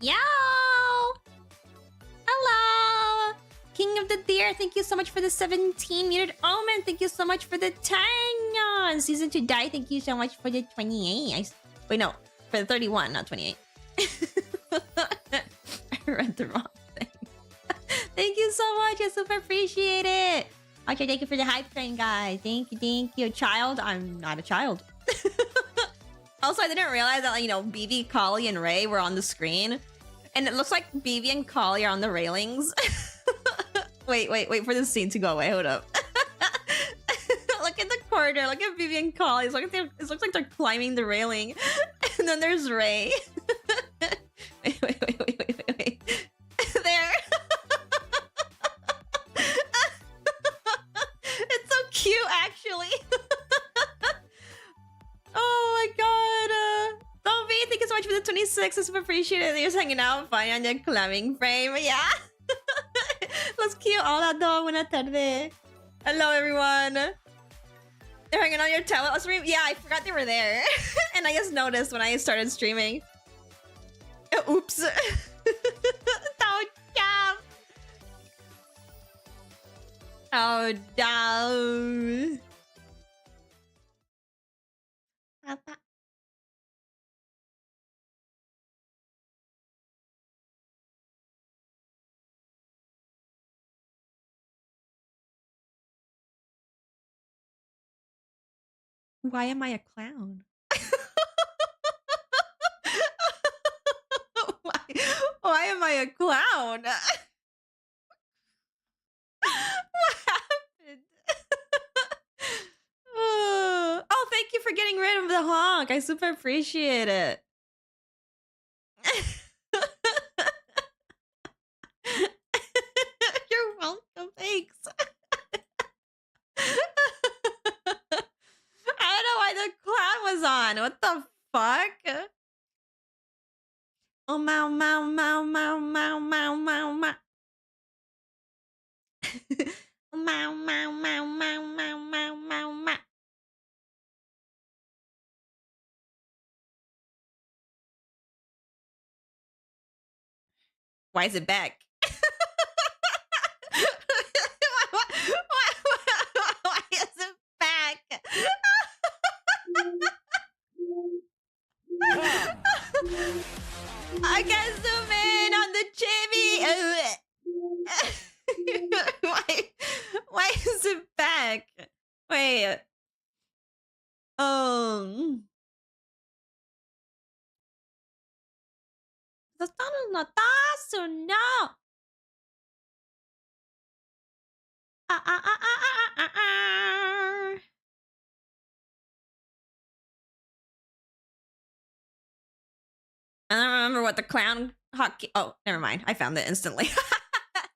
Yo! Hello! King of the Deer, thank you so much for the 17. Muted Omen, thank you so much for the 10. Season 2 Die, thank you so much for the 28. Wait, no. For the 31, not 28. I read the wrong thing. Thank you so much. I super appreciate it. Okay, thank you for the hype train, guys. Thank you. Child, I'm not a child. Also, I didn't realize that, like, you know, BB, Kali, and Ray were on the screen. And it looks like BB and Kali are on the railings. wait for this scene to go away. Hold up. Look at the corner. Look at BB and Kali. It looks like they're climbing the railing. And then there's Ray. wait. There. It's so cute, actually. Oh my god. Dobby, thank you so much for the 26. I super appreciate it. You're just hanging out fine on your climbing frame. Yeah. Looks cute. Hola, do. Buena tarde. Hello, everyone. They're hanging on your tablet stream. Yeah, I forgot they were there. And I just noticed when I started streaming. Oops. Oh, no. Why am I a clown? Why am I a clown? What happened? Oh, thank you for getting rid of the honk. I super appreciate it. You're welcome. Thanks. I don't know why the clown was on. What the fuck? Oh, meow, meow, meow, meow, meow, meow, meow, meow. Meow, meow, meow, meow, meow, meow, meow, meow. Why is it back? Why is it back? I can zoom in on the chibi. Why is it back? Wait. zostaną na tasu, no. I don't remember what the clown hotkey. Oh, never mind. I found it instantly.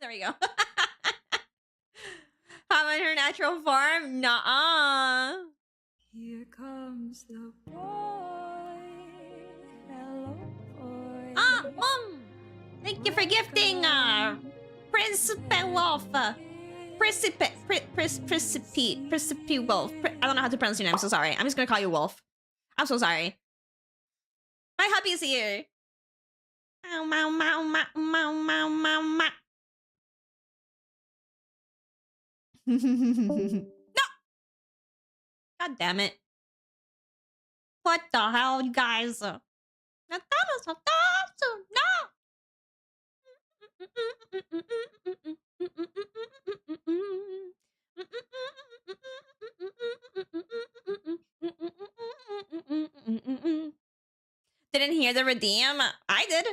There we go. How in her natural form? Nuh-uh. Here comes the boy. Hello, boy. Ah, thank you for gifting, Principe Wolf. Principe Wolf. I don't know how to pronounce your name. I'm so sorry. I'm just gonna call you Wolf. I'm so sorry. My hubby's here. Meow, meow, meow, meow, meow, meow, meow, meow. No! God damn it. What the hell, you guys? No! Didn't hear the redeem? I did.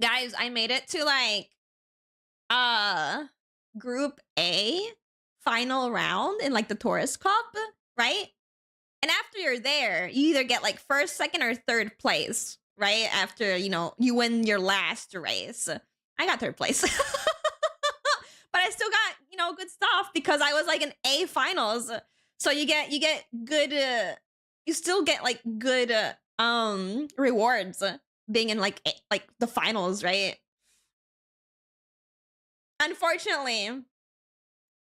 Guys, I made it to like group A final round in like the Tourist Cup, right? And after you're there, you either get like first, second, or third place, right? After, you know, you win your last race. I got third place. But I still got, you know, good stuff because I was like in A finals. So you get good you still get like good rewards being in like the finals, right? Unfortunately,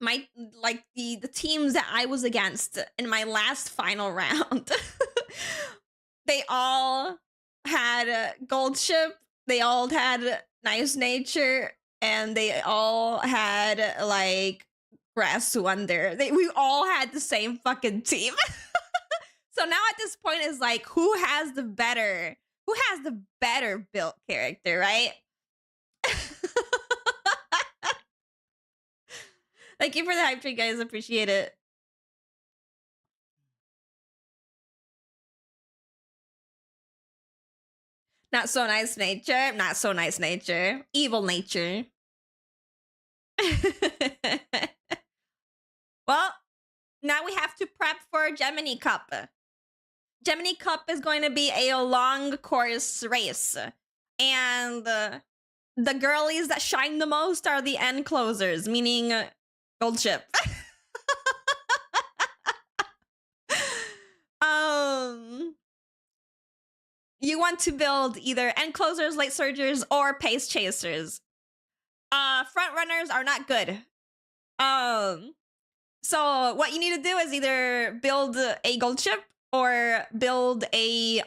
my like the teams that I was against in my last final round, they all had gold ship, they all had nice nature, and they all had like grass wonder. We all had the same fucking team. So now at this point is like who has the better built character, right? Thank you for the hype train, guys. Appreciate it. Not so nice nature. Not so nice nature. Evil nature. Well, now we have to prep for Gemini Cup. Gemini Cup is going to be a long course race. And the girlies that shine the most are the end closers, meaning gold ship. You want to build either end closers, late surgers, or pace chasers. Front runners are not good. So what you need to do is either build a gold ship or build a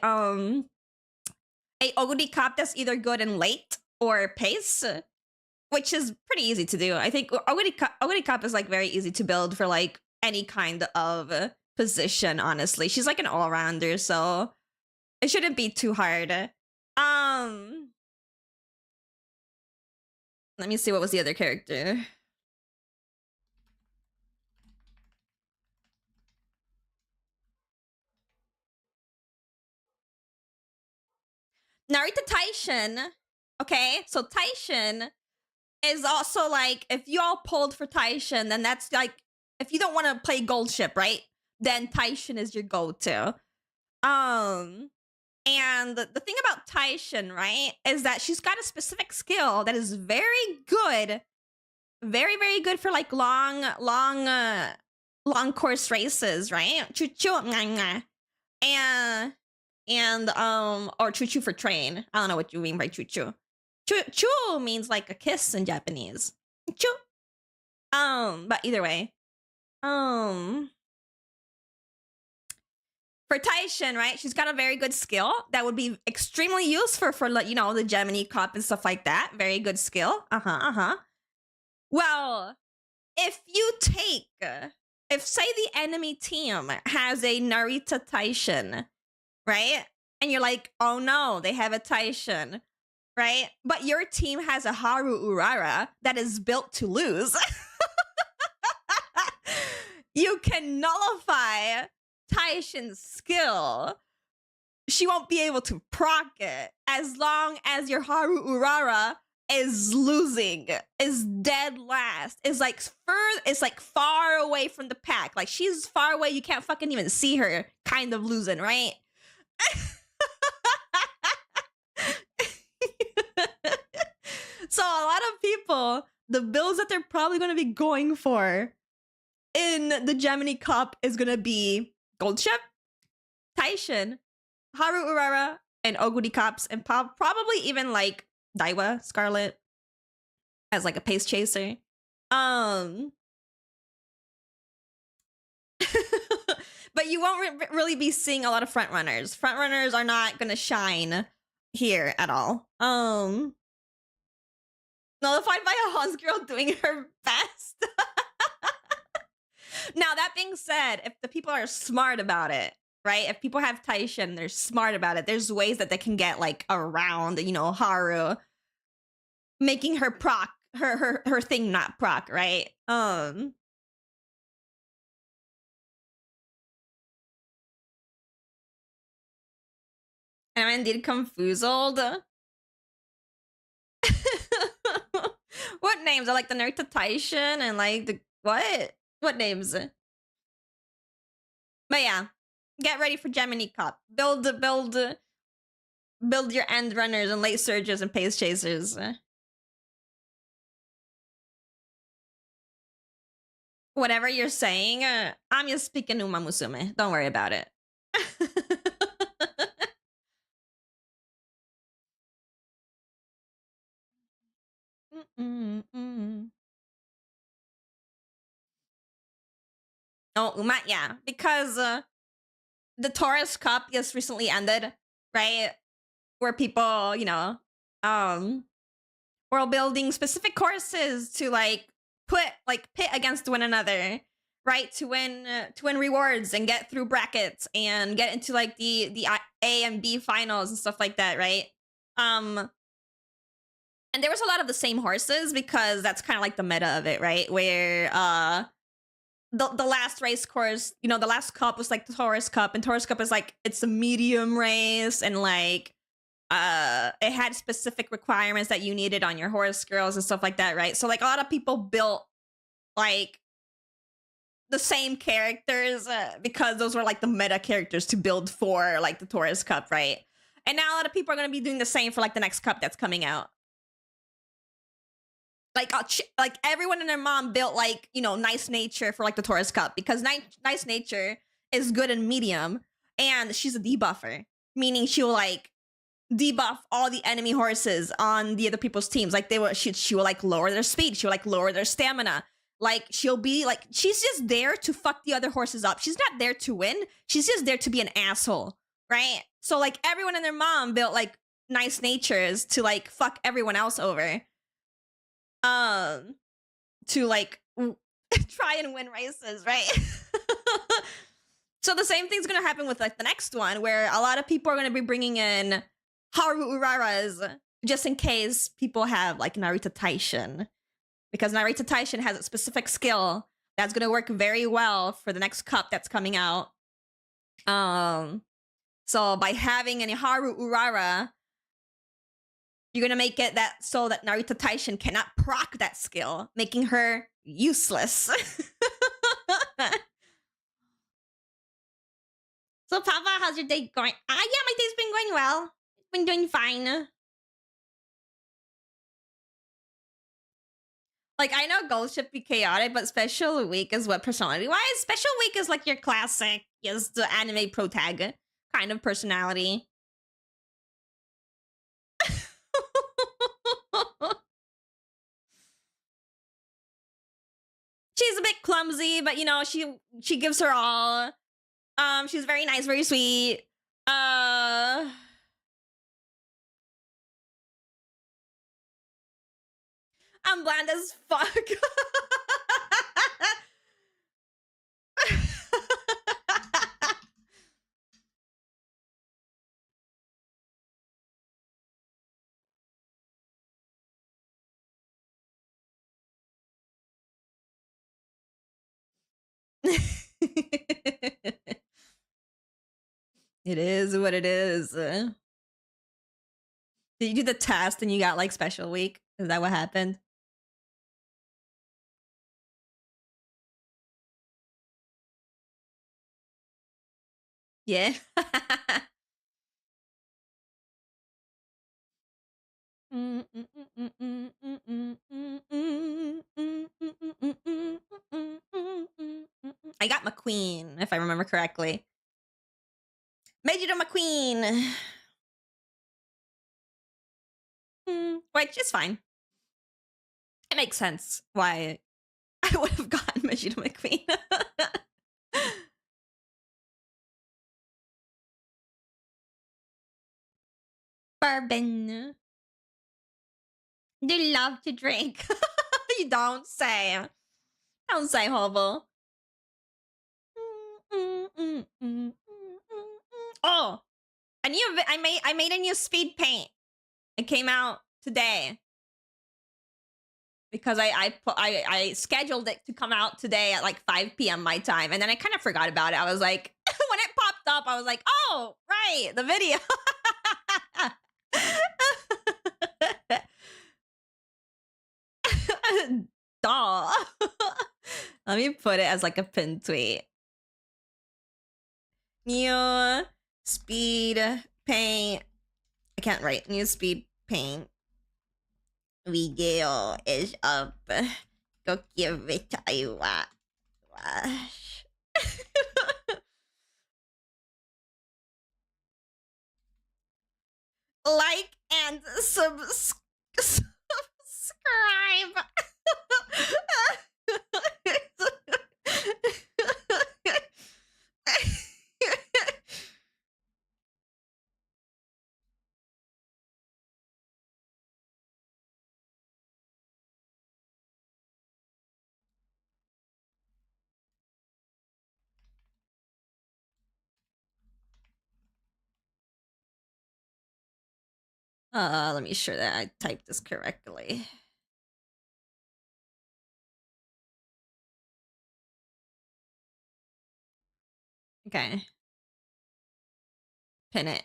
Ogudi Cup that's either good in late or pace, which is pretty easy to do. I think Ogudi Cup is like very easy to build for like any kind of position, honestly. She's like an all-rounder, so it shouldn't be too hard. Let me see what was the other character. Narita Taishin. Okay, so Taishin is also like, if you all pulled for Taishin, then that's like, if you don't want to play gold ship, right? Then Taishin is your go-to. And the thing about Taishin, right, is that she's got a specific skill that is very good, very, very good for like long course races, right? Choo-choo, and or choo-choo for train. I don't know what you mean by choo-choo. Choo means like a kiss in Japanese. Choo. But either way, for Taishin, right? She's got a very good skill that would be extremely useful for, you know, the Gemini Cup and stuff like that. Very good skill. Well, if say the enemy team has a Narita Taishin, right? And you're like, oh no, they have a Taishin, right? But your team has a Haru Urara that is built to lose. You can nullify Taishin's skill. She won't be able to proc it as long as your Haru Urara is losing, is dead last, is like far away from the pack. Like she's far away, you can't fucking even see her, kind of losing, right? So a lot of people, the builds that they're probably going to be going for in the Gemini Cup is going to be Gold Ship, Taishin, Haru Urara, and Oguri Cups, and probably even like Daiwa Scarlet as like a pace chaser. But you won't really be seeing a lot of front runners. Front runners are not going to shine here at all. Nullified by a Hans girl doing her best. Now, that being said, if the people are smart about it, right? If people have Taishin, they're smart about it. There's ways that they can get like around, Haru, making her proc her thing not proc, right? And I'm indeed confused. What names are like the Naruto Taishin and like the what? What names? But yeah, get ready for Gemini Cup. Build your end runners and late surges and pace chasers. Whatever you're saying, I'm just speaking Uma Musume. Don't worry about it. Oh, Uma, yeah, because the Taurus Cup just recently ended, right? Where people, were building specific courses to like pit against one another, right? To win rewards and get through brackets and get into like the A and B finals and stuff like that, right? And there was a lot of the same horses because that's kind of like the meta of it, right? Where the last race course, the last cup was like the Taurus Cup, and Taurus Cup is like it's a medium race, and like it had specific requirements that you needed on your horse girls and stuff like that, right? So like a lot of people built like the same characters because those were like the meta characters to build for like the Taurus Cup, right? And now a lot of people are going to be doing the same for like the next cup that's coming out. Like everyone and their mom built like nice nature for like the Taurus Cup because nice nature is good in medium, and she's a debuffer, meaning she'll like debuff all the enemy horses on the other people's teams. Like she will like lower their speed, she will like lower their stamina. Like she'll be like she's just there to fuck the other horses up. She's not there to win. She's just there to be an asshole, right? So like everyone and their mom built like nice natures to like fuck everyone else over. To like try and win races, right? So the same thing's gonna happen with like the next one, where a lot of people are gonna be bringing in Haru Uraras just in case people have like Naruto Taishin, because Naruto Taishin has a specific skill that's gonna work very well for the next cup that's coming out. So by having any Haru Urara, you're gonna make it that so that Naruto Taishin cannot proc that skill, making her useless. So Papa, how's your day going? Yeah, my day's been going well. Been doing fine. Like, I know goals should be chaotic, but Special Week is what personality-wise. Special Week is like your classic, yes, the anime protag kind of personality. She's a bit clumsy, but she gives her all. She's very nice, very sweet. I'm bland as fuck. It is what it is. Did you do the test and you got like Special Week? Is that what happened? Yeah. I got McQueen, if I remember correctly. Major McQueen. Which is fine. It makes sense why I would have gotten Major McQueen. Bourbon. They love to drink. You don't say. Don't say, Hobo. Oh, I made a new speed paint. It came out today because I scheduled it to come out today at like 5 p.m. my time, and then I kind of forgot about it. I was like, when it popped up, I was like, oh, right, the video. Duh. Let me put it as like a pinned tweet. New speed paint. I can't write. New speed paint video is up. Go give it to you. Like and subscribe. Let me sure that I typed this correctly. Okay. Pin it.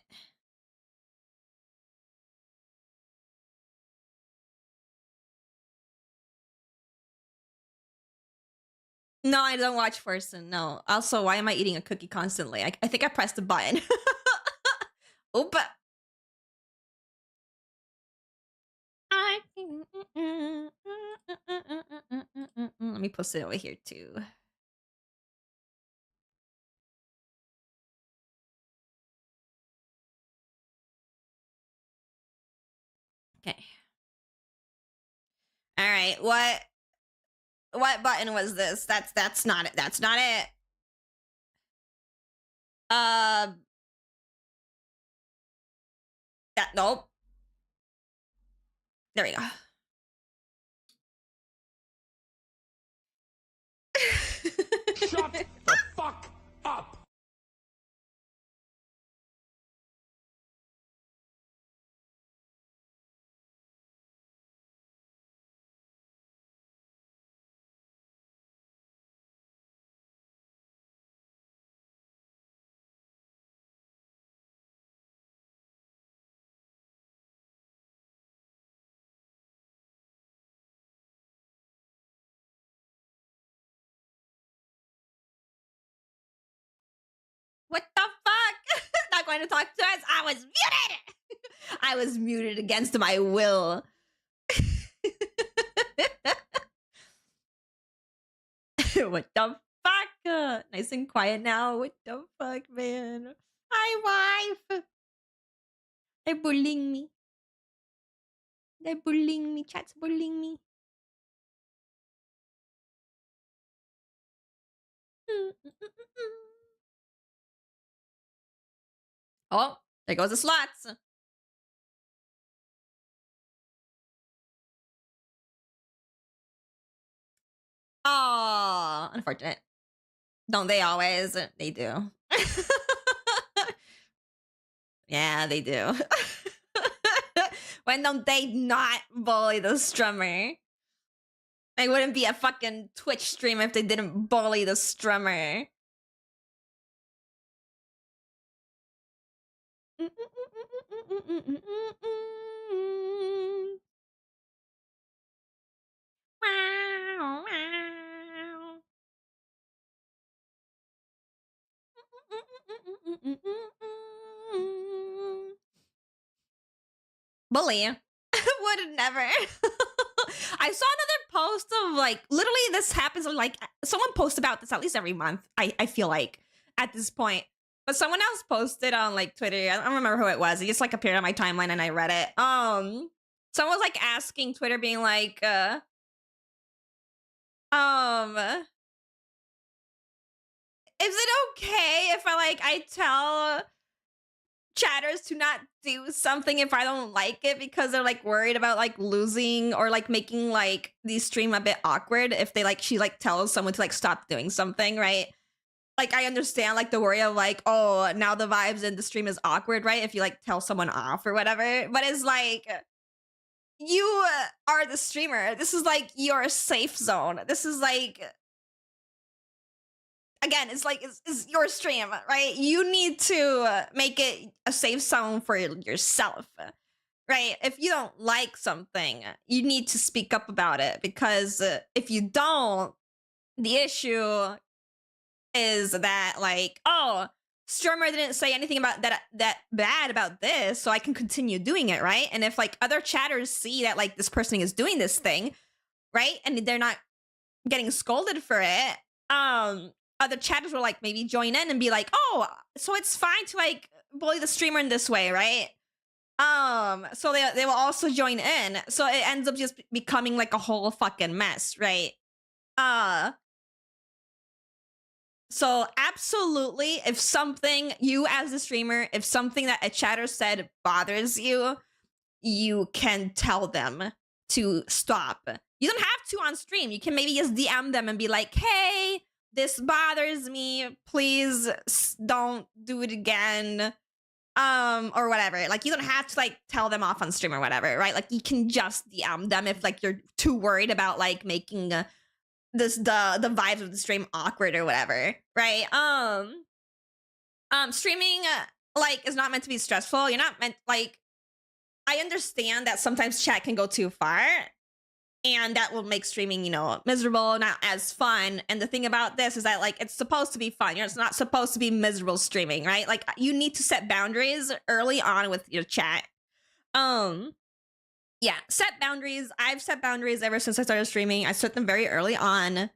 No, I don't watch Forsen. No. Also, why am I eating a cookie constantly? I think I pressed the button. Oop. Let me post it over here too. Okay. All right. What button was this? That's not it. That's not it. That nope. There we go. Shut the fuck up! What the fuck? Not going to talk to us? I was muted! I was muted against my will. What the fuck? Nice and quiet now. What the fuck, man? Hi, wife. They're bullying me. They're bullying me. Chat's bullying me. Oh, there goes the slots. Oh, unfortunate. Don't they always? They do. Yeah, they do. When don't they not bully the strummer? It wouldn't be a fucking Twitch stream if they didn't bully the strummer. Wow, wow. Bully. Would never. I saw another post of like literally this happens like someone posts about this at least every month. I feel like at this point. But someone else posted on like Twitter. I don't remember who it was. It just like appeared on my timeline and I read it. Someone was like asking Twitter being like is it okay if I tell chatters to not do something if I don't like it because they're like worried about like losing or like making like the stream a bit awkward if they like she like tells someone to like stop doing something, right? Like I understand like the worry of like, oh, now the vibes in the stream is awkward, right? If you like tell someone off or whatever. But it's like you are the streamer. This is like your safe zone. This is like again, it's like it's your stream, right? You need to make it a safe zone for yourself, right? If you don't like something, you need to speak up about it because if you don't, the issue is that like, oh, streamer didn't say anything about that bad about this, so I can continue doing it, right? And if like other chatters see that like this person is doing this thing, right, and they're not getting scolded for it, other chatters will like maybe join in and be like, oh, so it's fine to like bully the streamer in this way, right? So they will also join in. So it ends up just becoming like a whole fucking mess, right? So absolutely, if something, you as a streamer, if something that a chatter said bothers you, you can tell them to stop. You don't have to on stream. You can maybe just DM them and be like, hey, this bothers me. Please don't do it again. Or whatever. Like you don't have to like tell them off on stream or whatever, right? Like you can just DM them if like you're too worried about like making the vibes of the stream awkward or whatever, right? Streaming like is not meant to be stressful. You're not meant like I understand that sometimes chat can go too far and that will make streaming, you know, miserable, not as fun. And the thing about this is that like it's supposed to be fun. It's not supposed to be miserable streaming, right? Like you need to set boundaries early on with your chat. Yeah, set boundaries. I've set boundaries ever since I started streaming. I set them very early on.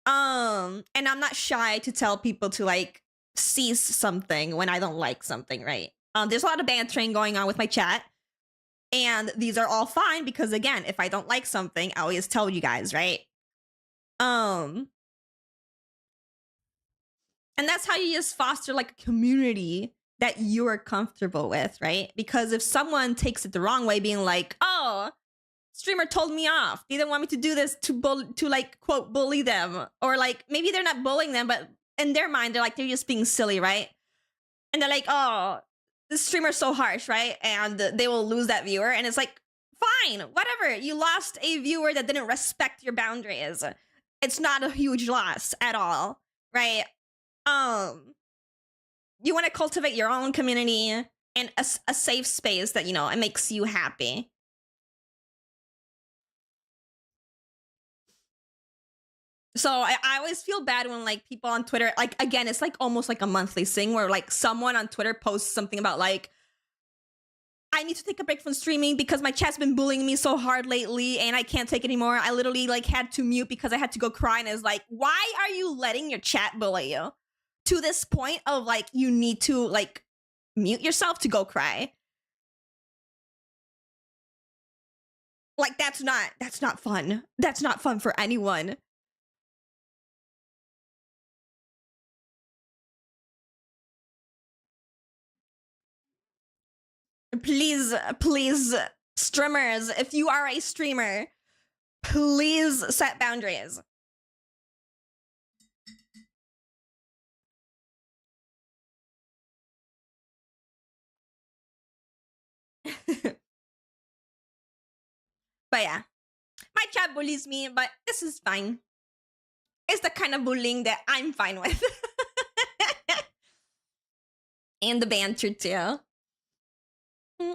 And I'm not shy to tell people to like cease something when I don't like something, right? There's a lot of bantering going on with my chat. And these are all fine because again, if I don't like something, I always tell you guys, right? And that's how you just foster like a community that you're comfortable with, right? Because if someone takes it the wrong way, being like, oh, streamer told me off. They didn't want me to do this to like, quote, bully them. Or like, maybe they're not bullying them, but in their mind, they're just being silly, right? And they're like, oh, this streamer's so harsh, right? And they will lose that viewer. And it's like, fine, whatever. You lost a viewer that didn't respect your boundaries. It's not a huge loss at all, right? You want to cultivate your own community and a safe space that, you know, it makes you happy. So I always feel bad when like people on Twitter, like again, it's like almost like a monthly thing where like someone on Twitter posts something about like, I need to take a break from streaming because my chat's been bullying me so hard lately and I can't take it anymore. I literally like had to mute because I had to go cry, and it's like, why are you letting your chat bully you to this point of like you need to like mute yourself to go cry? Like that's not fun. That's not fun for anyone. Please, streamers, if you are a streamer, please set boundaries. But yeah, my chat bullies me, but this is fine. It's the kind of bullying that I'm fine with. And the banter too. That's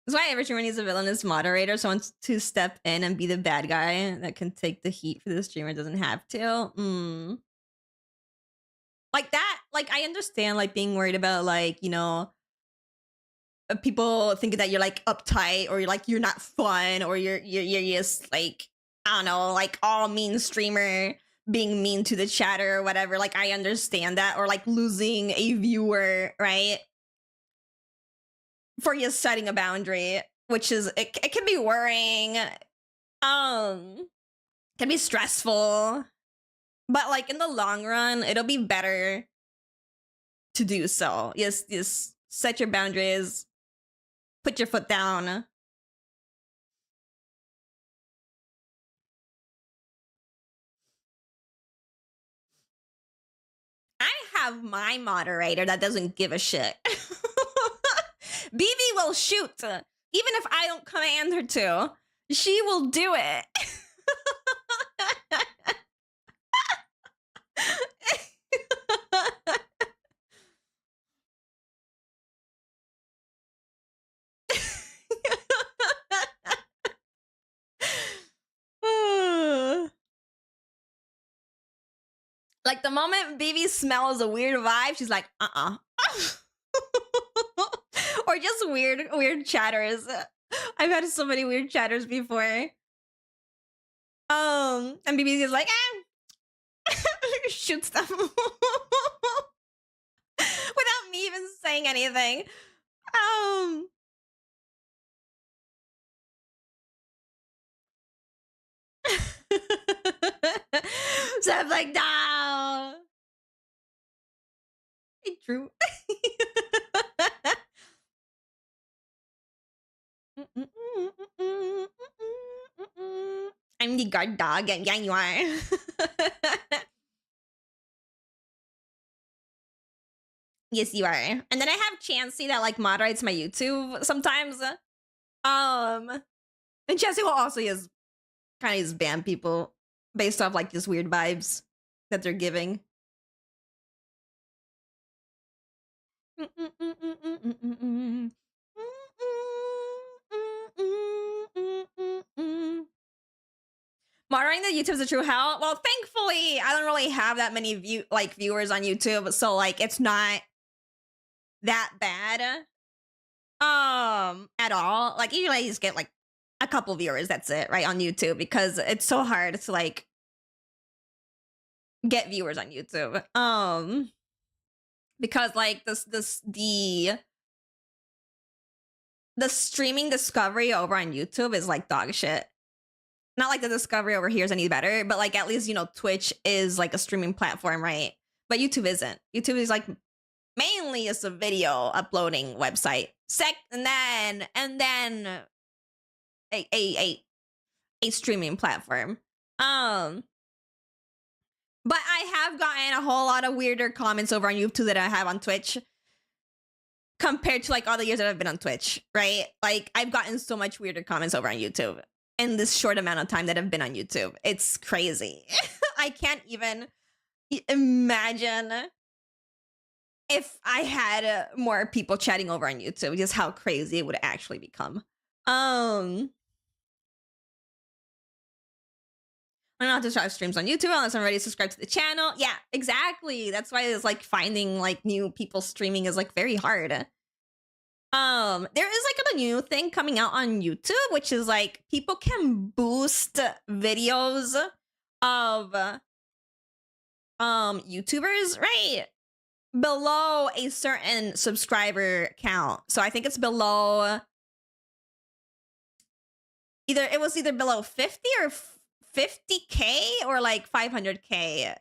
why every streamer needs a villainous moderator, someone to step in and be the bad guy that can take the heat for the streamer doesn't have to. Like that, like I understand like being worried about like, you know, people thinking that you're like uptight or you're like you're not fun or you're just like, I don't know, like all mean streamer being mean to the chatter or whatever. Like I understand that, or like losing a viewer, right? For you setting a boundary, which is it can be worrying, can be stressful. But like in the long run, it'll be better to do so. Yes, set your boundaries, put your foot down. I have my moderator that doesn't give a shit. BB will shoot. Even if I don't command her to, she will do it. Like the moment BB smells a weird vibe, she's like, or just weird chatters. I've had so many weird chatters before. And BB is like, shoots them without me even saying anything. So I'm like, no. It's true. I'm the guard dog. Yeah, you are. Yes, you are. And then I have Chansey that like moderates my YouTube sometimes. And Chansey will also use kind of just ban people based off like just weird vibes that they're giving. Moderating the YouTube's a true hell. Well, thankfully, I don't really have that many viewers on YouTube, so like it's not that bad. At all. Like usually I just get like a couple viewers, that's it, right, on YouTube, because it's so hard to like get viewers on YouTube. Because like the streaming discovery over on YouTube is like dog shit. Not like the discovery over here is any better, but like at least, you know, Twitch is like a streaming platform, right? But YouTube isn't. YouTube is like mainly just a video uploading website. And then a streaming platform. But I have gotten a whole lot of weirder comments over on YouTube that I have on Twitch compared to like all the years that I've been on Twitch, right? Like I've gotten so much weirder comments over on YouTube in this short amount of time that I've been on YouTube. It's crazy. I can't even imagine if I had more people chatting over on YouTube, just how crazy it would actually become. I'm not to start streams on YouTube unless I'm ready to subscribe to the channel. Yeah, exactly. That's why it's like finding like new people streaming is like very hard. There is like a new thing coming out on YouTube, which is like people can boost videos of YouTubers, right? Below a certain subscriber count. So I think it's below either below 50 or 50K or like 500K,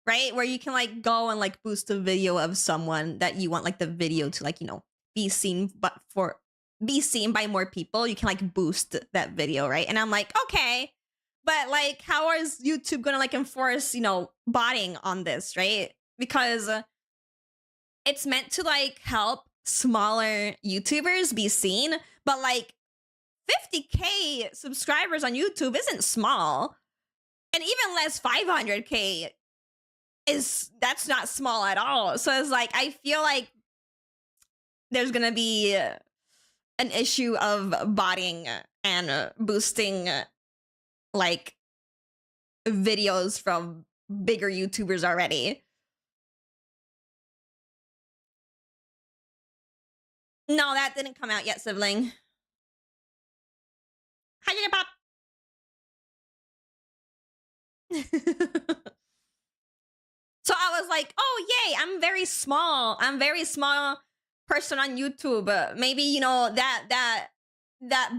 right? Where you can like go and like boost a video of someone that you want like the video to like, you know, be seen by more people. You can like boost that video, right? And I'm like, okay, but like how is YouTube gonna like enforce, you know, botting on this, right? Because it's meant to like help smaller YouTubers be seen, but like 50K subscribers on YouTube isn't small, and even less 500K that's not small at all. So it's like I feel like there's gonna be an issue of botting and boosting like videos from bigger YouTubers already. No, that didn't come out yet, sibling. Hi, Pop. So I was like, oh, yay, I'm very small person on YouTube. Maybe, you know, that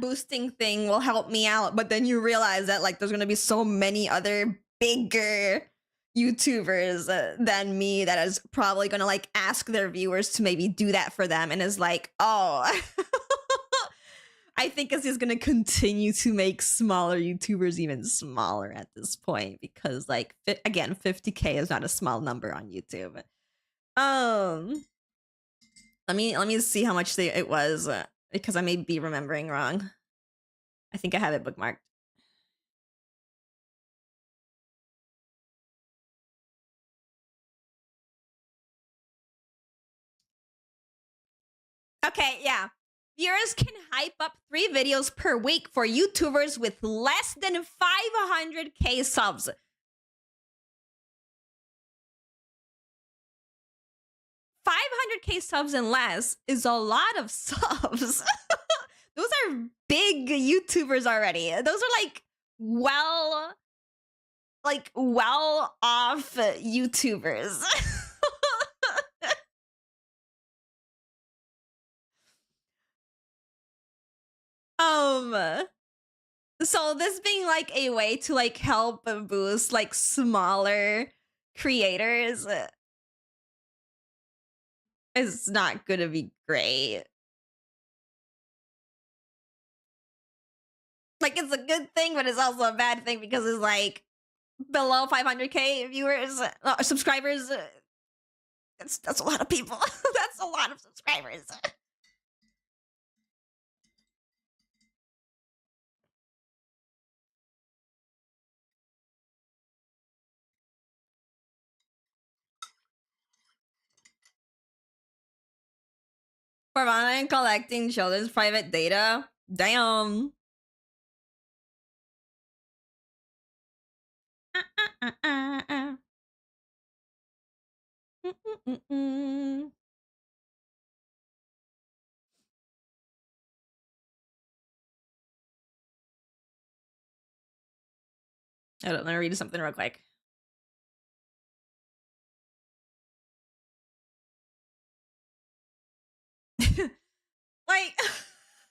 boosting thing will help me out. But then you realize that like there's gonna be so many other bigger YouTubers than me that is probably gonna like ask their viewers to maybe do that for them and is like, oh, I think it's just gonna continue to make smaller YouTubers even smaller at this point because like again, 50K is not a small number on YouTube. Let me see how much it was because I may be remembering wrong. I think I have it bookmarked. Okay, yeah. Viewers can hype up 3 videos per week for YouTubers with less than 500K subs. 500K subs and less is a lot of subs. Those are big YouTubers already. Those are like well off YouTubers. So this being like a way to like help boost like smaller creators is not gonna be great. Like it's a good thing, but it's also a bad thing because it's like below 500K viewers, subscribers. That's a lot of people. That's a lot of subscribers. For online collecting children's private data? Damn. Hold on, let me read something real quick. Like,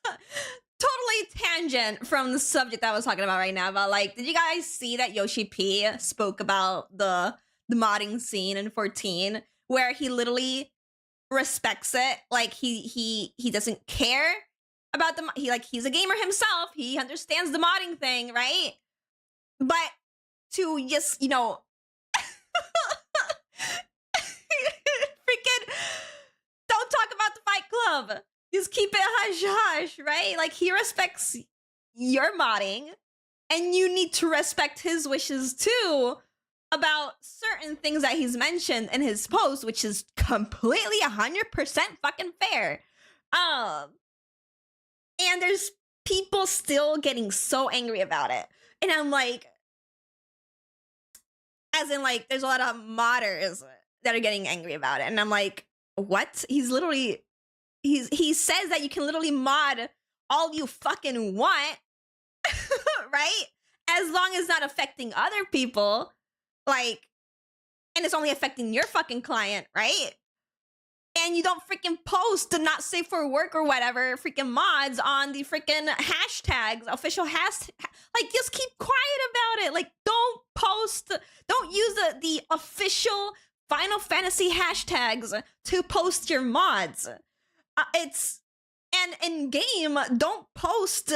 totally tangent from the subject I was talking about right now. But like, did you guys see that Yoshi P spoke about the modding scene in 14, where he literally respects it? Like he doesn't care about the he's a gamer himself. He understands the modding thing, right? But to just freaking don't talk about the Fight Club. Just keep it hush hush, right? Like he respects your modding, and you need to respect his wishes too about certain things that he's mentioned in his post, which is completely 100% fucking fair. And there's people still getting so angry about it, and I'm like, as in like, there's a lot of modders that are getting angry about it, and I'm like, what? He's literally. He says that you can literally mod all you fucking want, right? As long as it's not affecting other people, like, and it's only affecting your fucking client, right? And you don't freaking post the not safe for work or whatever freaking mods on the freaking hashtags, official like, just keep quiet about it. Like, don't post, don't use the official Final Fantasy hashtags to post your mods. And in game, don't post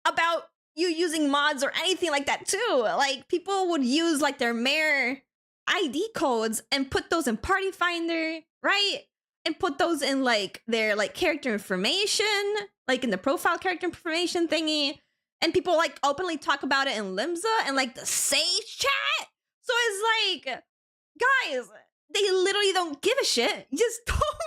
about you using mods or anything like that too. Like, people would use like their Mare ID codes and put those in Party Finder, right? And put those in like their like character information, like in the profile character information thingy. And people like openly talk about it in Limsa and like the Sage chat. So it's like, guys, they literally don't give a shit. Just don't talk about it.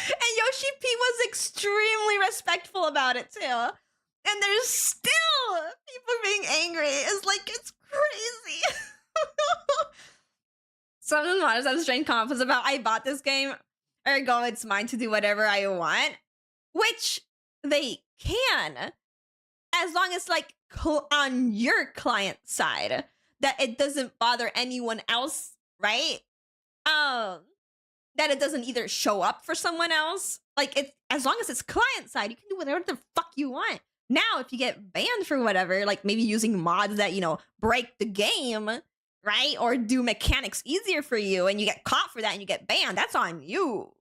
And Yoshi P was extremely respectful about it too. And there's still people being angry. It's like, it's crazy. Some of the modders have strange confidence about, I bought this game, ergo it's mine to do whatever I want. Which they can, as long as like on your client side, that it doesn't bother anyone else, right? That it doesn't either show up for someone else, like, it's as long as it's client side, you can do whatever the fuck you want. Now, if you get banned for whatever, like maybe using mods that, you know, break the game, right? Or do mechanics easier for you, and you get caught for that and you get banned, that's on you.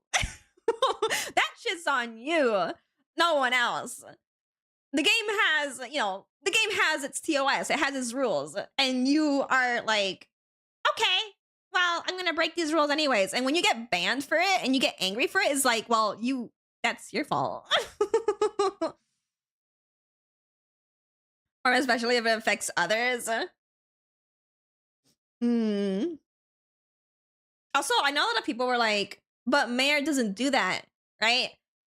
That shit's on you. No one else. The game has, you know, the game has its TOS, it has its rules, and you are like, okay, well, I'm gonna break these rules anyways. And when you get banned for it and you get angry for it, it's like, well, that's your fault. Or especially if it affects others. Also, I know a lot of people were like, but Mayor doesn't do that, right?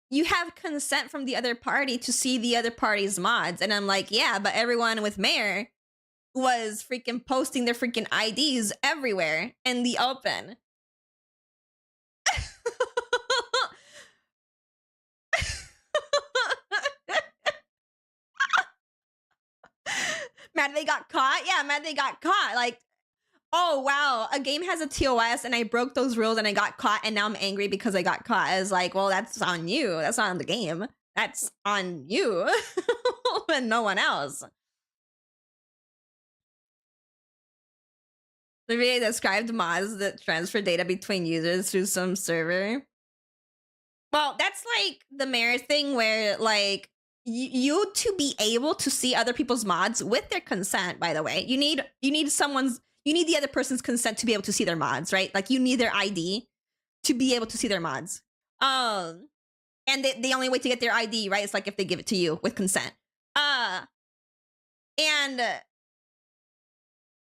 You have consent from the other party to see the other party's mods. And I'm like, yeah, but everyone with Mayor was freaking posting their freaking IDs everywhere in the open. Mad they got caught? Yeah, mad they got caught. Like, oh, wow, a game has a TOS and I broke those rules and I got caught and now I'm angry because I got caught. It's like, well, that's on you. That's not on the game. That's on you and no one else. The video described mods that transfer data between users through some server. Well, that's like the Mayor thing where, like, you to be able to see other people's mods with their consent, by the way, you need the other person's consent to be able to see their mods, right? Like, you need their ID to be able to see their mods. And the only way to get their ID, right, is like if they give it to you with consent. And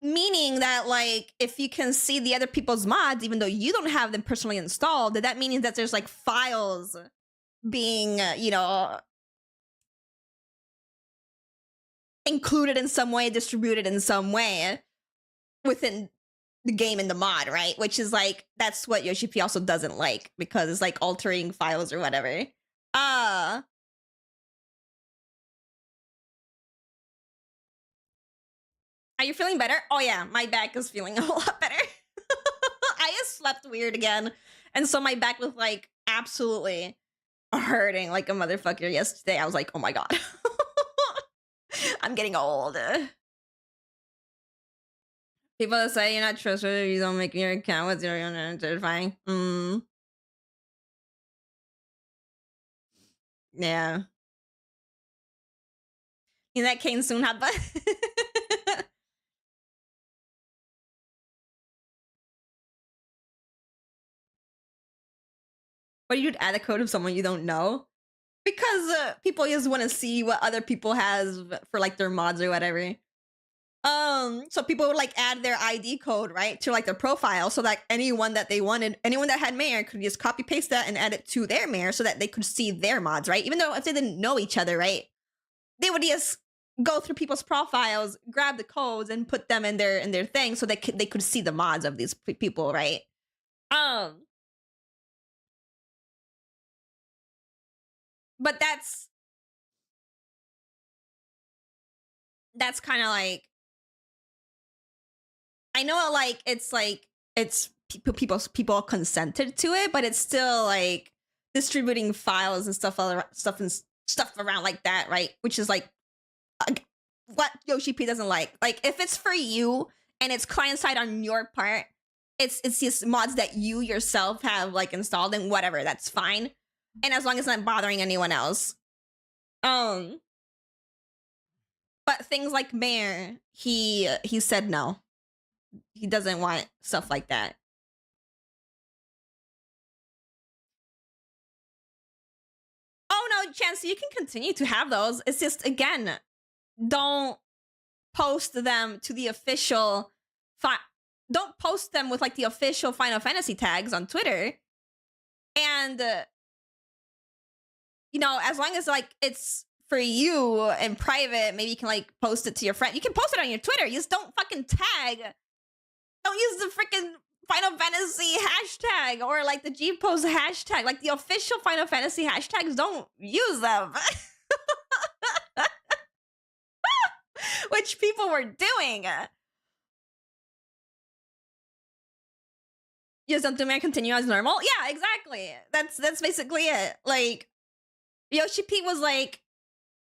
meaning that, like, if you can see the other people's mods, even though you don't have them personally installed, that means that there's like files being, you know, included in some way, distributed in some way within the game and the mod, right? Which is like, that's what Yoshi P also doesn't like, because it's like altering files or whatever. Are you feeling better? Oh yeah, my back is feeling a lot better. I just slept weird again. And so my back was like absolutely hurting like a motherfucker yesterday. I was like, oh my God. I'm getting old. People that say you're not trustworthy if you don't make your account with your own certifying. Yeah. You that Kane soon have but Why do you add a code of someone you don't know? Because people just want to see what other people has for like their mods or whatever. So people would like add their ID code, right, to like their profile, so that anyone that they wanted, anyone that had Mayor could just copy paste that and add it to their Mayor so that they could see their mods, right? Even though if they didn't know each other, right, they would just go through people's profiles, grab the codes, and put them in their thing so they could see the mods of these people, right? But that's kind of like, I know, like it's people consented to it, but it's still like distributing files and stuff around like that, right? Which is like what Yoshi P doesn't like. Like, if it's for you and it's client side on your part, it's just mods that you yourself have like installed and whatever, that's fine. And as long as it's not bothering anyone else. But things like Mayor, he said no. He doesn't want stuff like that. Oh no, Chance, you can continue to have those. It's just, again, don't post them to the official don't post them with like the official Final Fantasy tags on Twitter. And you know, as long as like it's for you in private, maybe you can like post it to your friend. You can post it on your Twitter. You just don't fucking tag. Don't use the freaking Final Fantasy hashtag or like the G Post hashtag. Like the official Final Fantasy hashtags, don't use them. Which people were doing. just don't do and continue as normal. Yeah, exactly. That's basically it. Like, Yoshi P was like,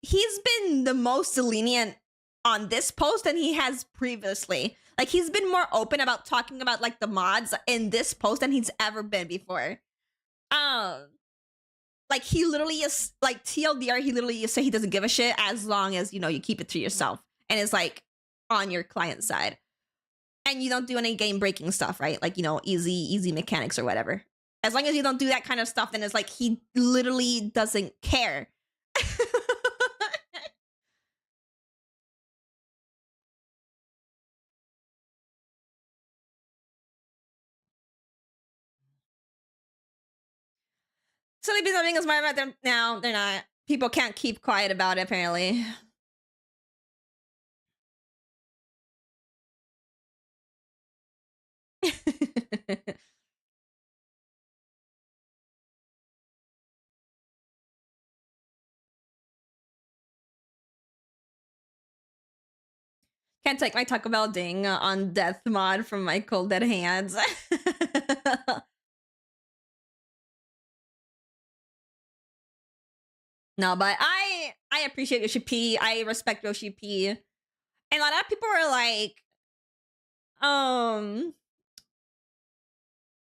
he's been the most lenient on this post than he has previously. Like, he's been more open about talking about like the mods in this post than he's ever been before. Like, he literally is like TLDR. He literally just say he doesn't give a shit as long as, you know, you keep it to yourself and it's like on your client side, and you don't do any game breaking stuff, right? Like, you know, easy mechanics or whatever. As long as you don't do that kind of stuff, then it's like he literally doesn't care. So they've been something smart about them now. They're not. People can't keep quiet about it, apparently. Can't take my Taco Bell ding on death mod from my cold dead hands. No, but I appreciate Yoshi P. I respect Yoshi P. And a lot of people were like,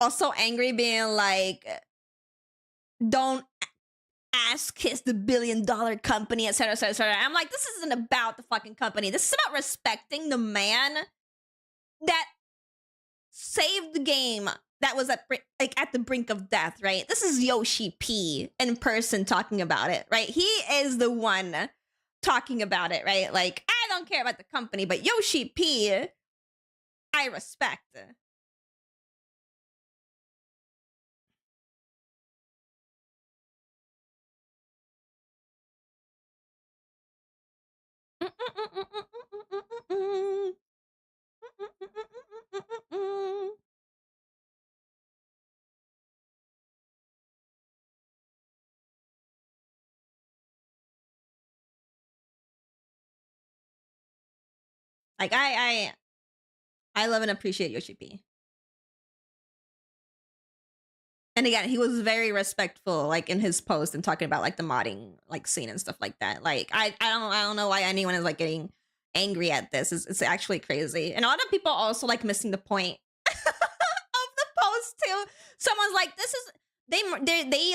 also angry, being like, don't ask kiss the $1 billion company, etc., etc., etc. I'm like, this isn't about the fucking company. This is about respecting the man that saved the game that was at the brink of death, right? This is Yoshi P in person talking about it, right? He is the one talking about it, right? Like, I don't care about the company, but Yoshi P, I respect. Like, I love and appreciate Yoshi P. And again, he was very respectful, like in his post and talking about like the modding like scene and stuff like that. Like, I don't know why anyone is like getting angry at this. It's actually crazy. And a lot of people also like missing the point of the post too. Someone's like, this is they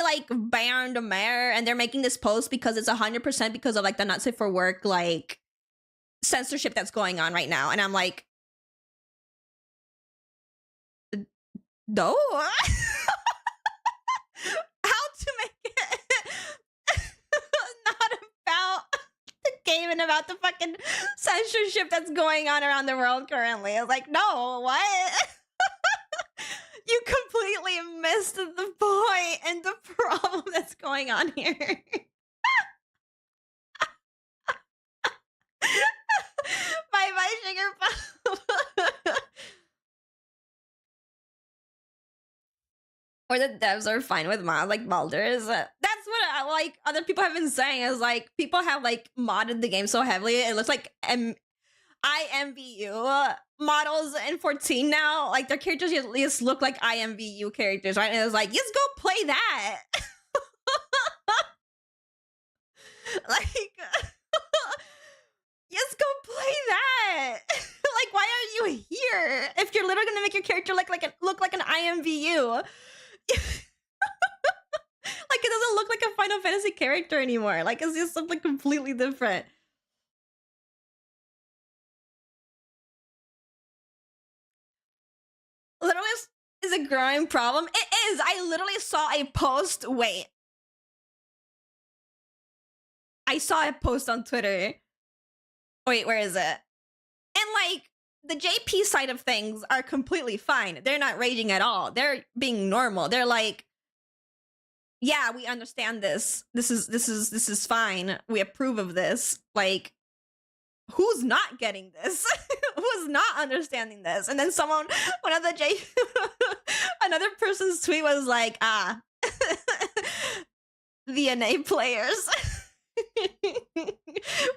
like banned the mayor and they're making this post because it's 100% because of like the not safe for work like censorship that's going on right now. And I'm like, no. How to make it not about the game and about the fucking censorship that's going on around the world currently. It's like, no, what? You completely missed the point and the problem that's going on here. Bye, sugar pop. Or the devs are fine with mods like Baldur's. That's what like other people have been saying, is like people have like modded the game so heavily it looks like IMVU models in 14 now. Like their characters just look like IMVU characters, right? And it was like, just go play that. Like, just go play that. Like, why are you here if you're literally gonna make your character look like an IMVU? Like, it doesn't look like a Final Fantasy character anymore. Like, it's just something completely different. Literally is a growing problem. It is. I literally saw a post. Wait. I saw a post on Twitter. Wait, where is it? And like, the JP side of things are completely fine. They're not raging at all. They're being normal. They're like, yeah, we understand this. This is fine. We approve of this. Like, who's not getting this? Who's not understanding this? And then another person's tweet was like, the NA players.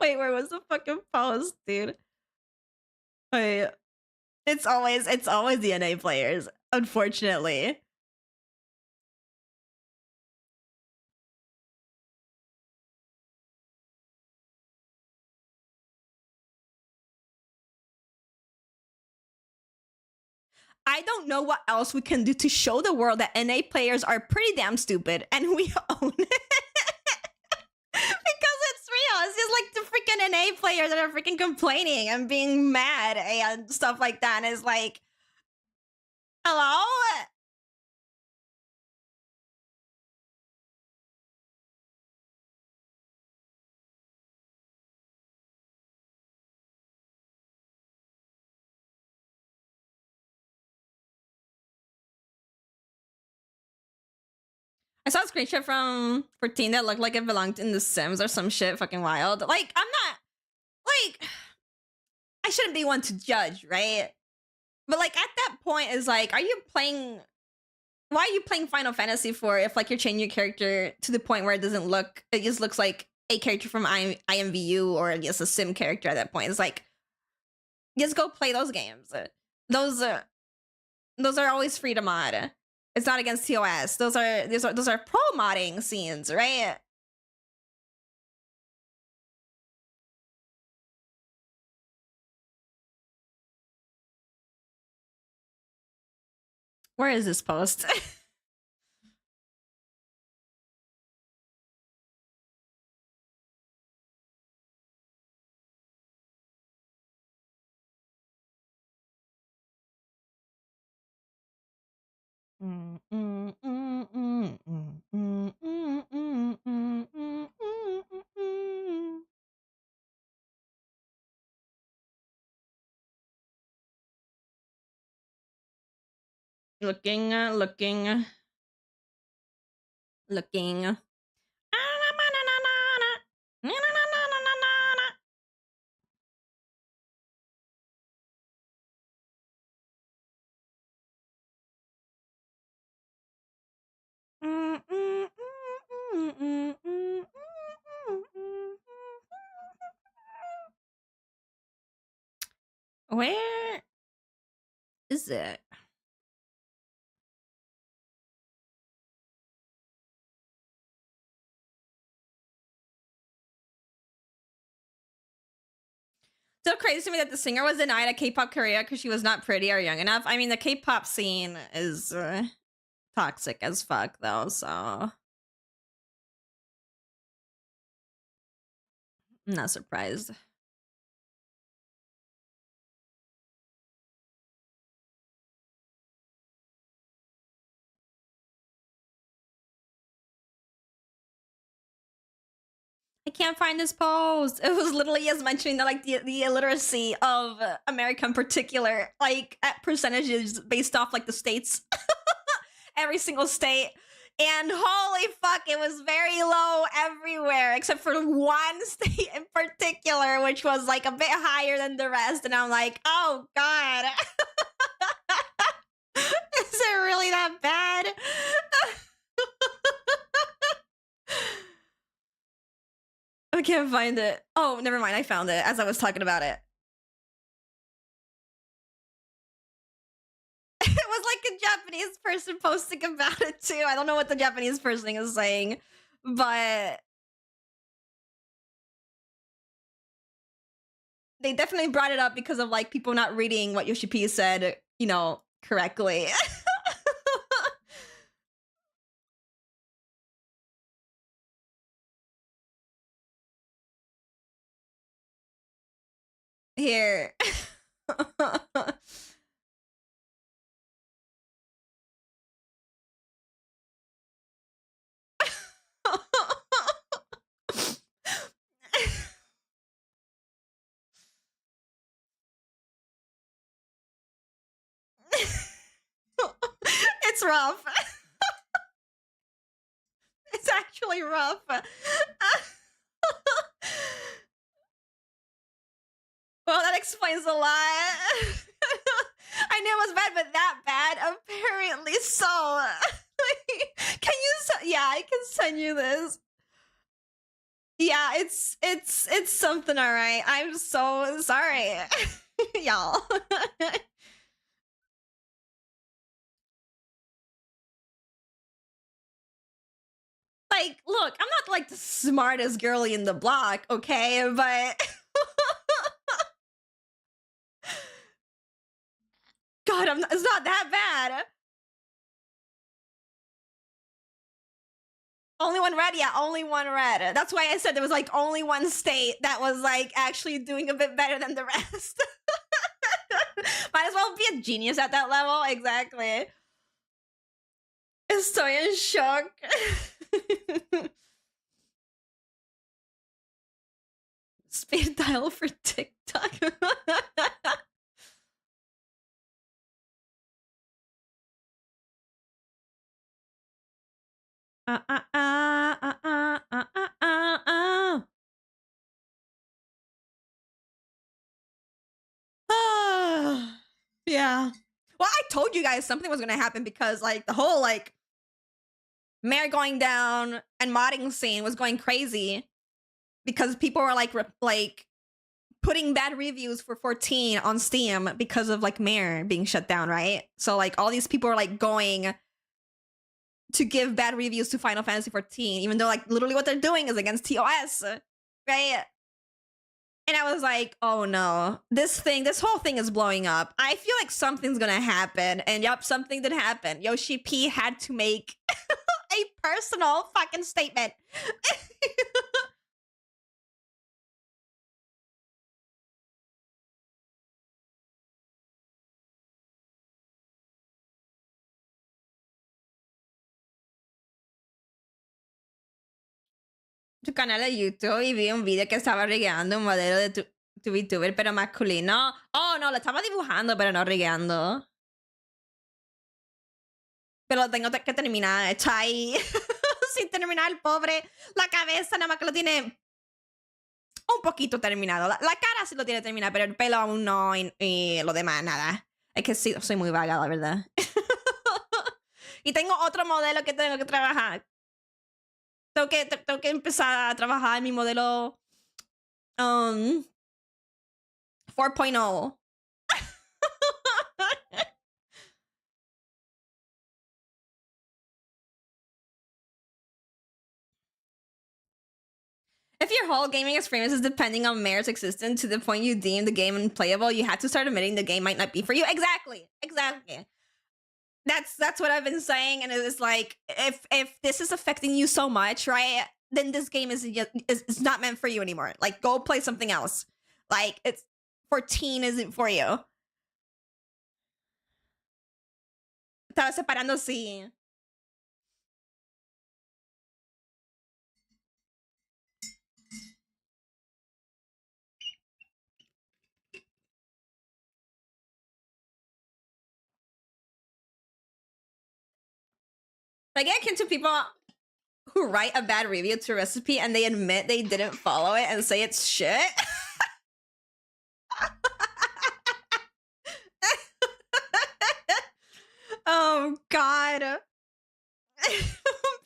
Wait, where was the fucking post, dude? Wait, it's always the NA players. unfortunately. I don't know what else we can do to show the world that NA players are pretty damn stupid, and we own it. Because it's real. It's just like the freaking NA players that are freaking complaining and being mad and stuff like that. And it's like, hello? I saw a screenshot from 14 that looked like it belonged in The Sims or some shit fucking wild. Like, I'm not, like, I shouldn't be one to judge, right? But like, at that point, is like, are you playing, why are you playing Final Fantasy for if like you're changing your character to the point where it doesn't look, it just looks like a character from IMVU or just a sim character at that point? It's like, just go play those games. Those are always free to mod. It's not against TOS. Those are pro modding scenes, right? Where is this post? Looking. Where is it? So crazy to me that the singer was denied a K-pop career because she was not pretty or young enough. I mean, the K-pop scene is toxic as fuck, though, so I'm not surprised. I can't find this post. It was literally as mentioning that like the illiteracy of America in particular, like at percentages based off like the states, every single state. And holy fuck, it was very low everywhere except for one state in particular, which was like a bit higher than the rest. And I'm like, oh god, is it really that bad? I can't find it. Oh, never mind. I found it as I was talking about it. It was like a Japanese person posting about it too. I don't know what the Japanese person is saying, but they definitely brought it up because of like people not reading what Yoshi P said, you know, correctly. Here. It's rough. It's actually rough. Well, that explains a lot. I knew it was bad, but that bad? Apparently so. Can you? Yeah, I can send you this. Yeah, it's something, all right. I'm so sorry, y'all. Like, look, I'm not like the smartest girly in the block, okay? But God, it's not that bad. Only one red, yeah, only one red. That's why I said there was like only one state that was like actually doing a bit better than the rest. Might as well be a genius at that level, exactly. Estoy en shock. Speed dial for TikTok. Yeah. Well, I told you guys something was gonna happen because like the whole like Mare going down and modding scene was going crazy because people were like putting bad reviews for 14 on Steam because of like Mare being shut down, right? So like all these people are like going to give bad reviews to Final Fantasy 14, even though like literally what they're doing is against TOS, right? And I was like, oh no, this whole thing is blowing up. I feel like something's gonna happen. And yup, something did happen. Yoshi P had to make a personal fucking statement. Tu canal de YouTube y vi un video que estaba riggando un modelo de tu VTuber, pero masculino. Oh, no, lo estaba dibujando, pero no riggando. Pero lo tengo que terminar. Está ahí sin terminar el pobre. La cabeza nada más que lo tiene un poquito terminado. La cara sí lo tiene terminado, pero el pelo aún no y lo demás nada. Es que sí, soy muy vaga, la verdad. Y tengo otro modelo que tengo que trabajar. Tengo que empezar a trabajar en mi modelo 4.0. If your whole gaming experience is depending on Mare's existence to the point you deem the game unplayable, you have to start admitting the game might not be for you. Exactly. That's what I've been saying, and it's like if this is affecting you so much, right? Then this game is not meant for you anymore. Like, go play something else. Like, it's 14 isn't for you. Estaba separando, sí. I get akin to people who write a bad review to a recipe and they admit they didn't follow it and say it's shit. Oh God.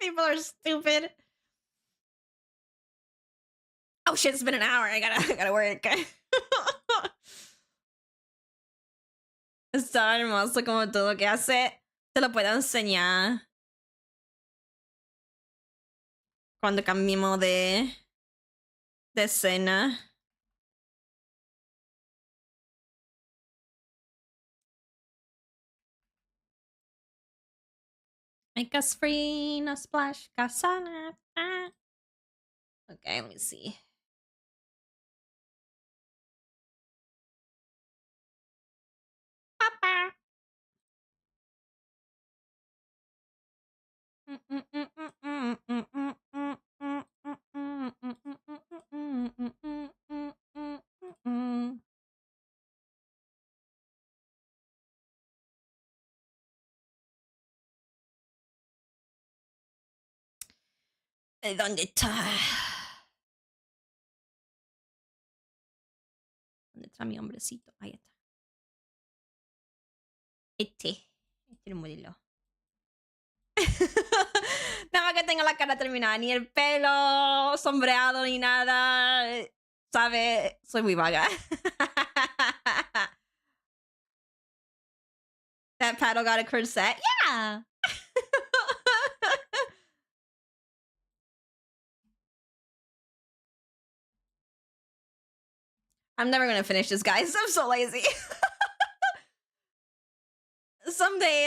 People are stupid. Oh shit, it's been an hour. I gotta work. Está hermoso como todo lo que hace. Te lo puedo enseñar. Cuando cambiemos de escena. Make us free, no splash, kasana. Okay, let me see. Papa. ¿Dónde está? ¿Dónde está mi hombrecito? Ahí está. Este es el modelo. Nada más que tengo la cara terminada, ni el pelo sombreado ni nada. ¿Sabe? Soy muy vaga. That paddle got a corset? Yeah! I'm never gonna finish this, guys. I'm so lazy. Someday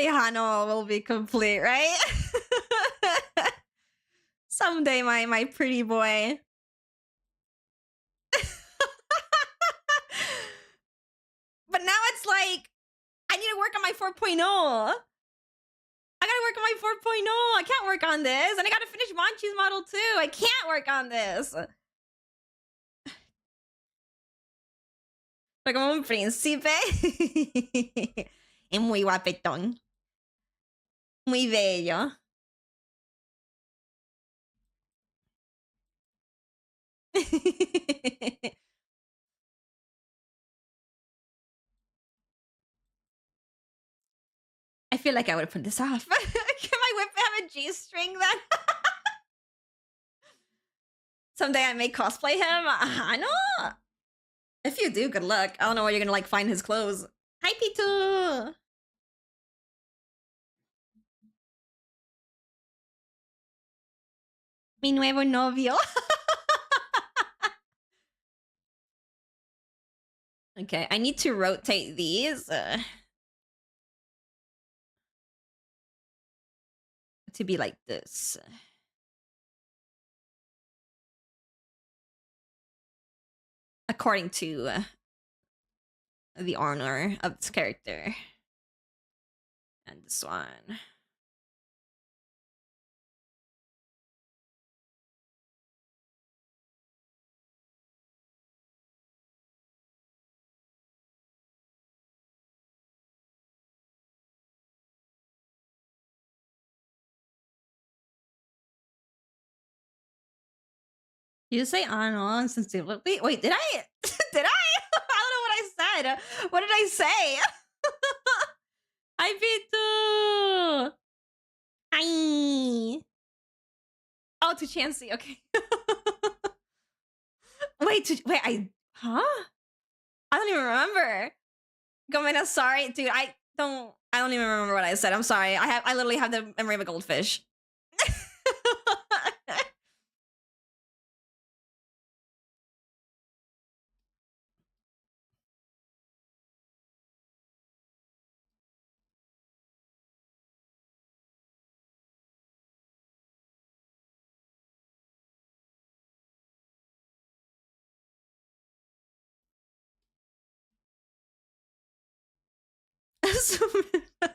Hano will be complete, right? Someday, my pretty boy. But now it's like, I need to work on my 4.0. I gotta work on my 4.0. I can't work on this. And I gotta finish Manchi's model too. I can't work on this. Like, como un príncipe. Es muy guapetón. Muy bello. I feel like I would put this off. Can my whip have a G-string then? Someday I may cosplay him. I know. If you do, good luck. I don't know where you're gonna like find his clothes. Hi, Pitu. Mi nuevo novio. Okay, I need to rotate these to be like this. According to the honor of this character. And this one. You say Ano insensitively? Wait, did I? Did I? I don't know what I said. What did I say? Hi, Pitu. Hi. Oh, to Chansey. Okay. Wait, huh? I don't even remember. Gomena, sorry, dude. I don't even remember what I said. I'm sorry. I literally have the memory of a goldfish.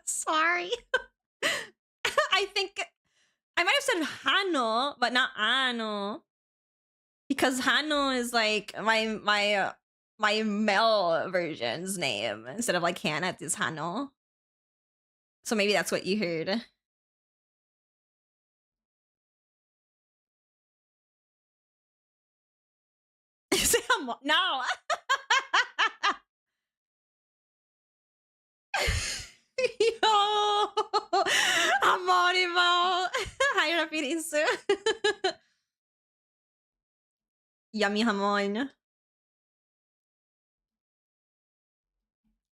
Sorry. I think I might have said Hano, but not Ano. Because Hano is like my male version's name. Instead of like Hannah, it is Hano. So maybe that's what you heard. No. Yo, amorimo. Hi, Rapirisu. Yummy hamon.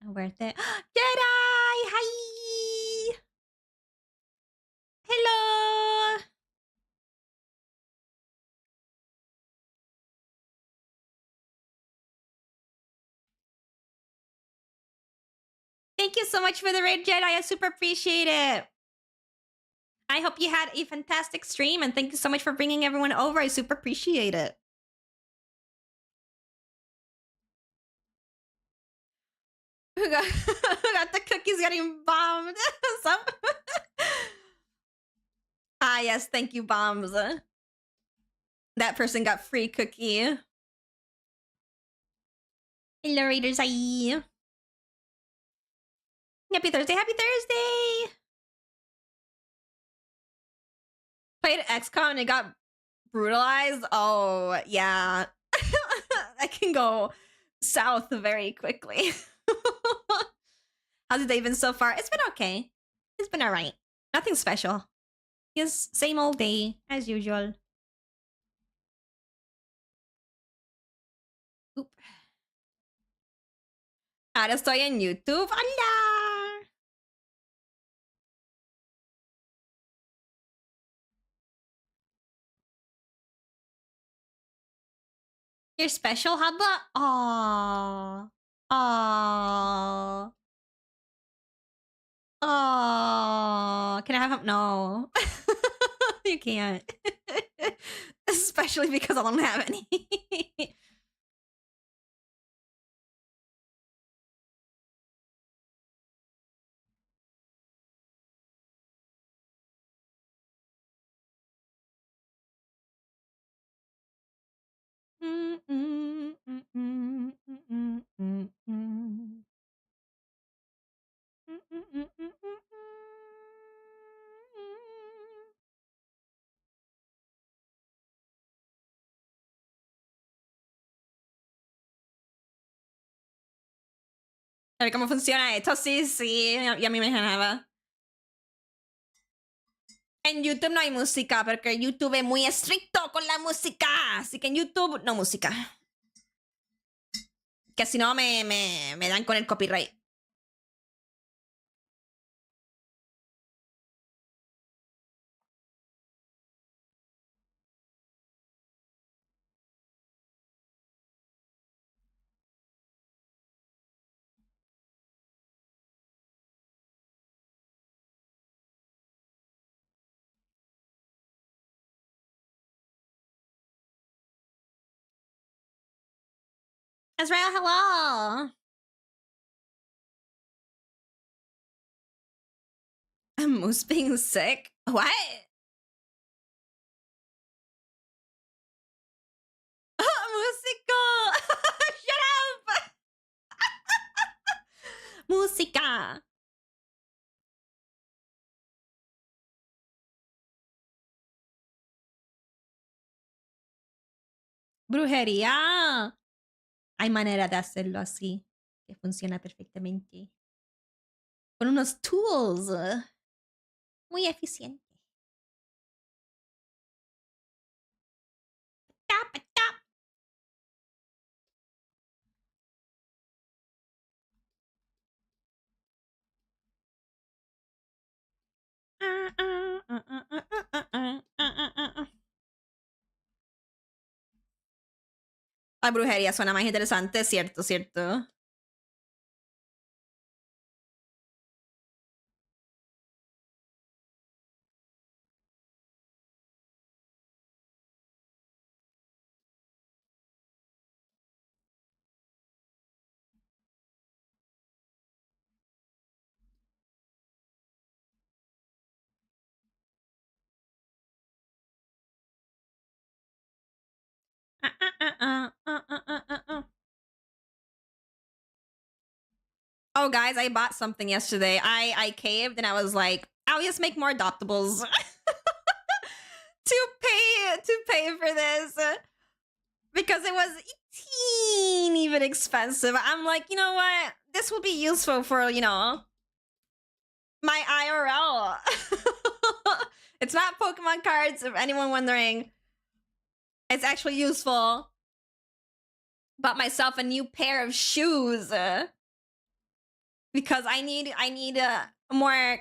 Worth it. Jedi! Hi! Hello! Thank you so much for the raid, Jedi. I super appreciate it. I hope you had a fantastic stream, and thank you so much for bringing everyone over. I super appreciate it. Who got the cookies getting bombed? Ah, yes, thank you, bombs. That person got free cookie. Hello, Raiders. Hi. Happy Thursday. Happy Thursday. Played XCOM and it got brutalized. Oh, yeah. That can go south very quickly. How's the day been so far? It's been okay. It's been alright. Nothing special. Yes, same old day as usual. Oop. Ahora estoy en YouTube. Hola. You're special, haba? Aww. Aww. Aww. Can I have him? No. You can't. Especially because I don't have any. A ver cómo funciona esto. Sí, sí. Ya me imaginaba. En YouTube no hay música, porque YouTube es muy estricto con la música. Así que en YouTube no música. Que si no me dan con el copyright. Israel, hello. Moose being sick? What? Músico! Shut up! Música. Brujería. Hay manera de hacerlo así, que funciona perfectamente. Con unos tools muy eficientes. Tap, tap. La brujería suena más interesante, cierto, cierto. Oh, guys, I bought something yesterday. I caved and I was like, I'll just make more adoptables to pay for this because it was a teeny bit expensive. I'm like, you know what? This will be useful for, you know, my IRL. It's not Pokemon cards, if anyone wondering. It's actually useful. Bought myself a new pair of shoes because I need more.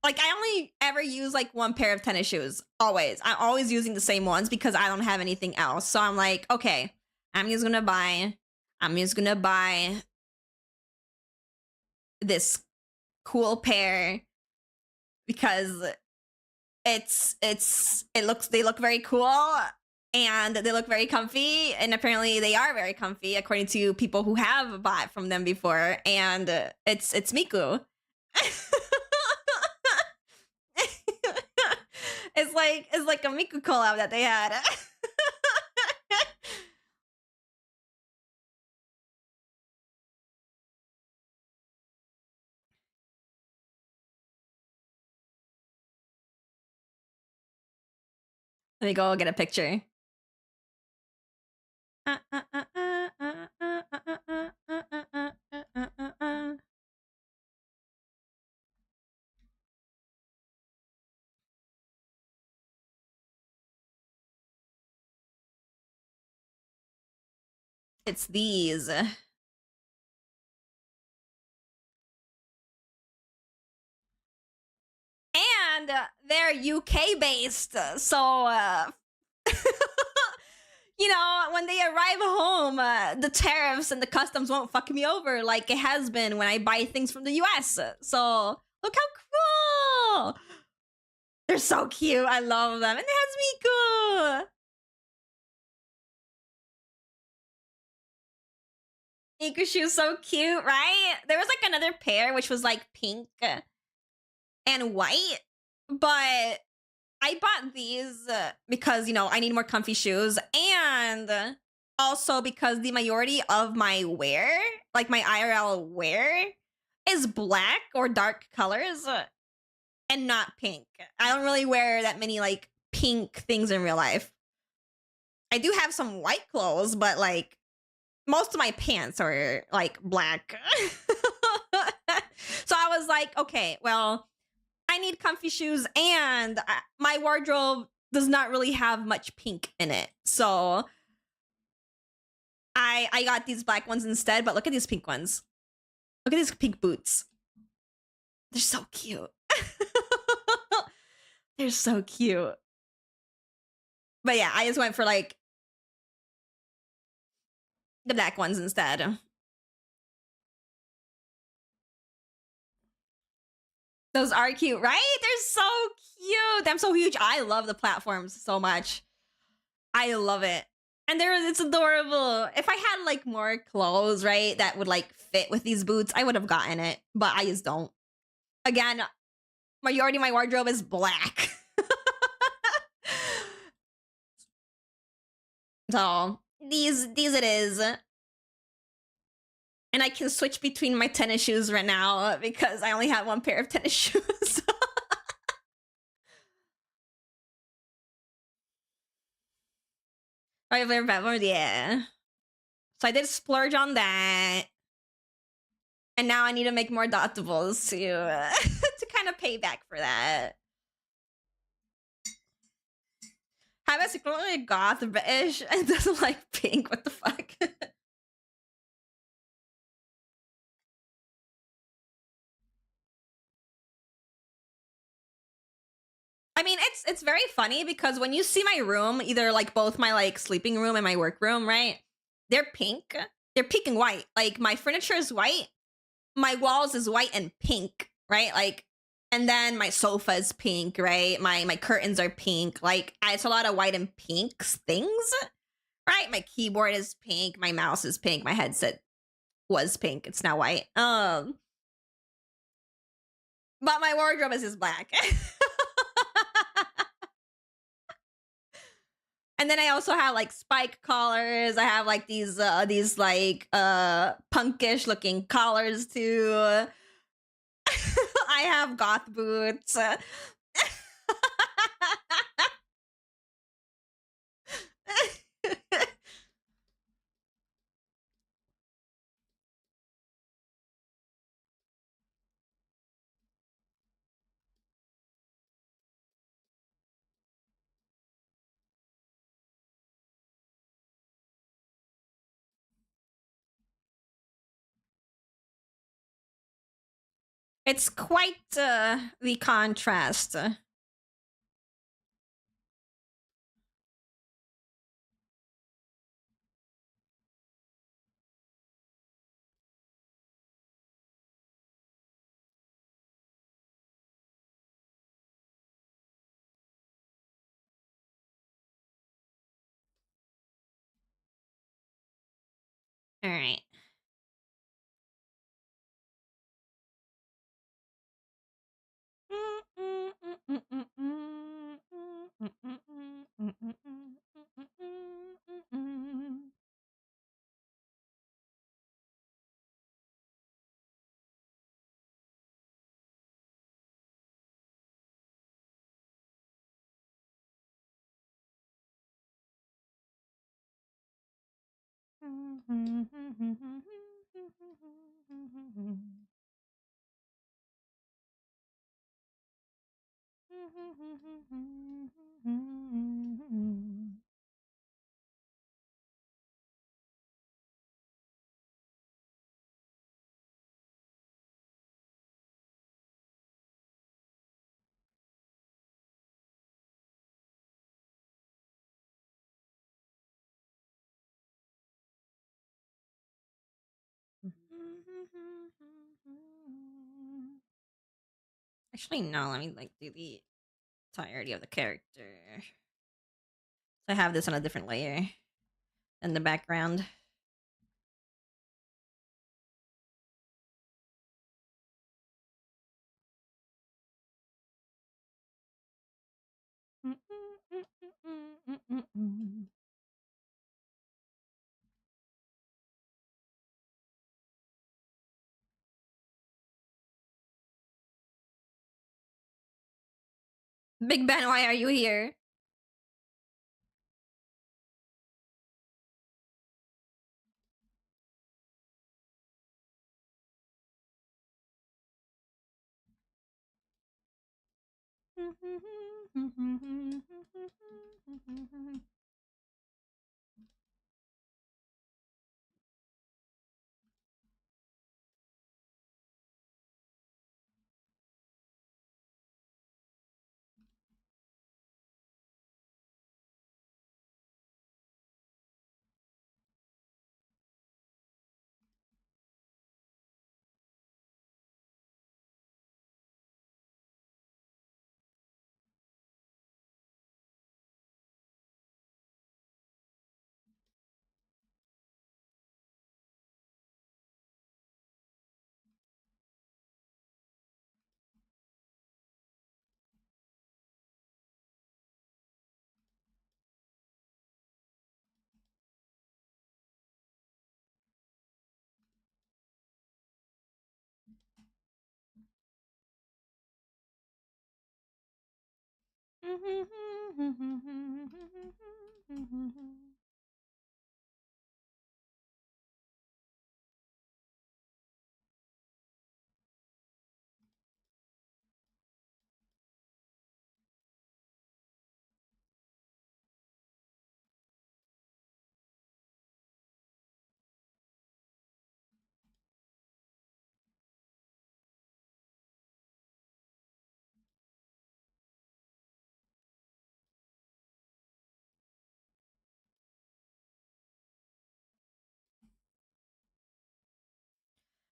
Like, I only ever use like one pair of tennis shoes. Always. I'm always using the same ones because I don't have anything else. So I'm like, okay, I'm just gonna buy this cool pair because they look very cool and they look very comfy, and apparently they are very comfy according to people who have bought from them before, and it's Miku. It's like a Miku collab that they had. Let me go get a picture. It's these. And they're UK based, so you know, when they arrive home, the tariffs and the customs won't fuck me over like it has been when I buy things from the US. So look how cool! They're so cute. I love them. And it has Miku. Mikushu's so cute, right? There was like another pair which was like pink and white, but I bought these because, you know, I need more comfy shoes, and also because the majority of my wear, like my IRL wear, is black or dark colors and not pink. I don't really wear that many like pink things in real life. I do have some white clothes, but like most of my pants are like black. So I was like, okay, well, I need comfy shoes, and my wardrobe does not really have much pink in it. So I got these black ones instead, but look at these pink ones. Look at these pink boots. They're so cute. They're so cute. But yeah, I just went for like the black ones instead. Those are cute, right? They're so cute. I'm so huge. I love the platforms so much. I love it. And it's adorable. If I had like more clothes, right, that would like fit with these boots, I would have gotten it. But I just don't. Again, majority of my wardrobe is black. So these it is. And I can switch between my tennis shoes right now because I only have one pair of tennis shoes. Right, yeah. So I did splurge on that. And now I need to make more adoptables to to kind of pay back for that. How about secretly goth British and doesn't like pink? What the fuck? I mean, it's very funny because when you see my room, either like both my like sleeping room and my work room, right? They're pink. They're pink and white. Like my furniture is white, my walls is white and pink, right? Like, and then my sofa is pink, right? My curtains are pink. Like, it's a lot of white and pink things, right? My keyboard is pink, my mouse is pink, my headset was pink. It's now white. But my wardrobe is just black. And then I also have like spike collars. I have like these like punkish looking collars too. I have goth boots. It's quite the contrast. All right. Actually, no. Let me like do the entirety of the character. So I have this on a different layer in the background. Big Ben, why are you here?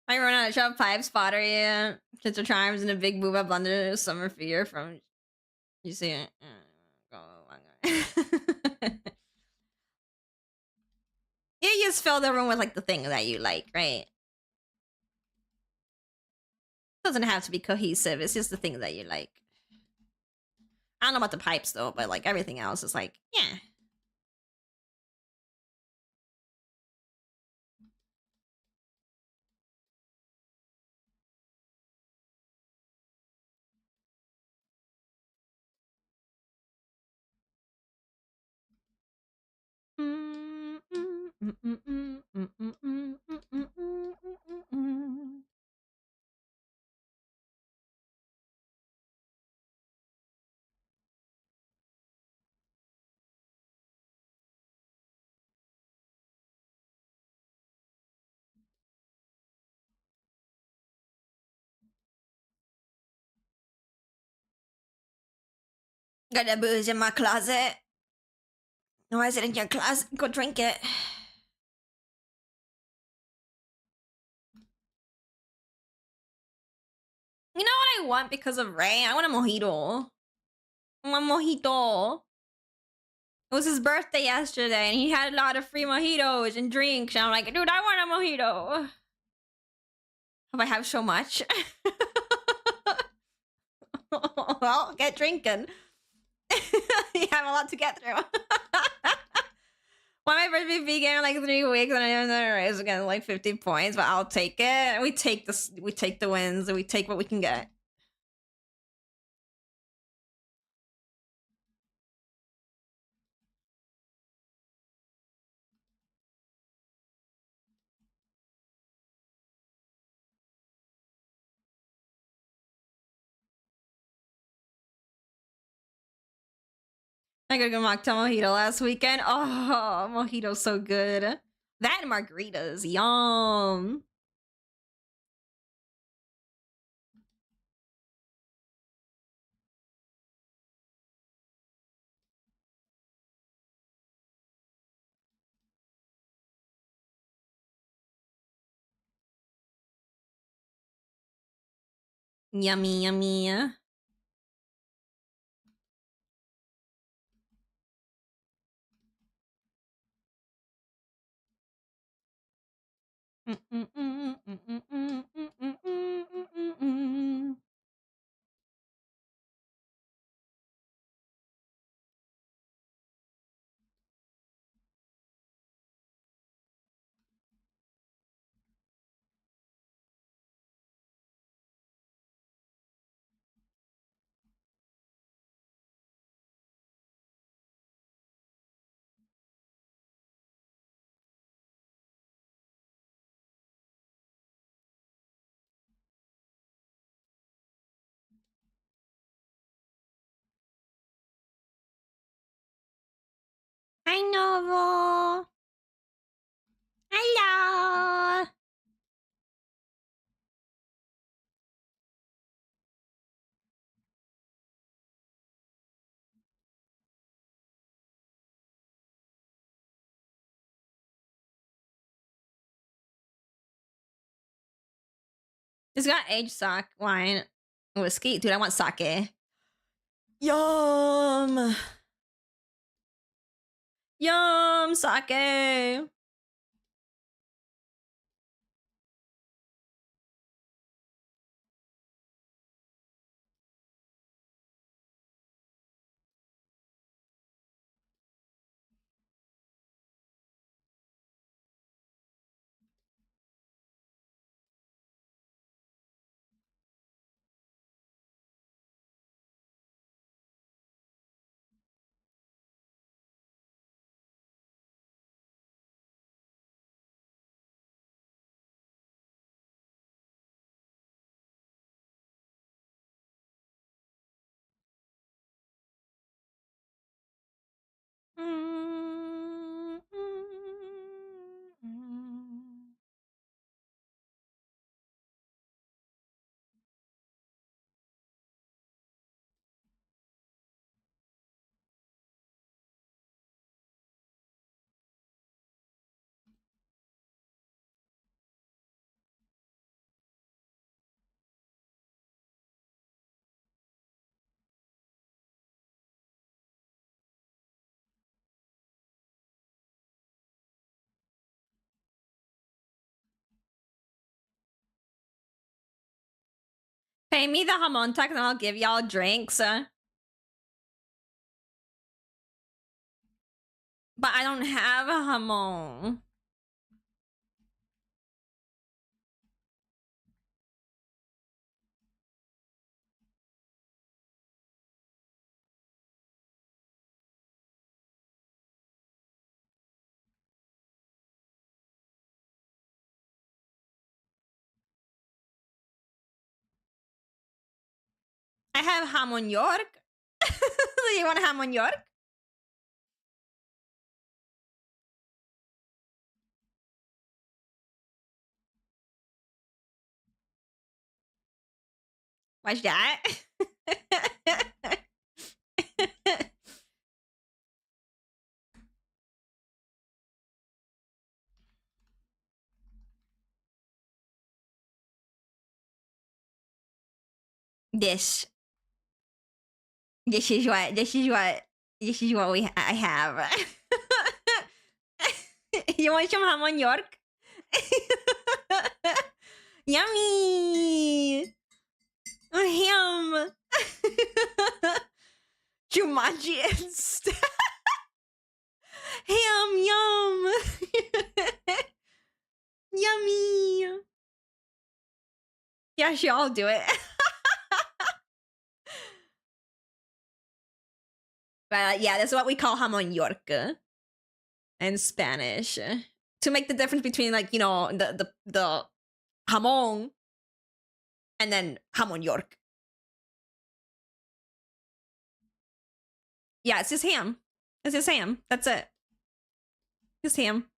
I run out of shop 5 spotter, yeah. Kids are charms and a big boob up under summer fear from you see it. You just fill the room with like the thing that you like, right? Doesn't have to be cohesive, it's just the thing that you like. I don't know about the pipes though, but like everything else is like, yeah. Got the booze in my closet. Why is it in your closet? Go drink it. You know what I want because of Ray? I want a mojito. I want a mojito. It was his birthday yesterday, and he had a lot of free mojitos and drinks. And I'm like, dude, I want a mojito. If I have so much. Well, get drinking. You have a lot to get through. When my first be vegan in like 3 weeks, and I never raise again like 50 points, but I'll take it. We take this. We take the wins, and we take what we can get. I got a mocktail mojito last weekend. Oh, mojito's so good. That and margaritas, yum. Yummy, yummy. Hi, Novo. Hello. It's got aged sock wine, whiskey. Dude, I want sake. Yum. Yum, sake. Pay me the hamon tax and I'll give y'all drinks. But I don't have a hamon. I have hamon York. Do you want hamon York? Watch that. This. This is what I have. You want some hamon York? Yummy. Ham. Jumanji instead. Ham, yum. Yummy. Yeah, sure, I'll do it. But yeah, that's what we call jamon york in Spanish. To make the difference between, like, you know, the jamon and then jamon york. Yeah, it's just ham. It's just ham. That's it. Just ham.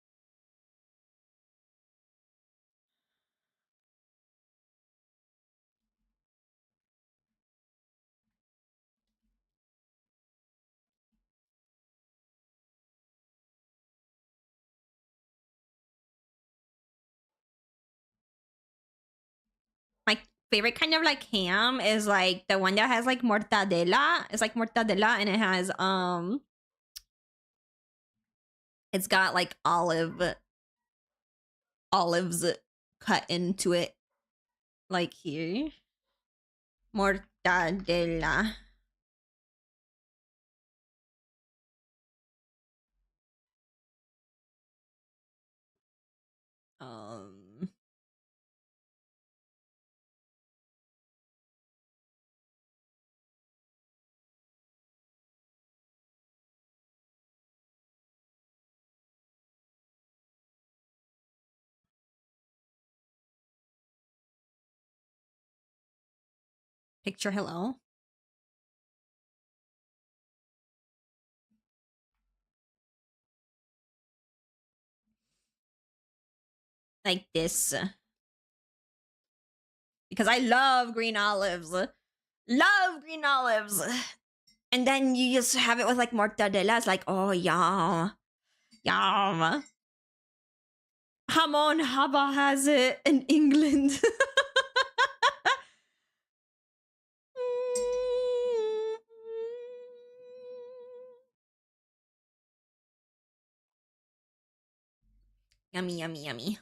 favorite kind of like ham is like the one that has like mortadella. It's like mortadella and it has it's got like olives cut into it. Like here. Mortadella. Um Picture hello. Like this. Because I love green olives. Love green olives. And then you just have it with like mortadella. It's like, oh, yum. Yum. Hamon Haba has it in England. Yummy, yummy, yummy.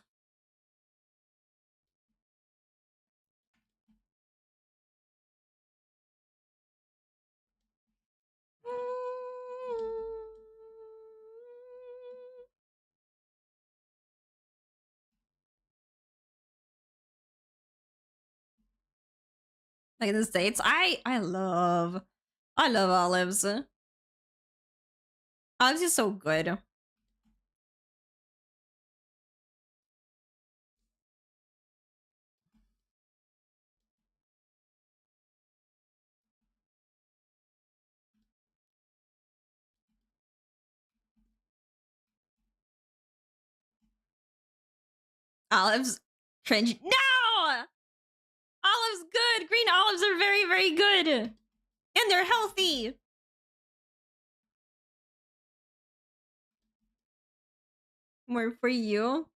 Like in the States, I love olives. Olives is so good. Olives cringe. No! Olives good. Green olives are very, very good. And they're healthy. More for you.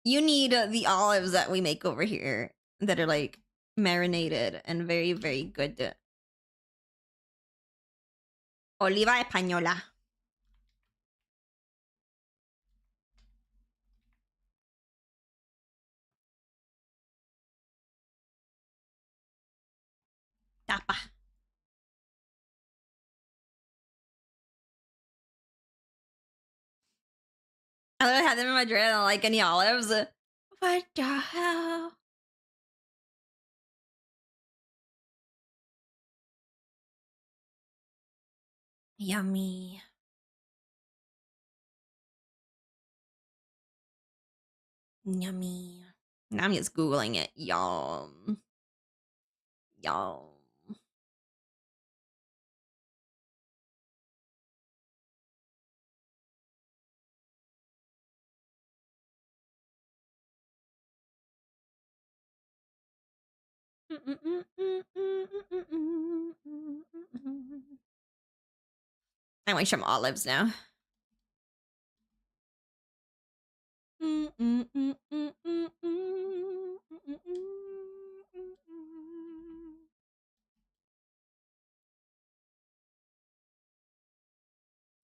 You need the olives that we make over here that are like marinated and very, very good. Oliva española. Tapa. I literally had them in Madrid. I don't like any olives. What the hell? Yummy. Yummy. Now I'm just Googling it. Yum. Yum. I want some olives now.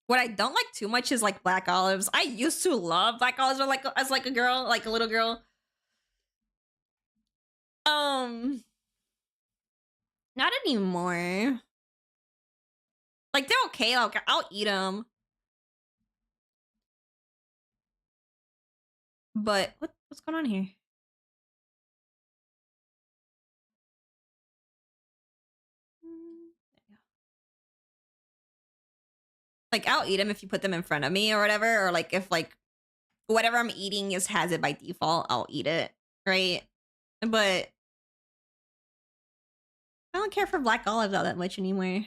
What I don't like too much is like black olives. I used to love black olives, but like as like a girl, like a little girl. Not anymore. Like they're okay. Like I'll eat them. But what's going on here? Like I'll eat them if you put them in front of me or whatever, or like if like whatever I'm eating is has it by default, I'll eat it, right? But I don't care for black olives all that much anymore.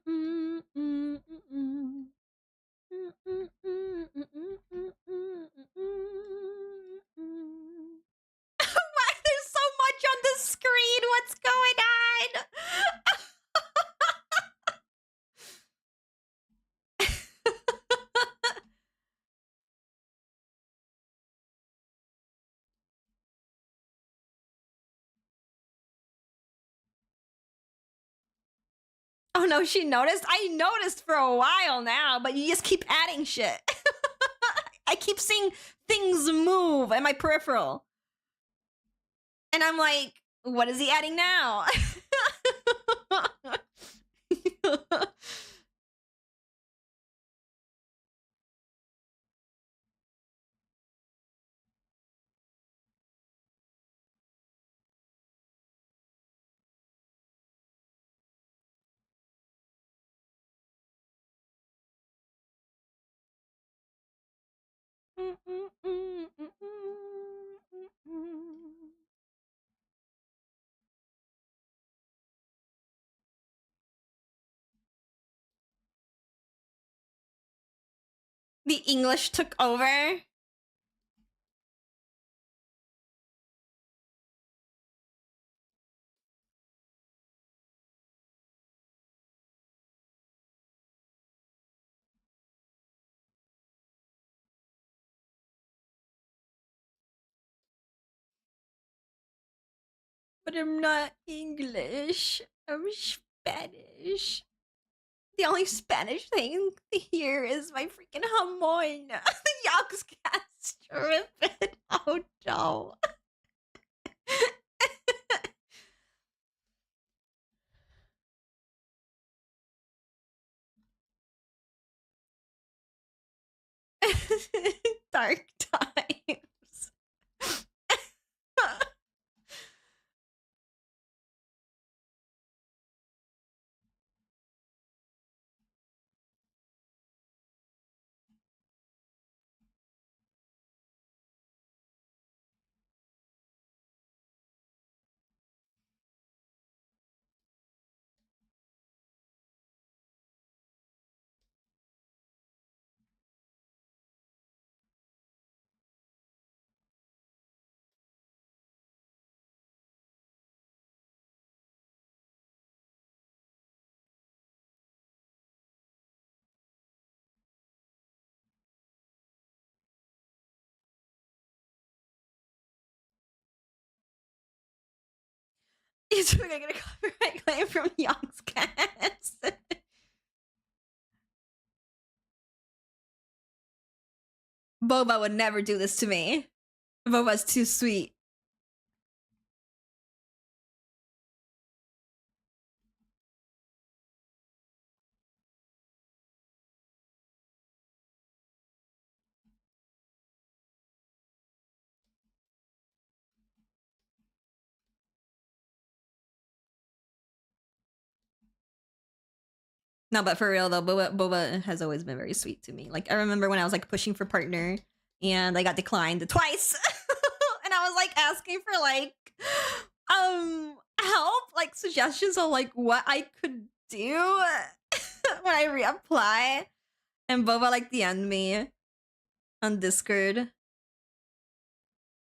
Why there's so much on the screen? What's going on? Oh no, she noticed? I noticed for a while now, but you just keep adding shit. I keep seeing things move in my peripheral. And I'm like, what is he adding now? The English took over. But I'm not English. I'm Spanish. The only Spanish thing here is my freaking jamon. The Yogs cat strip it. Oh no. Dark times. It's gonna get a copyright claim from Young's cats. Boba would never do this to me. Boba's too sweet. No, but for real though, Boba has always been very sweet to me. Like I remember when I was like pushing for partner and I got declined twice. And I was like asking for like help, like suggestions on like what I could do when I reapply. And Boba like DM'd me on Discord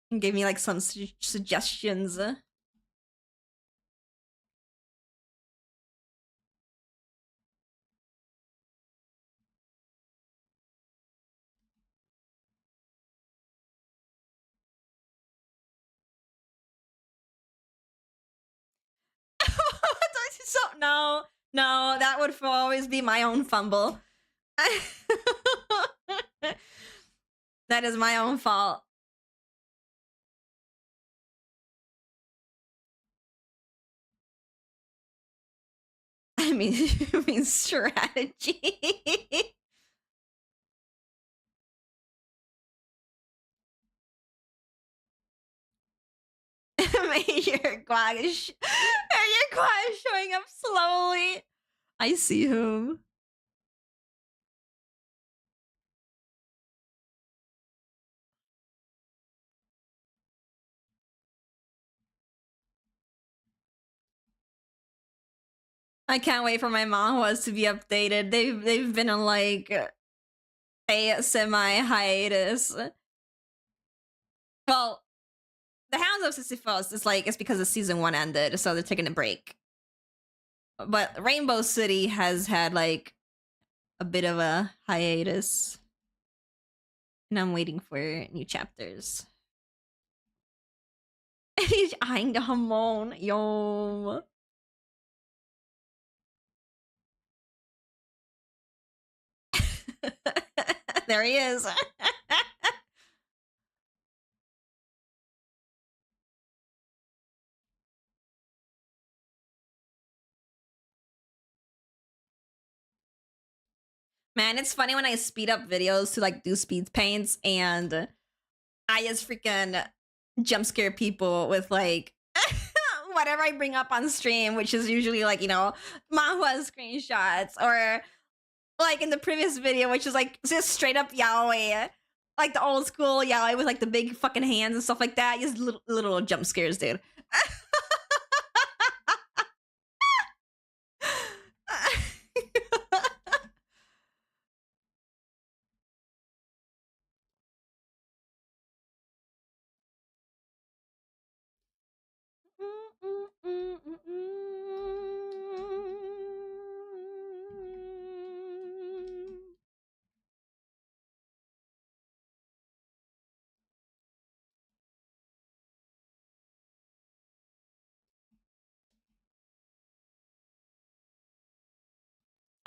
and gave me like some suggestions. So no, that would always be my own fumble. That is my own fault. I mean strategy. Major Quag is showing up slowly. I see him. I can't wait for my manhwas to be updated. They've been on like a semi hiatus. Well, the Hounds of Sisyphus is like it's because the season 1 ended, so they're taking a break. But Rainbow City has had like a bit of a hiatus. And I'm waiting for new chapters. He's eyeing the hamon. Yo. There he is. Man, it's funny when I speed up videos to like do speed paints and I just freaking jump scare people with like whatever I bring up on stream, which is usually like, you know, manhwa screenshots or like in the previous video, which is like just straight up yaoi, like the old school yaoi with like the big fucking hands and stuff like that. Just little jump scares, dude.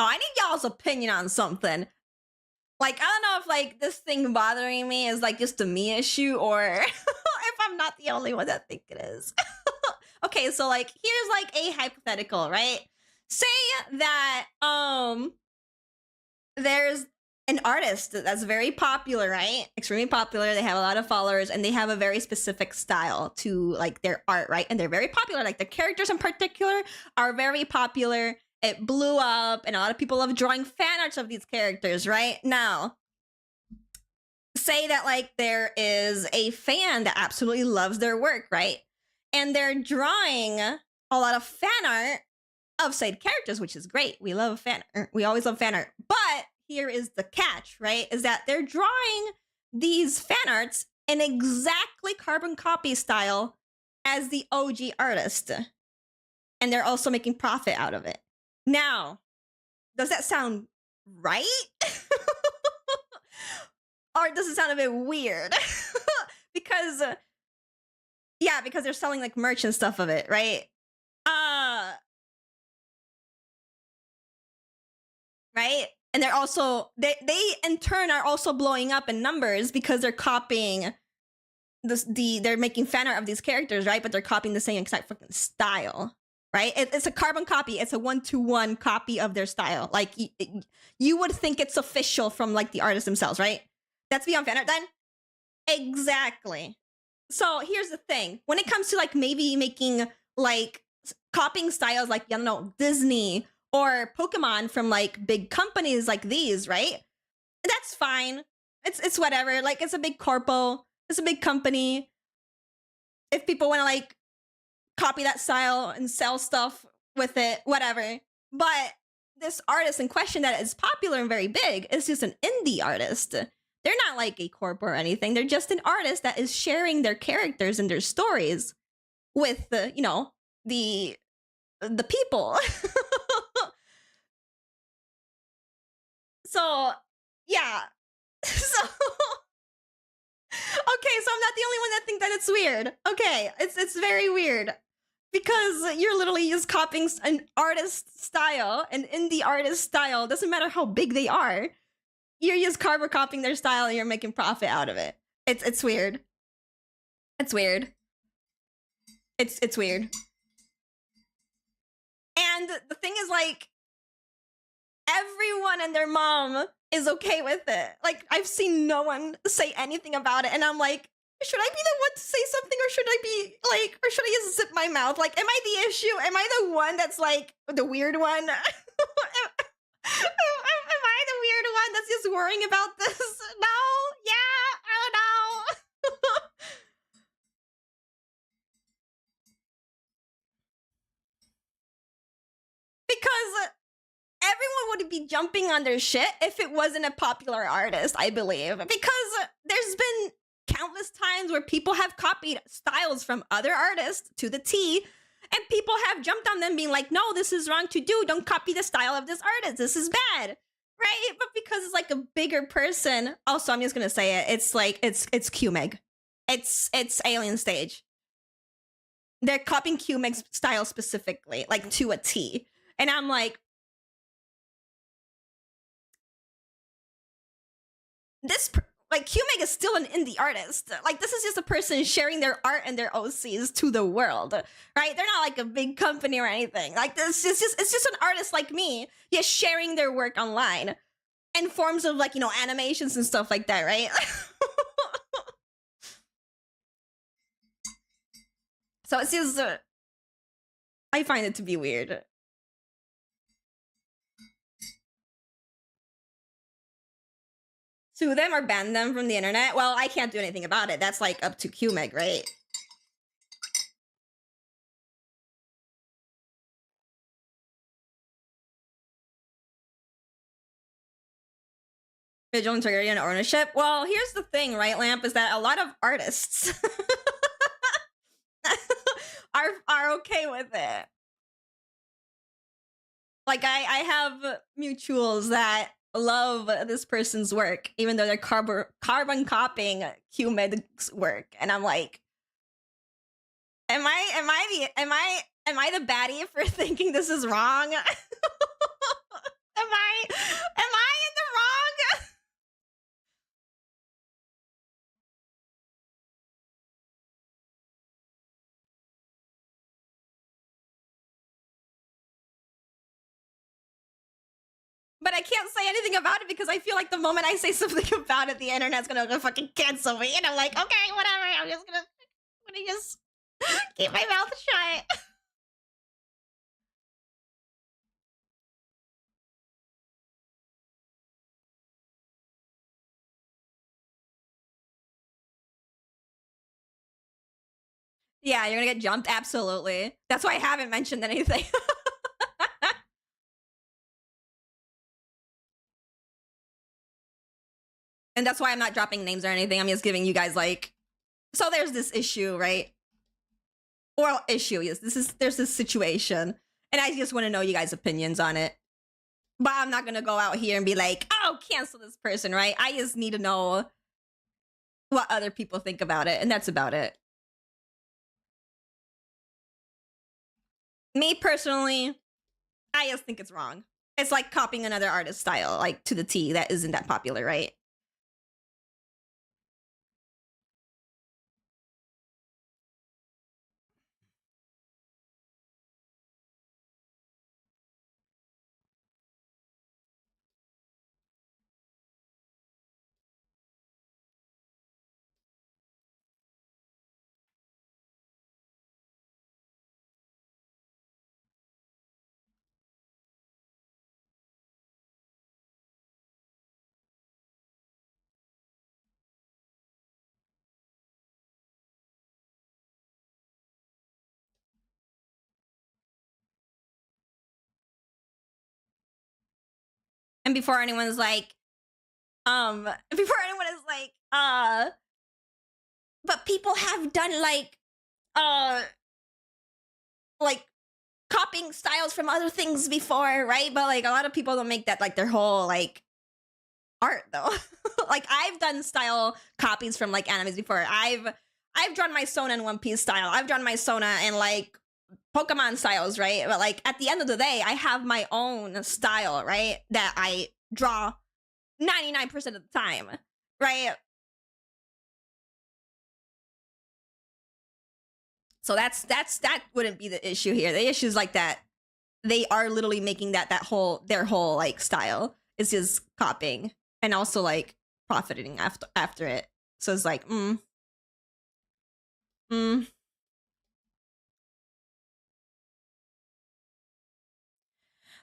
Oh, I need y'all's opinion on something. Like, I don't know if like this thing bothering me is like just a me issue or if I'm not the only one that think it is. Okay, so like here's like a hypothetical, right? Say that there's an artist that's very popular, right? Extremely popular. They have a lot of followers and they have a very specific style to like their art, right? And they're very popular. Like the characters in particular are very popular. It blew up and a lot of people love drawing fan arts of these characters, right? Now, say that like there is a fan that absolutely loves their work, right? And they're drawing a lot of fan art of said characters, which is great. We love fan art. We always love fan art. But here is the catch, right? Is that they're drawing these fan arts in exactly carbon copy style as the OG artist. And they're also making profit out of it. Now, does that sound right? Or does it sound a bit weird? Because, yeah, because they're selling like merch and stuff of it, right? Right? And they're also, they in turn are also blowing up in numbers because they're copying they're making fan art of these characters, right? But they're copying the same exact fucking style. Right? It's a carbon copy. It's a 1-to-1 copy of their style. Like, you would think it's official from, like, the artists themselves, right? That's beyond fan art then? Exactly. So, here's the thing. When it comes to, like, maybe making, like, copying styles like, I don't know, Disney or Pokemon from, like, big companies like these, right? That's fine. It's whatever. Like, it's a big corpo. It's a big company. If people want to, like, copy that style and sell stuff with it, whatever. But this artist in question that is popular and very big is just an indie artist. They're not like a corp or anything. They're just an artist that is sharing their characters and their stories with the, you know, the people. So, yeah. So okay, so I'm not the only one that think that it's weird. Okay, it's very weird. Because you're literally just copying an artist style, an indie artist style. Doesn't matter how big they are. You're just carbon copying their style and you're making profit out of it. It's weird. It's weird. It's weird. And the thing is, like, everyone and their mom is okay with it. Like, I've seen no one say anything about it, and I'm like, should I be the one to say something, or should I be like, or should I just zip my mouth? Like, am I the issue? Am I the one that's like the weird one? am I the weird one that's just worrying about this? No? Yeah? I don't know. Because everyone would be jumping on their shit if it wasn't a popular artist, I believe. Because there's been countless times where people have copied styles from other artists to the T, and people have jumped on them being like, no, this is wrong to do. Don't copy the style of this artist. This is bad. Right? But because it's like a bigger person, also, I'm just going to say it. It's like, it's QMeg. It's Alien Stage. They're copying QMeg's style specifically, like to a T. And I'm like, like Qmeg is still an indie artist. Like this is just a person sharing their art and their OCs to the world, right? They're not like a big company or anything. Like this is just it's just an artist like me, just sharing their work online in forms of like, you know, animations and stuff like that, right? So it's just I find it to be weird. Sue them or ban them from the internet? Well, I can't do anything about it. That's like up to Qmeg, right? Visual integrity and ownership. Well, here's the thing, right, Lamp, is that a lot of artists are okay with it. Like I have mutuals that love this person's work, even though they're carbon copying Qmed's work, and I'm like, am I the baddie for thinking this is wrong? am I in the wrong? But I can't say anything about it because I feel like the moment I say something about it, the internet's gonna go fucking cancel me. And I'm like, okay, whatever. I'm gonna just keep my mouth shut. Yeah, you're gonna get jumped. Absolutely. That's why I haven't mentioned anything. And that's why I'm not dropping names or anything. I'm just giving you guys like, so there's this issue, right? Or issue, yes. There's this situation. And I just want to know you guys' opinions on it. But I'm not gonna go out here and be like, oh, cancel this person, right? I just need to know what other people think about it, and that's about it. Me personally, I just think it's wrong. It's like copying another artist's style, like to the T, that isn't that popular, right? And before anyone's like, before anyone is but people have done like copying styles from other things before, right? But like a lot of people don't make that like their whole like art though. Like I've done style copies from like animes before. I've drawn my Sona in One Piece style. I've drawn my Sona in like Pokemon styles, right? But like at the end of the day, I have my own style, right? That I draw 99% of the time, right? So that wouldn't be the issue here. The issue is like that they are literally making that their whole like style is just copying and also like profiting after it. So it's like,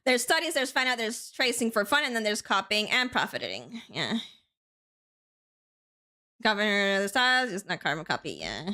There's studies, there's find out, there's tracing for fun, and then there's copying and profiting. Yeah. Governor of the styles is not carbon copy. Yeah.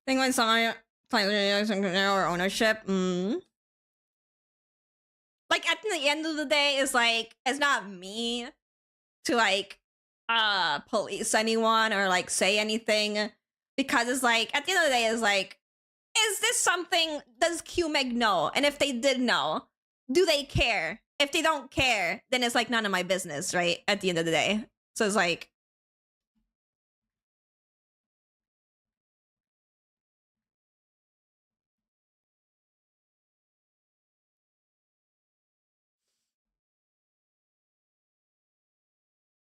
Think when someone or ownership, like at the end of the day, it's like it's not me to like police anyone or like say anything, because it's like at the end of the day, it's like, is this something, does QMeg know? And if they did know, do they care? If they don't care, then it's like none of my business, right? At the end of the day. So it's like,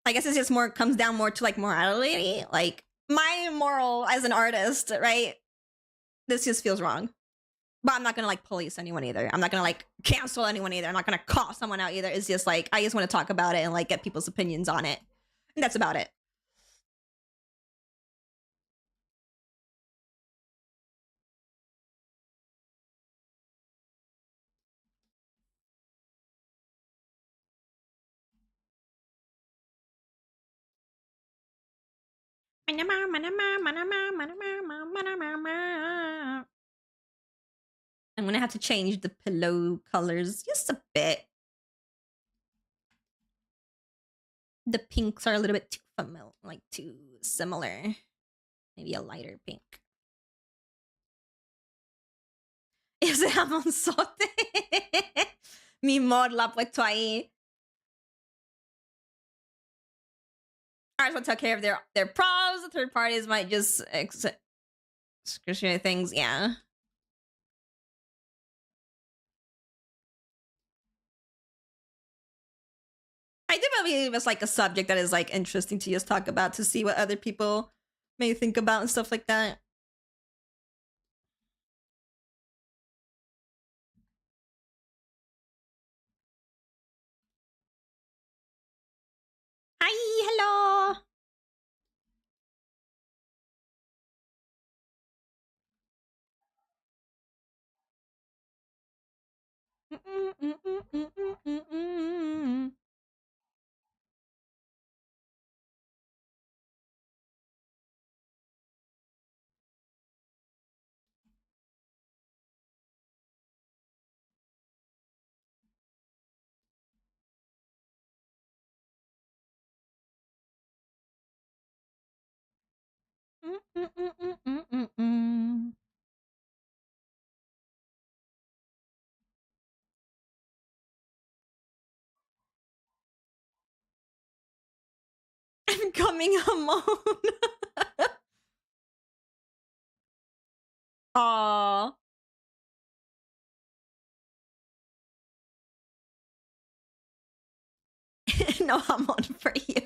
I guess it's just more, comes down more to like morality. Like my moral as an artist, right? This just feels wrong. But I'm not gonna like police anyone either. I'm not gonna like cancel anyone either. I'm not gonna call someone out either. It's just like, I just want to talk about it and like get people's opinions on it. And that's about it. I'm gonna have to change the pillow colors just a bit. The pinks are a little bit too familiar, like too similar. Maybe a lighter pink. Ese jamonzote. Mi modla puesto ahí. Artists will take care of their pros. The third parties might just excruciate things. Yeah. I do believe it's like a subject that is like interesting to just talk about, to see what other people may think about and stuff like that. Hi, hello. I'm coming alone. Aww. No, I'm on for you.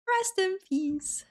Rest in peace.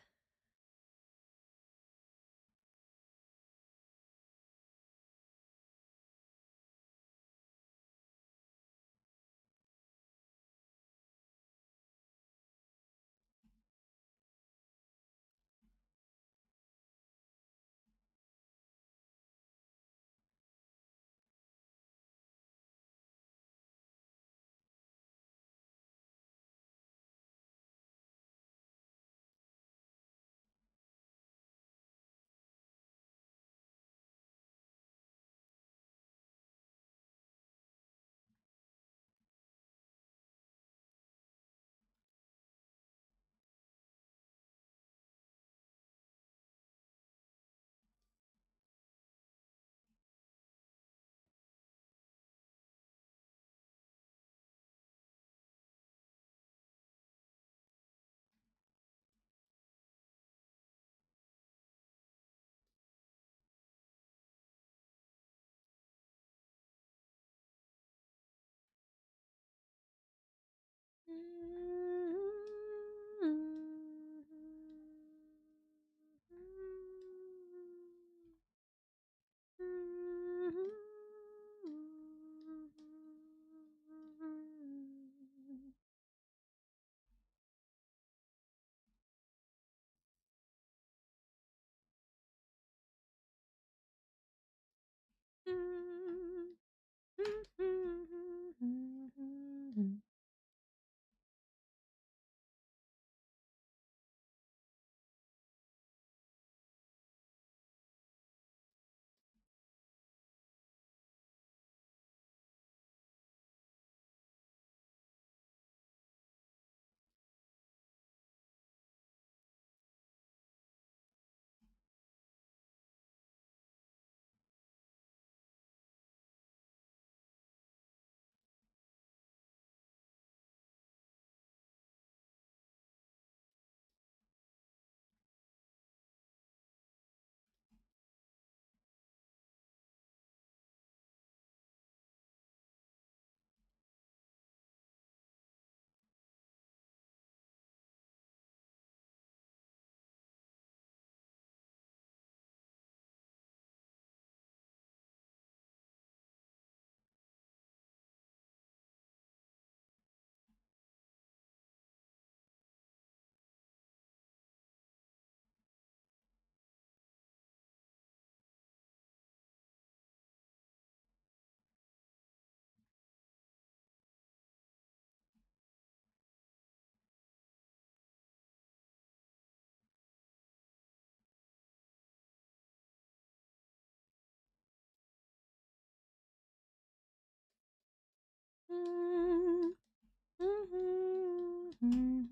Thank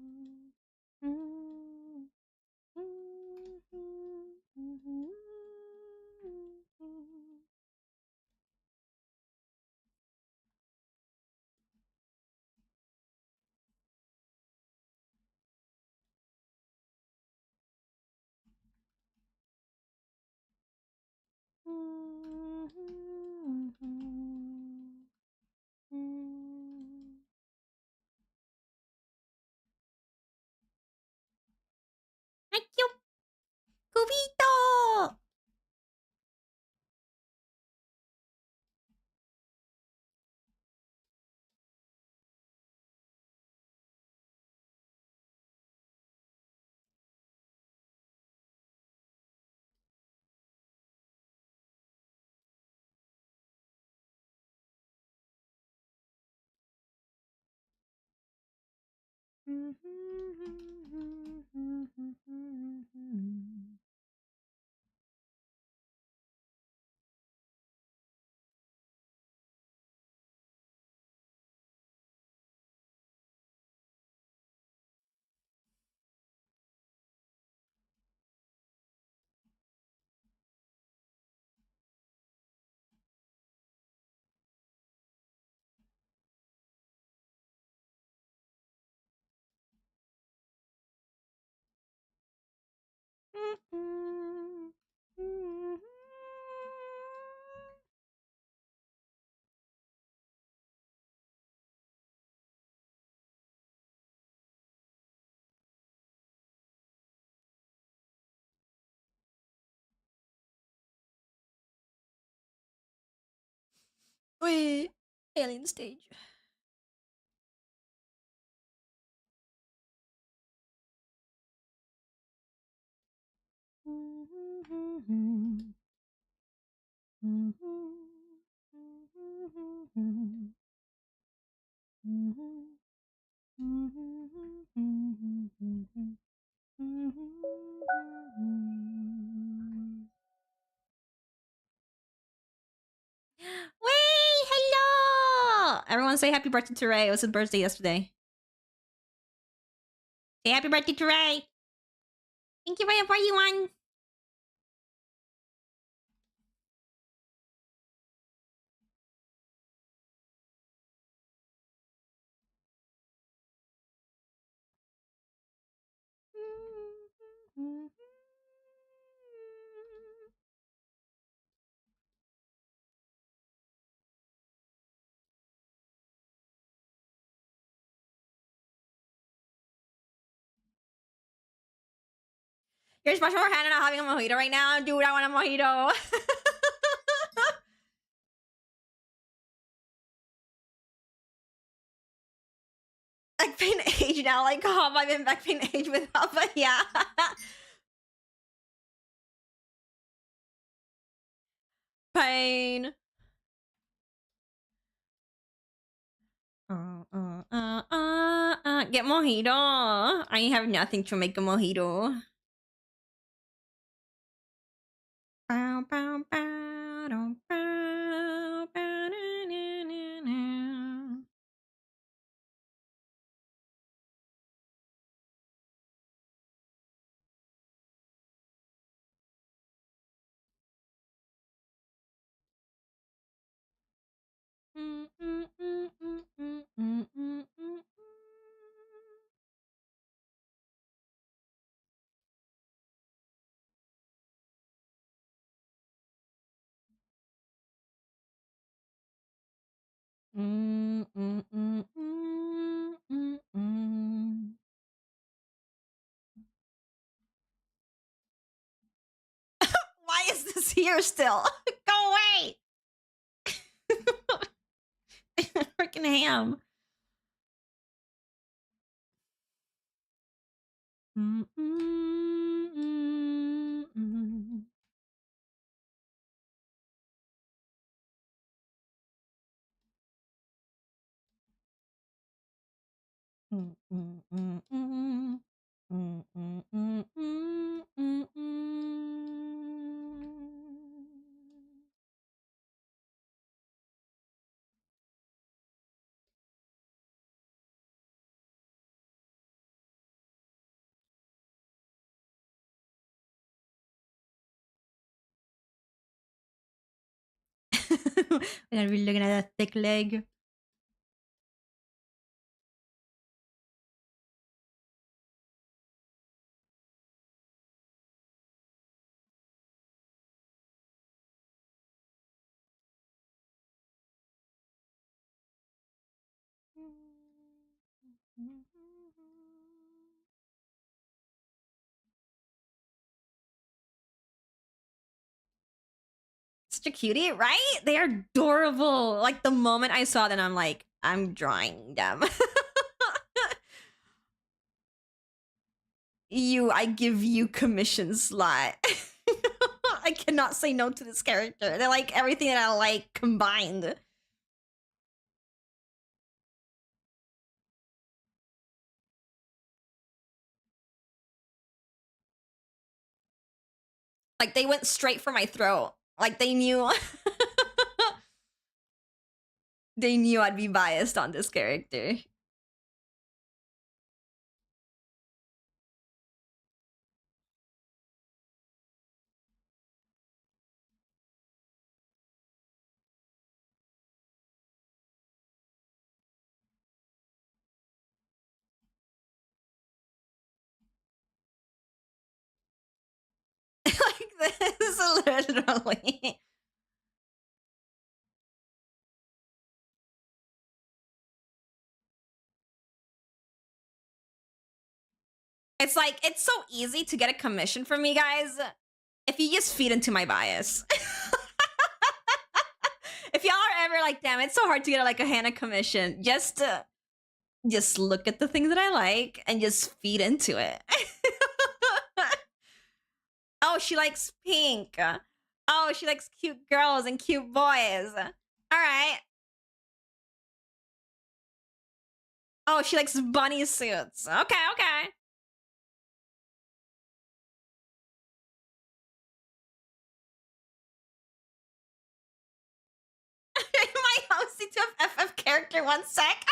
you, Cubito. Wait, alien stage. Wait, hello! Everyone say happy birthday to Ray. It was his birthday yesterday. Say happy birthday to Ray. Thank you for your 41. You're special for Hannah not having a mojito right now. Dude, I want a mojito. Back pain age now. Like, oh, I've been back pain age with Hubba. Yeah. Pain. Get mojito. I have nothing to make a mojito. Bow, bow, bow, bow, bow, bow, na, na, na. Why is this here still? Go away! Freaking ham. I'm really looking at that thick leg. Such a cutie, right? They are adorable. Like the moment I saw them, I'm like, I'm drawing them. I give you commission slot. I cannot say no to this character. They're like everything that I like combined. Like they went straight for my throat. Like they knew they knew I'd be biased on this character. Like this, literally. It's like it's so easy to get a commission from me, guys. If you just feed into my bias. If y'all are ever like, damn, it's so hard to get like a Hannah commission, just look at the things that I like and just feed into it. Oh, she likes pink. Oh, she likes cute girls and cute boys. All right. Oh, she likes bunny suits. Okay, okay. My house to a FF character 1 sec.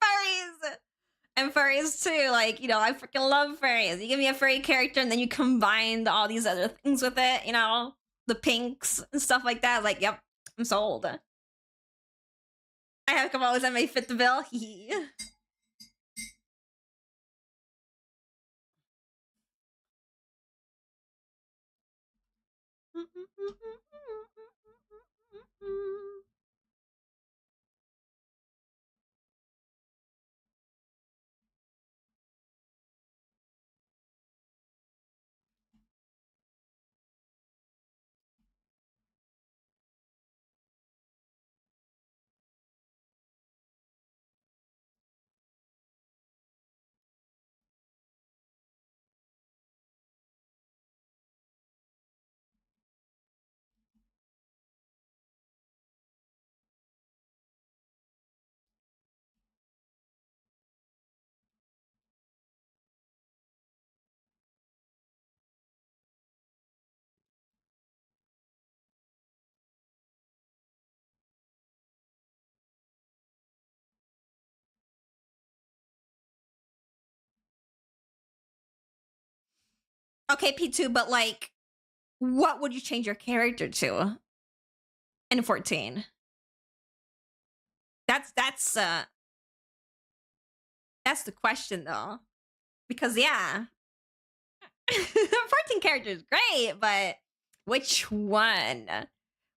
Furries. And furries too. Like, I freaking love furries. You give me a furry character and then you combine all these other things with it, the pinks and stuff like that. Like, yep, I'm sold. I have a couple others that may fit the bill. Okay, P2, but like, what would you change your character to in 14? That's the question though. Because yeah. 14 characters great, but which one?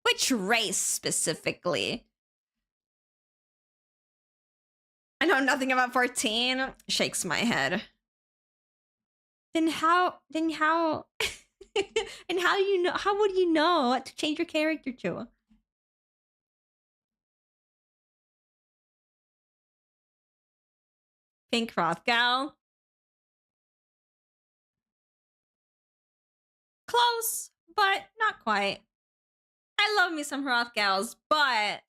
Which race specifically? I know nothing about 14. Shakes my head. Then how and how do you know, how would you know what to change your character to? Pink Rothgal. Close, but not quite. I love me some Rothgals, but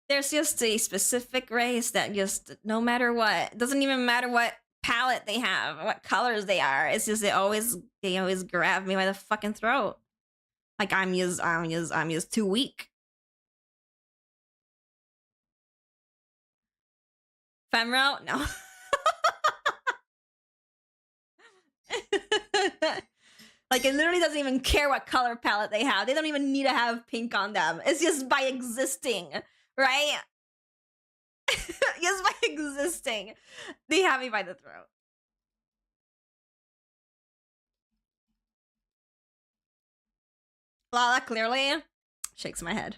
there's just a specific race that just, no matter what, it doesn't even matter what palette they have, what colors they are. It's just they always grab me by the fucking throat. Like I'm just too weak. Femro? No. Like, it literally doesn't even care what color palette they have. They don't even need to have pink on them. It's just by existing, right? Just by existing, they have me by the throat. Lala clearly shakes my head.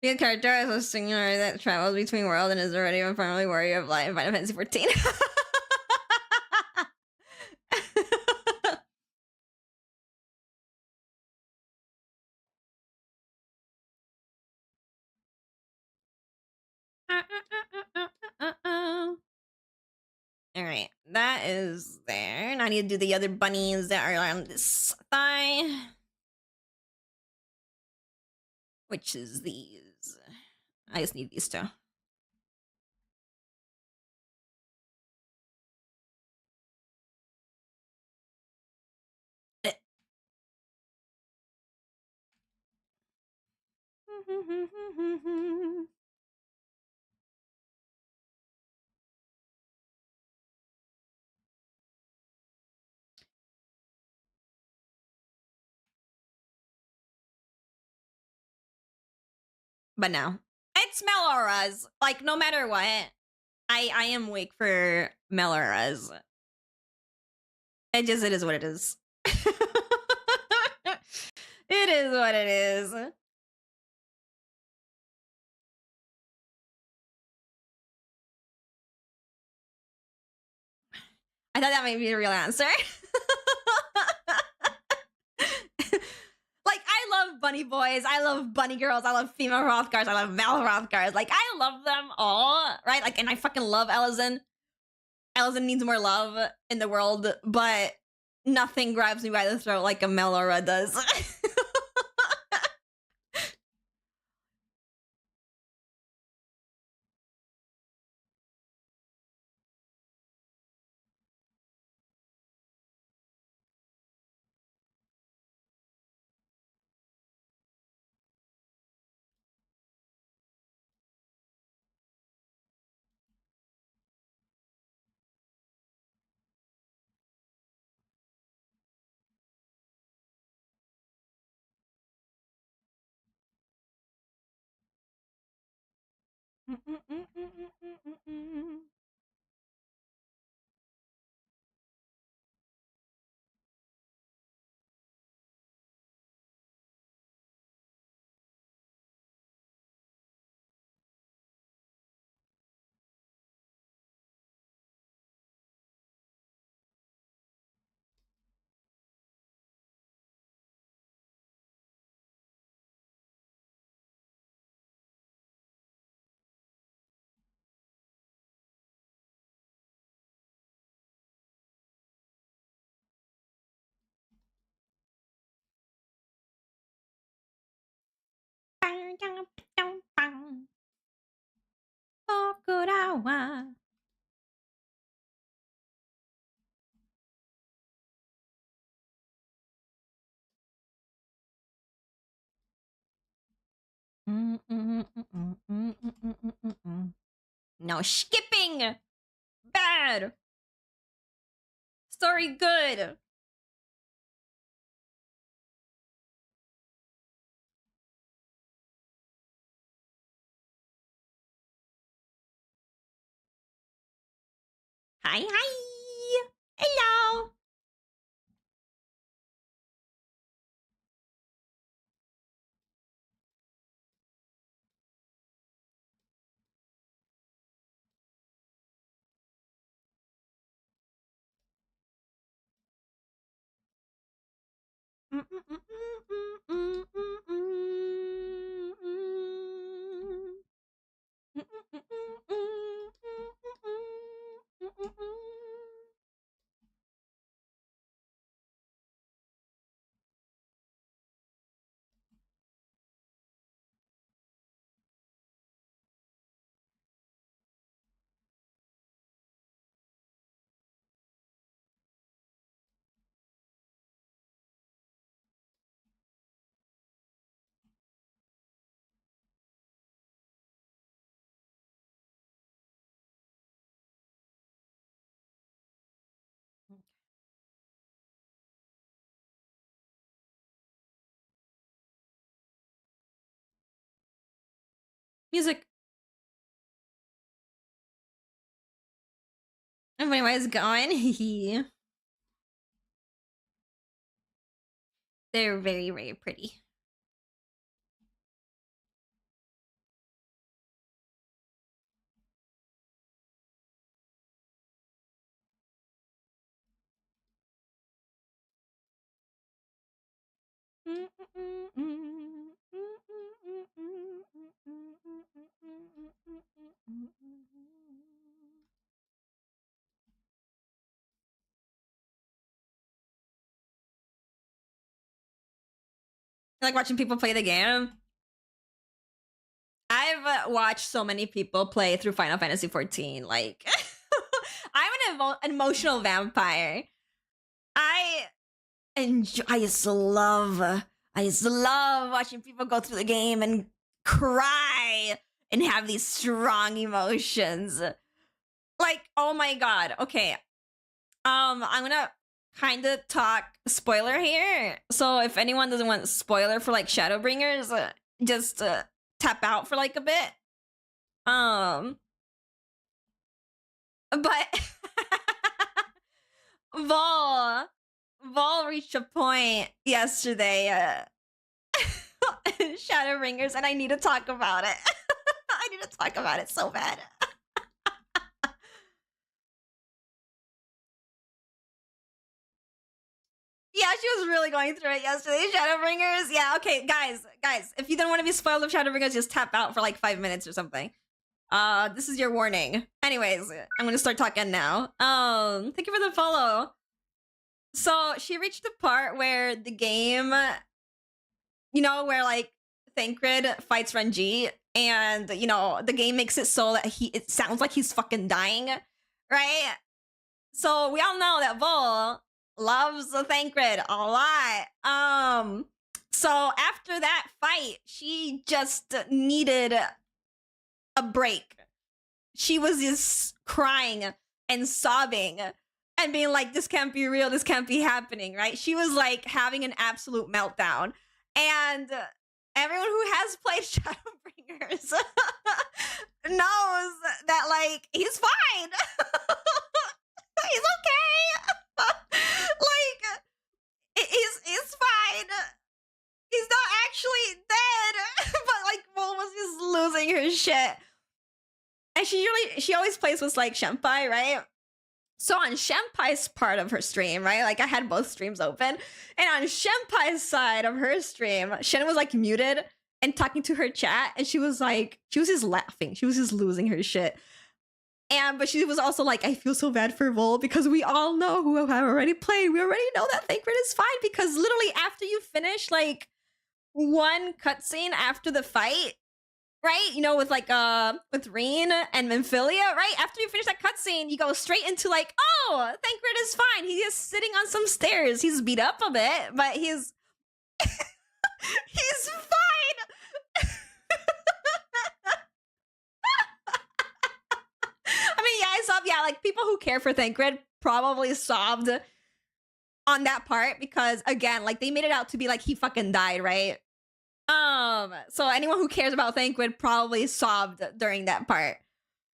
The character is a singer that travels between worlds and is already a primarily warrior of light in Final Fantasy 14. Alright, that is there. Now I need to do the other bunnies that are on this thigh. Which is these. I just need these two. But no. It's Melora's. Like, no matter what, I am weak for Melora's. It is what it is. It is what it is. I thought that might be the real answer. Like, I love bunny boys, I love bunny girls, I love female Rothgars, I love male Rothgars. Like, I love them all, right? Like, and I fucking love Elezen. Elezen needs more love in the world, but nothing grabs me by the throat like a Melora does. No skipping! Bad! Story good! Hi, hi! Hello! Music. Everybody, why is it going? They're very, very pretty. I like watching people play the game. I've watched so many people play through Final Fantasy 14. Like, I'm an emotional vampire. I used to love watching people go through the game and cry and have these strong emotions. Like, oh my god. Okay. I'm gonna kind of talk spoiler here. So if anyone doesn't want spoiler for like Shadowbringers, just tap out for like a bit. But Vol reached a point yesterday, Shadowbringers, and I need to talk about it. I need to talk about it so bad. Yeah, she was really going through it yesterday. Shadowbringers. Yeah, okay, guys, if you don't want to be spoiled of Shadowbringers, just tap out for like 5 minutes or something. This is your warning. Anyways, I'm gonna start talking now. Thank you for the follow. So she reached the part where the game, you know, where like Thancred fights Renji, and you know the game makes it so that it sounds like he's fucking dying, right? So we all know that Vol loves the Thancred a lot. So after that fight, she just needed a break. She was just crying and sobbing and being like, this can't be real, this can't be happening, right? She was like having an absolute meltdown. And everyone who has played Shadowbringers knows that like he's fine. He's okay. Like he's fine. He's not actually dead. But like Vol was just losing her shit. And she always plays with like Shenpai, right? So on Shenpai's part of her stream, right? Like I had both streams open. And on Shenpai's side of her stream, Shen was like muted and talking to her chat. And she was just laughing. She was just losing her shit. But she was also like, I feel so bad for Vol because we all know who have already played. We already know that Thancred is fine because literally after you finish like one cutscene after the fight, right? You know, with like with Reen and Memphilia, right? After you finish that cutscene, you go straight into like, oh, Thancred is fine. He's just sitting on some stairs. He's beat up a bit, but he's he's fine. I mean, yeah, I sobbed. Yeah, like people who care for Thancred probably sobbed on that part because again, like they made it out to be like he fucking died, right? So anyone who cares about Thancred probably sobbed during that part.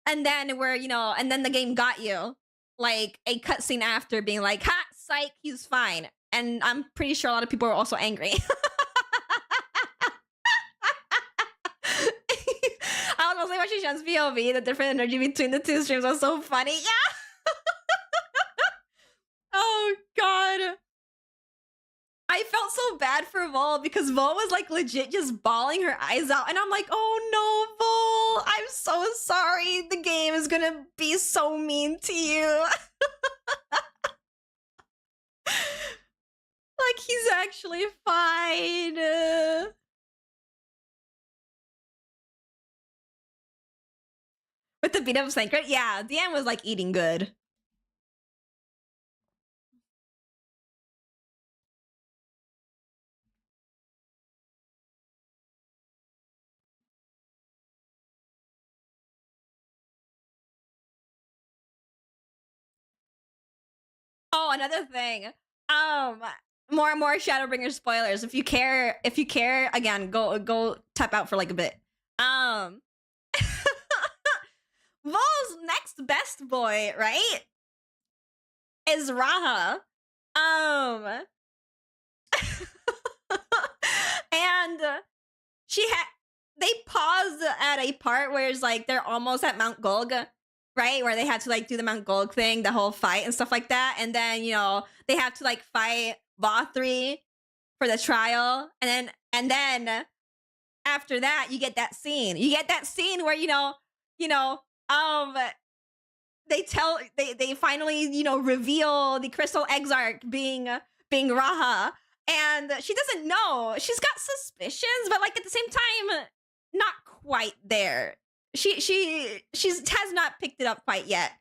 And then and then the game got you like a cutscene after being like, ha, psych, he's fine. And I'm pretty sure a lot of people are also angry. I was mostly watching Shen's POV. The different energy between the two streams was so funny. Yeah. Oh god. I felt so bad for Vol because Vol was like legit just bawling her eyes out. And I'm like, oh no, Vol, I'm so sorry. The game is gonna be so mean to you. Like he's actually fine. With the beat up of Thancred? Yeah, Deanne was like eating good. Oh, another thing. More Shadowbringer spoilers. If you care, again, go tap out for like a bit. Vol's next best boy, right? Is Raha. And they paused at a part where it's like they're almost at Mount Golg, right? Where they had to like do the Mount Golg thing, the whole fight and stuff like that. And then, you know, they have to like fight Vothri for the trial. And then after that, you get that scene. You get that scene where, they finally, reveal the Crystal Exarch being Raha. And she doesn't know. She's got suspicions, but like at the same time, not quite there. She has not picked it up quite yet.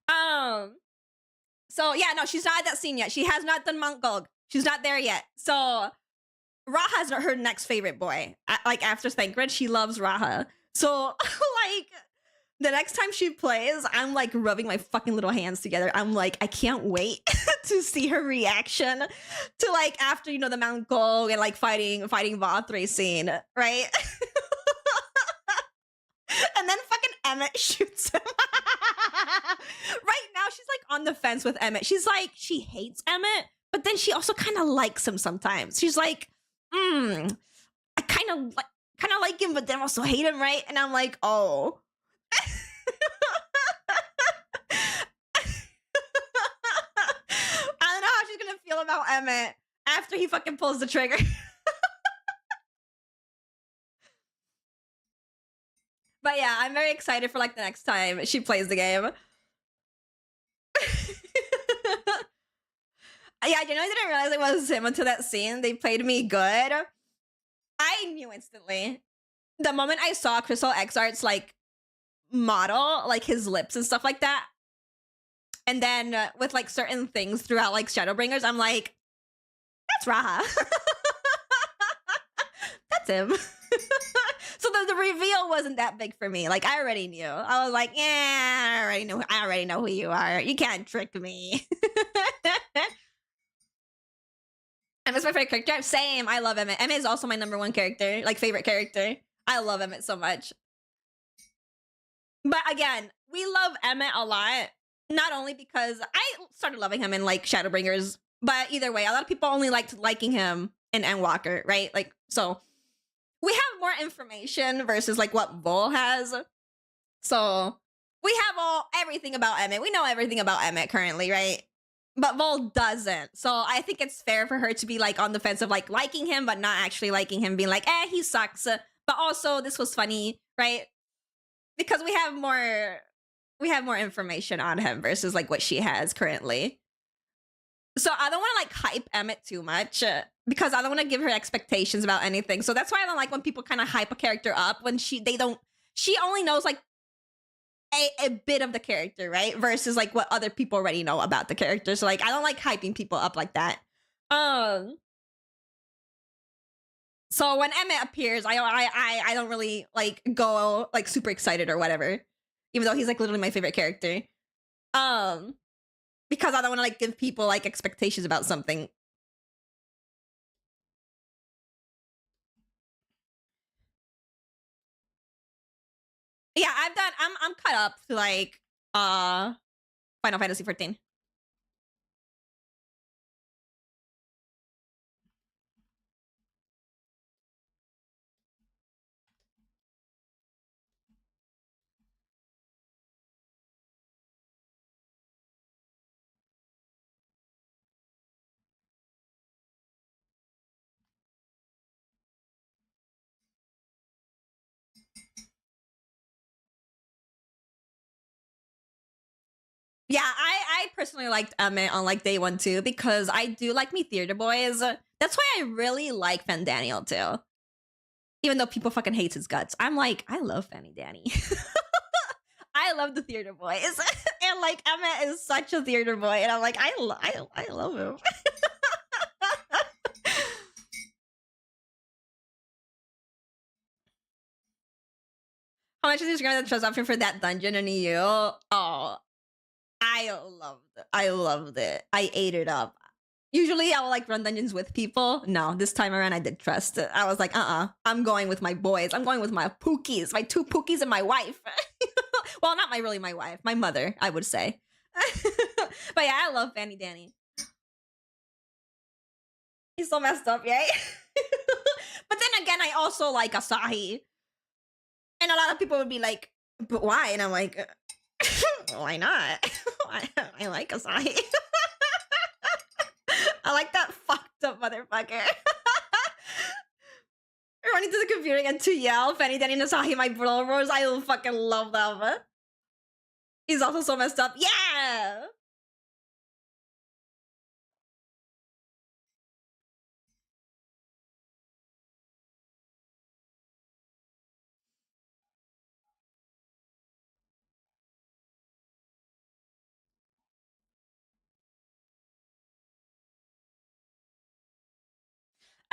So yeah, no, she's not at that scene yet. She has not done Mount Golg. She's not there yet. So Raha's her next favorite boy. Like after Thancred, she loves Raha. So like the next time she plays, I'm like rubbing my fucking little hands together. I'm like, I can't wait to see her reaction to like after, the Mount Golg and like fighting Vothri scene, right? And then fucking Emmett shoots him. Right now, she's like on the fence with Emmett. She's like, she hates Emmett, but then she also kind of likes him sometimes. She's like, I kind of like him, but then also hate him, right? And I'm like, oh. I don't know how she's gonna feel about Emmett after he fucking pulls the trigger. But yeah, I'm very excited for like the next time she plays the game. Yeah, I didn't realize it was him until that scene. They played me good. I knew instantly. The moment I saw Crystal Exarch's like model, like his lips and stuff like that, and then with like certain things throughout like Shadowbringers, I'm like, that's Raha. That's him. So the reveal wasn't that big for me. Like I already knew. I was like, yeah, I already know who you are. You can't trick me. Emmett's my favorite character. Same. I love Emmett. Emmett is also my number one character, like favorite character. I love Emmett so much. But again, we love Emmett a lot. Not only because I started loving him in like Shadowbringers, but either way, a lot of people only liked liking him in Endwalker, right? Like, so we have more information versus like what Vol has. So we have everything about Emmett. We know everything about Emmett currently, right? But Vol doesn't. So I think it's fair for her to be like on the fence of like liking him, but not actually liking him, being like, he sucks. But also this was funny, right? Because we have more information on him versus like what she has currently. So I don't want to like hype Emmett too much because I don't want to give her expectations about anything. So that's why I don't like when people kind of hype a character up when she only knows like a bit of the character, right? Versus like what other people already know about the character. So like I don't like hyping people up like that. So when Emmett appears, I don't really like go like super excited or whatever, even though he's like literally my favorite character. Because I don't want to like give people like expectations about something. Yeah, I'm caught up to like Final Fantasy 14. Yeah, I personally liked Emmett on like day one too because I do like me theater boys. That's why I really like Fandaniel too. Even though people fucking hates his guts. I'm like, I love Fanny Danny. I love the theater boys. And like Emmett is such a theater boy. And I'm like, I love him. How much is this gonna trust option for that dungeon in EU? Oh, I loved it. I ate it up. Usually I will like run dungeons with people. No, this time around I did trust. I was like, I'm going with my boys. I'm going with my pookies, my 2 pookies and my wife. Well, not really my wife, my mother, I would say. But yeah, I love Fanny Danny. He's so messed up, yay. But then again, I also like Asahi. And a lot of people would be like, but why? And I'm like, why not? I like Asahi. I like that fucked up motherfucker. Running to the computer again to yell, Fanny Danny and Asahi, my bros. I fucking love them. He's also so messed up. Yeah!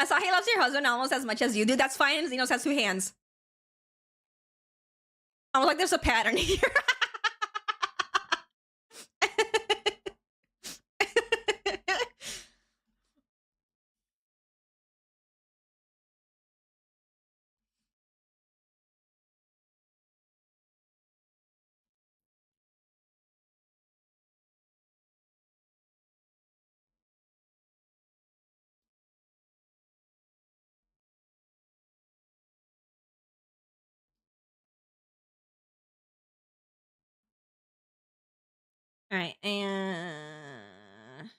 Asahi loves your husband almost as much as you do. That's fine. Xenos has 2 hands. I was like, there's a pattern here. All right, and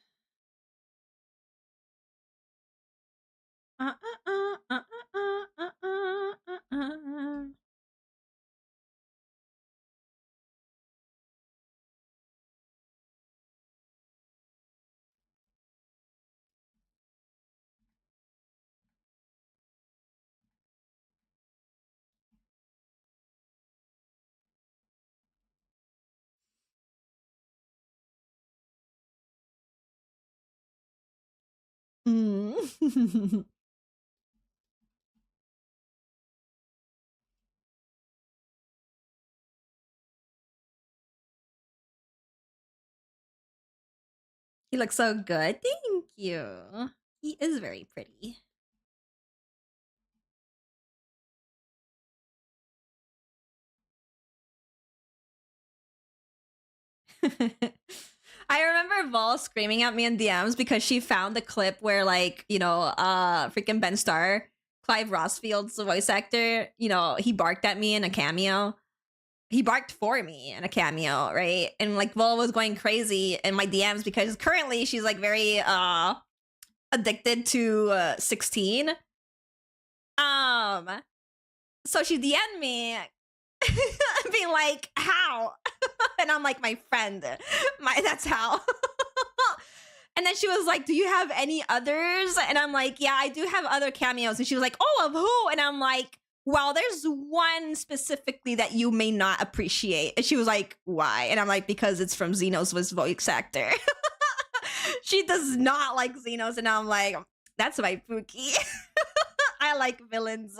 He looks so good. Thank you. He is very pretty. I remember Vol screaming at me in DMs because she found the clip where, like, you know, freaking Ben Starr, Clive Rossfield's voice actor, you know, he barked at me in a cameo. He barked for me in a cameo, right? And like Vol was going crazy in my DMs because currently she's like very addicted to 16. So she DM'd me being like, how? And I'm like, my friend, that's how. And then she was like, do you have any others? And I'm like, yeah, I do have other cameos. And she was like, oh, of who? And I'm like, well, there's one specifically that you may not appreciate. And she was like, why? And I'm like, because it's from Xenos' voice actor. She does not like Xenos. And I'm like, that's my Pookie. I like villains.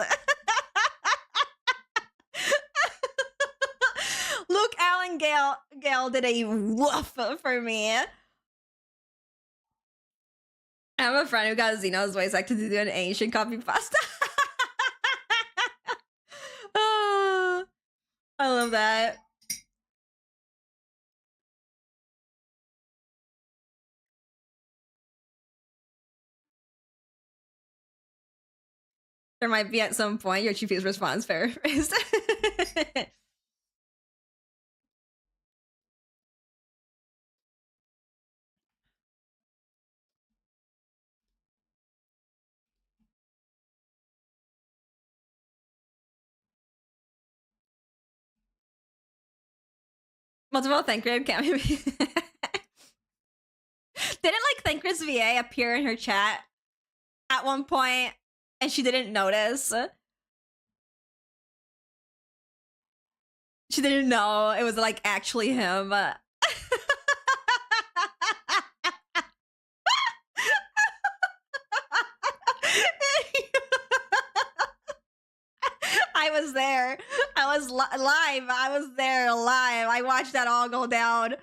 Luke Allen Gale did a woof for me. I have a friend who got Xenos voice actor to do an Asian copy pasta. Oh, I love that. There might be at some point your Chief's response paraphrased. Multiple Thancred cameo. Didn't like Thancred's VA appear in her chat at one point and she didn't notice? She didn't know it was like actually him. I was there. I was live. I was there live. I watched that all go down.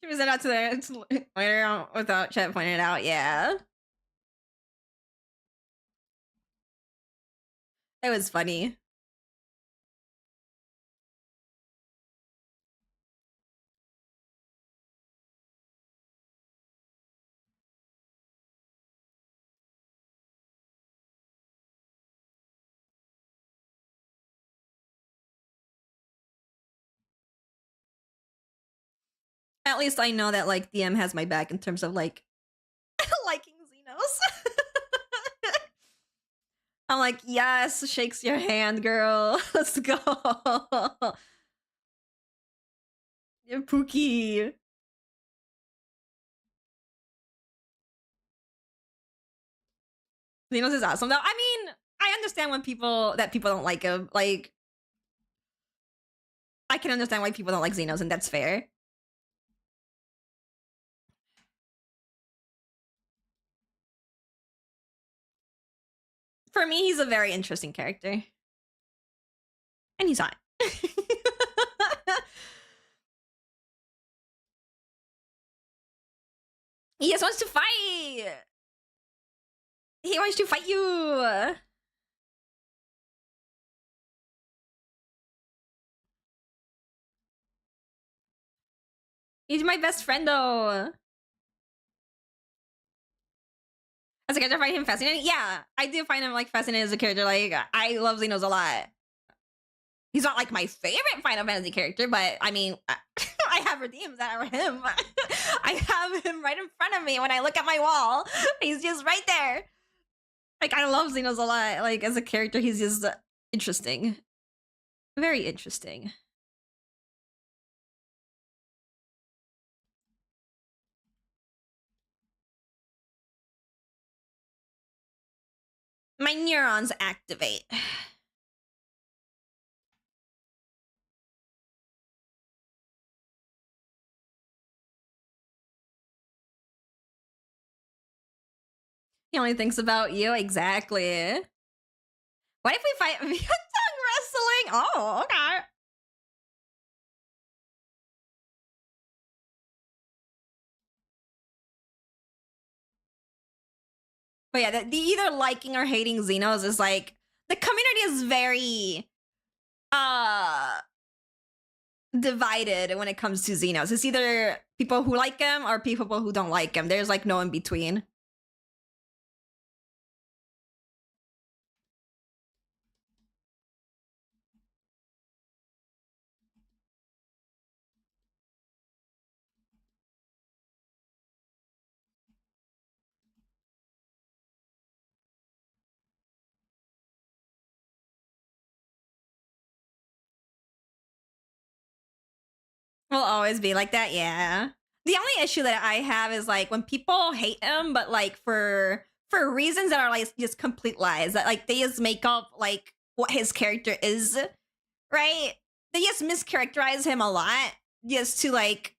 She was out to the without Chet pointing it out. Yeah, it was funny. At least I know that like DM has my back in terms of like liking Xenos. I'm like, yes, shakes your hand, girl. Let's go. You're Pookie. Xenos is awesome though. I mean, I understand when people don't like him. Like, I can understand why people don't like Xenos, and that's fair. For me, he's a very interesting character. And he's hot. He just wants to fight! He wants to fight you! He's my best friend, though. As a character, I find him fascinating. Yeah, I do find him like fascinating as a character. Like, I love Xenos a lot. He's not like my favorite Final Fantasy character, but I mean, I have redeems that are him. I have him right in front of me when I look at my wall. He's just right there. Like, I love Xenos a lot. Like, as a character, he's just interesting. Very interesting. My neurons activate. He only thinks about you. Exactly. What if we fight tongue wrestling? Oh, okay. But yeah, the either liking or hating Xenos is like, the community is very divided when it comes to Xenos. It's either people who like him or people who don't like him. There's like no in between. Will always be like that, yeah. The only issue that I have is like when people hate him, but like for reasons that are like just complete lies. That like they just make up like what his character is, right? They just mischaracterize him a lot just to like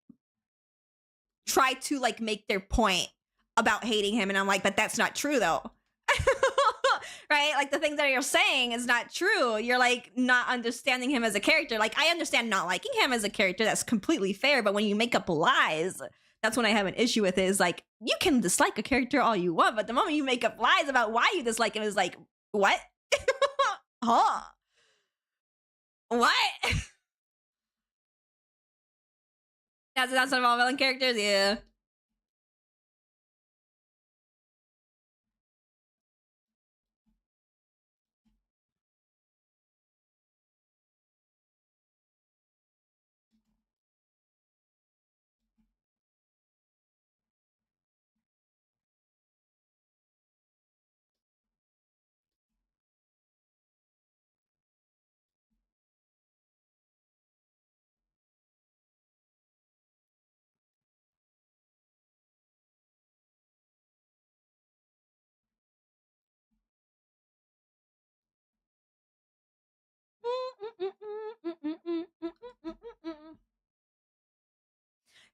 try to like make their point about hating him, and I'm like, but that's not true though. Right? Like the things that you're saying is not true. You're like not understanding him as a character. Like I understand not liking him as a character. That's completely fair. But when you make up lies, that's when I have an issue with it. Is like you can dislike a character all you want, but the moment you make up lies about why you dislike him is like, what? Huh? What? That's one of all villain characters, yeah.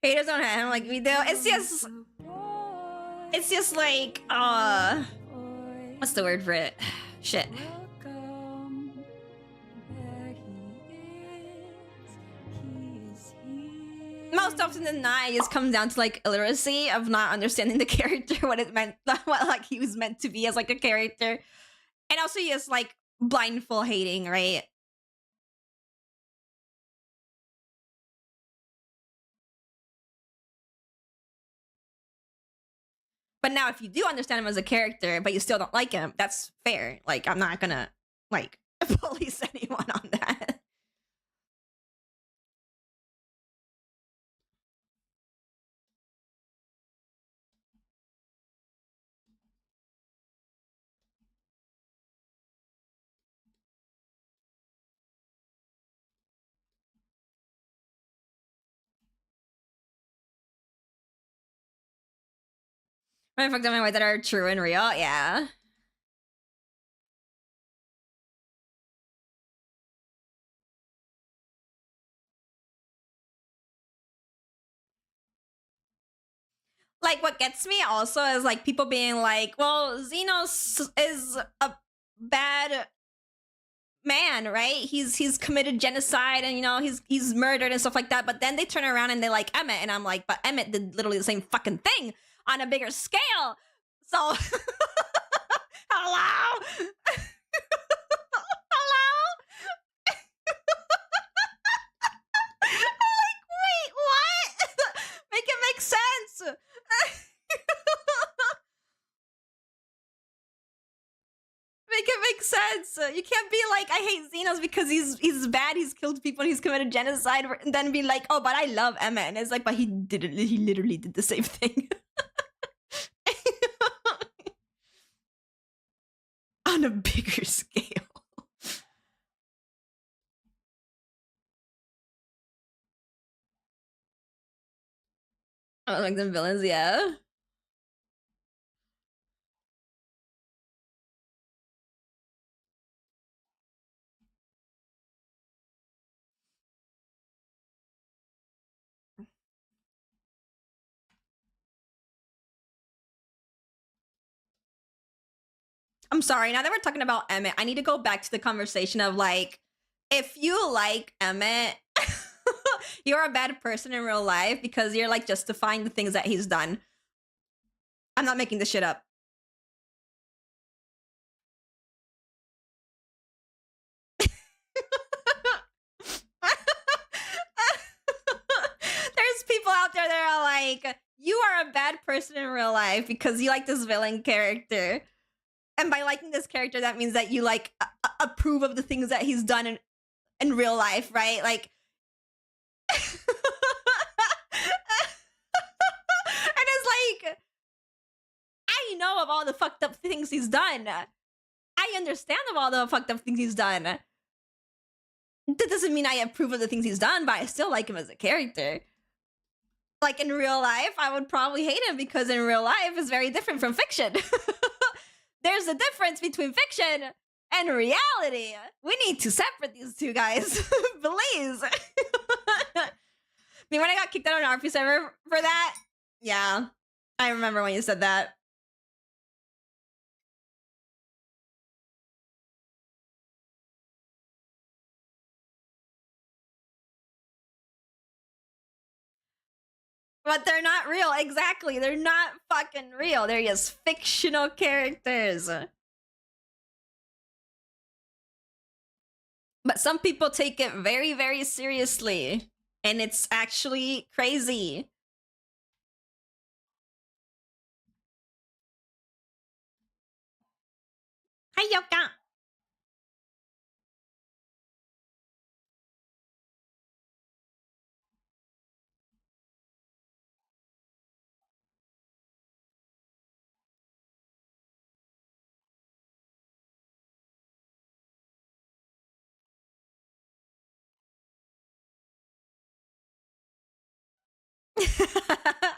Haters don't have him like we do. It's just like what's the word for it? Shit. Most often than not, it just comes down to like illiteracy of not understanding the character, what it meant, what like he was meant to be as like a character, and also just like blindfold hating, right? But now, if you do understand him as a character, but you still don't like him, that's fair. Like, I'm not gonna like police anyone on that. I fucked up my way that are true and real, yeah. Like, what gets me also is like people being like, well, Xenos is a bad man, right? He's committed genocide and, you know, he's murdered and stuff like that. But then they turn around and they like Emmett, and I'm like, but Emmett did literally the same fucking thing on a bigger scale. So hello? Hello? Like, wait, what? Make it make sense. Make it make sense. You can't be like, I hate Xenos because he's bad, he's killed people, he's committed genocide, and then be like, oh, but I love Emmett. And it's like, but he literally did the same thing. On a bigger scale. Oh, like the villains, yeah. I'm sorry, now that we're talking about Emmett, I need to go back to the conversation of like, if you like Emmett, you're a bad person in real life because you're like justifying the things that he's done. I'm not making this shit up. There's people out there that are like, you are a bad person in real life because you like this villain character. And by liking this character, that means that you like approve of the things that he's done in real life, right? Like, and it's like, I know of all the fucked up things he's done. I understand of all the fucked up things he's done. That doesn't mean I approve of the things he's done, but I still like him as a character. Like, in real life, I would probably hate him because in real life is very different from fiction. There's a difference between fiction and reality. We need to separate these two guys, please. I mean, when I got kicked out on RP server for that, yeah, I remember when you said that. But they're not real, exactly. They're not fucking real. They're just fictional characters. But some people take it very, very seriously. And it's actually crazy. Hi, Yoka.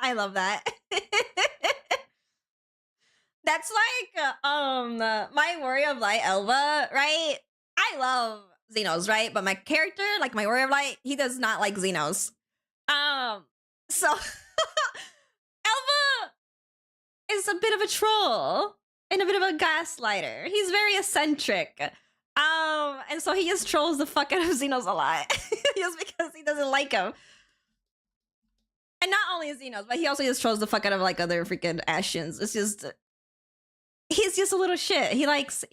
I love that. That's like my Warrior of Light Elva, right? I love Xenos, right? But my character, like my Warrior of Light, he does not like Xenos. So Elva is a bit of a troll and a bit of a gaslighter. He's very eccentric. And so he just trolls the fuck out of Xenos a lot. Just because he doesn't like him. And not only Xenos, but he also just trolls the fuck out of like other freaking Ashians. It's just he's just a little shit. He likes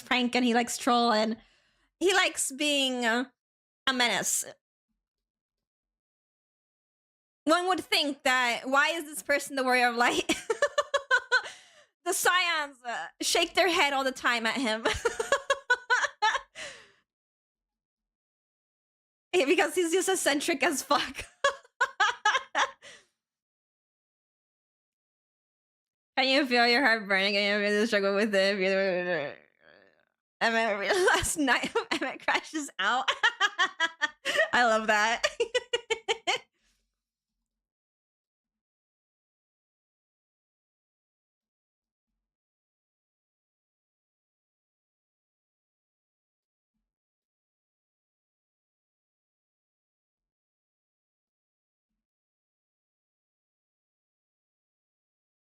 prank and he likes troll and he likes being a menace. One would think that why is this person the warrior of light? The Scions shake their head all the time at him. Because he's just eccentric as fuck. Can you feel your heart burning? Can you feel the struggle with it? Emmett, last night, Emmett crashes out. I love that.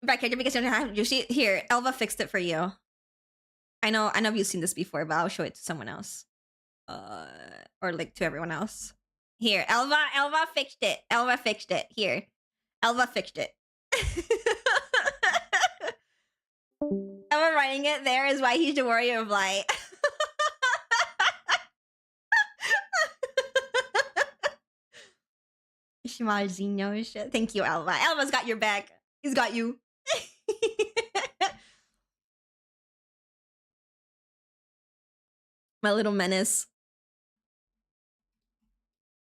Back here because you don't have you see here. Elva fixed it for you. I know you've seen this before, but I'll show it to someone else. Or like to everyone else. Here, Elva fixed it. Elva fixed it. Here. Elva fixed it. Elva writing it there is why he's the warrior of light. Schmalzino shit. Thank you, Elva. Elva's got your back. He's got you. My little menace.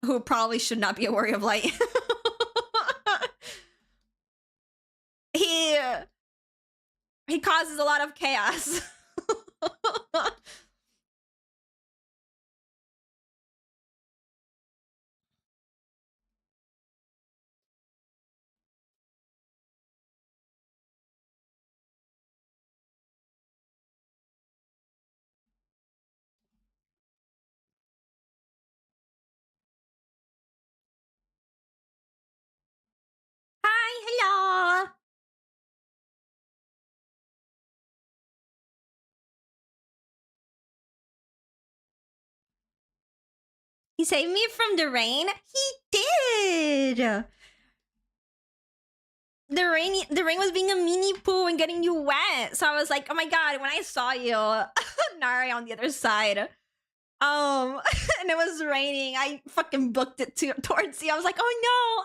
Who probably should not be a warrior of light. He causes a lot of chaos. Hi, hello. He saved me from the rain? He did! The rain was being a mini poo and getting you wet. So I was like, oh my god, when I saw you, Nari on the other side, and it was raining, I fucking booked it towards you. I was like, oh no,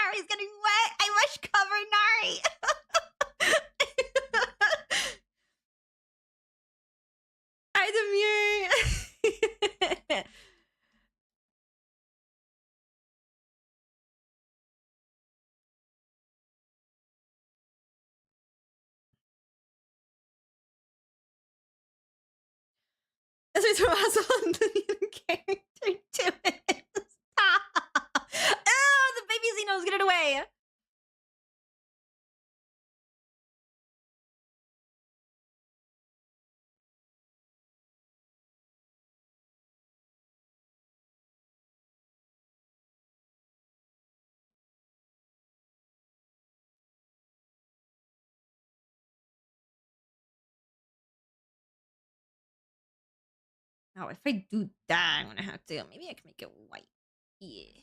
Nari's getting wet. I must cover Nari. I demure. As we throw us on the character to it. Oh, the baby Xenos, get it away. Oh, if I do that, I'm gonna have to. Maybe I can make it white. Yeah.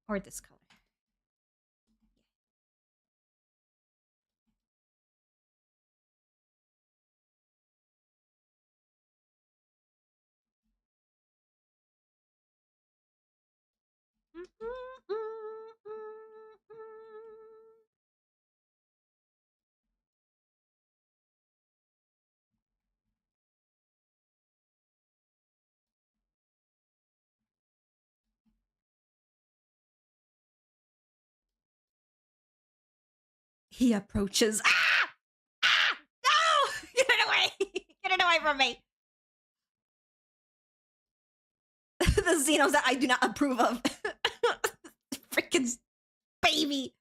Or this color. He approaches. Ah! Ah! No! Get it away! Get it away from me! The Xenos that I do not approve of. Freaking baby.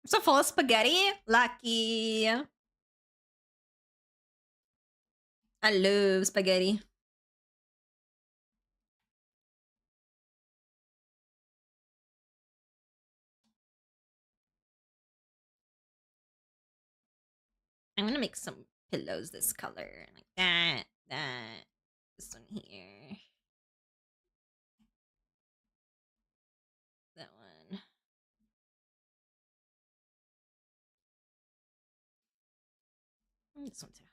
So full of spaghetti? Lucky. I love spaghetti. I'm gonna make some pillows this color. Like that. This one here. That one. And this one too.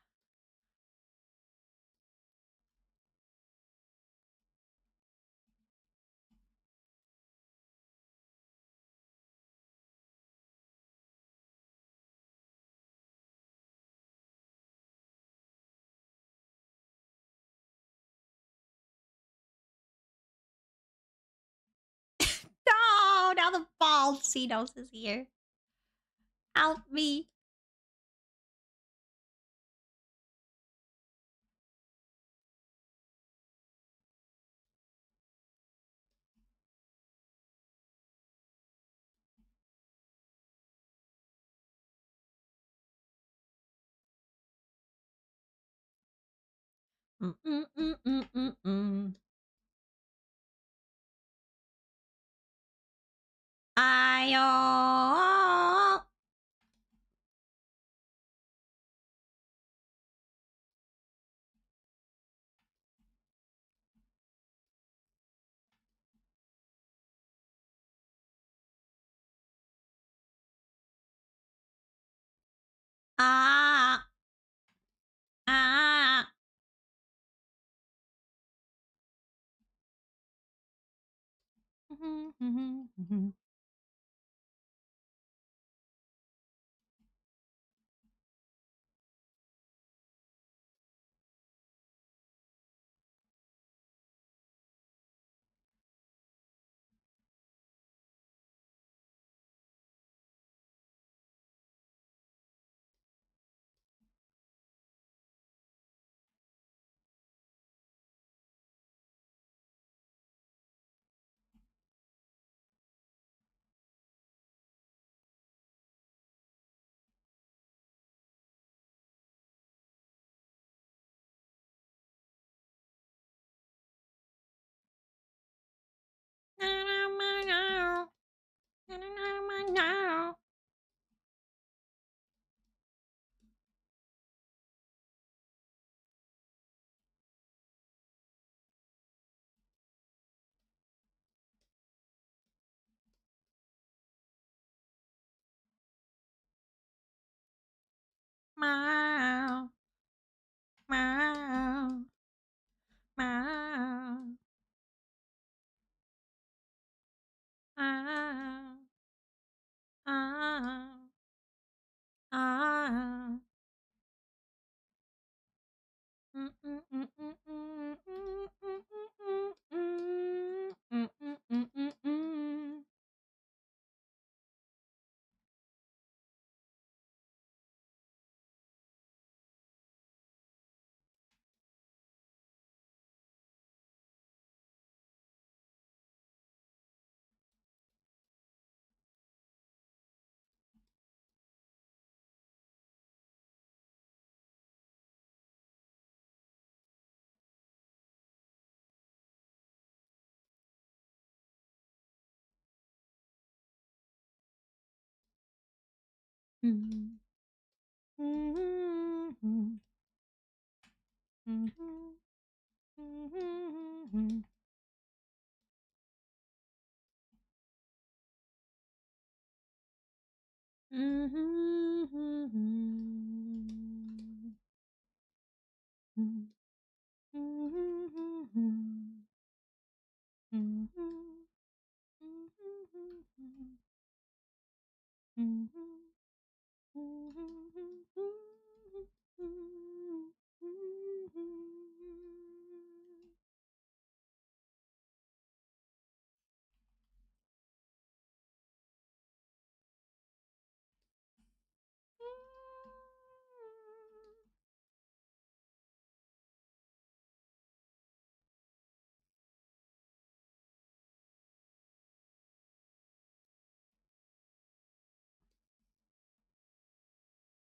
No, now the bald Cenos is here. Help me. Mm-mm-mm-mm-mm-mm. I ah ah Meow. Meow. Meow. Ah. Ah. Ah.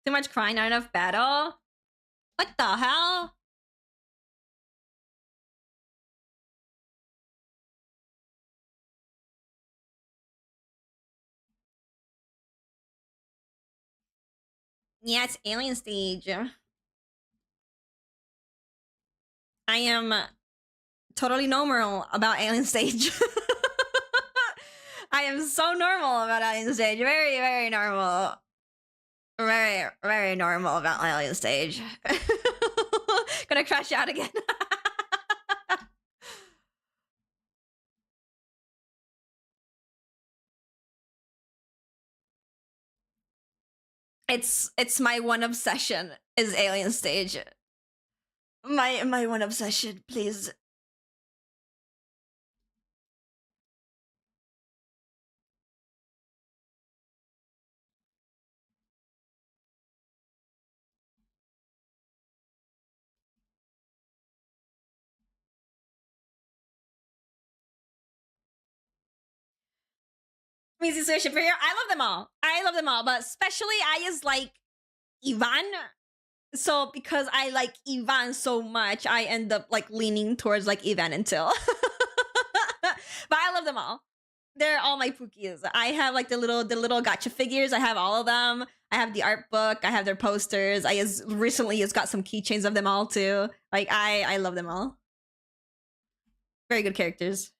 Too much crying, not enough battle? What the hell? Yeah, it's alien stage. I am totally normal about alien stage. I am so normal about alien stage. Very, very normal. Very, very normal about alien stage. Gonna crash out again. It's my one obsession is alien stage. My one obsession, please. Music Superhero. I love them all. I love them all, but especially I just like Ivan. So because I like Ivan so much, I end up like leaning towards like Ivan until. But I love them all. They're all my Pookies. I have like the little gotcha figures. I have all of them. I have the art book. I have their posters. I just recently just got some keychains of them all too. Like I love them all. Very good characters.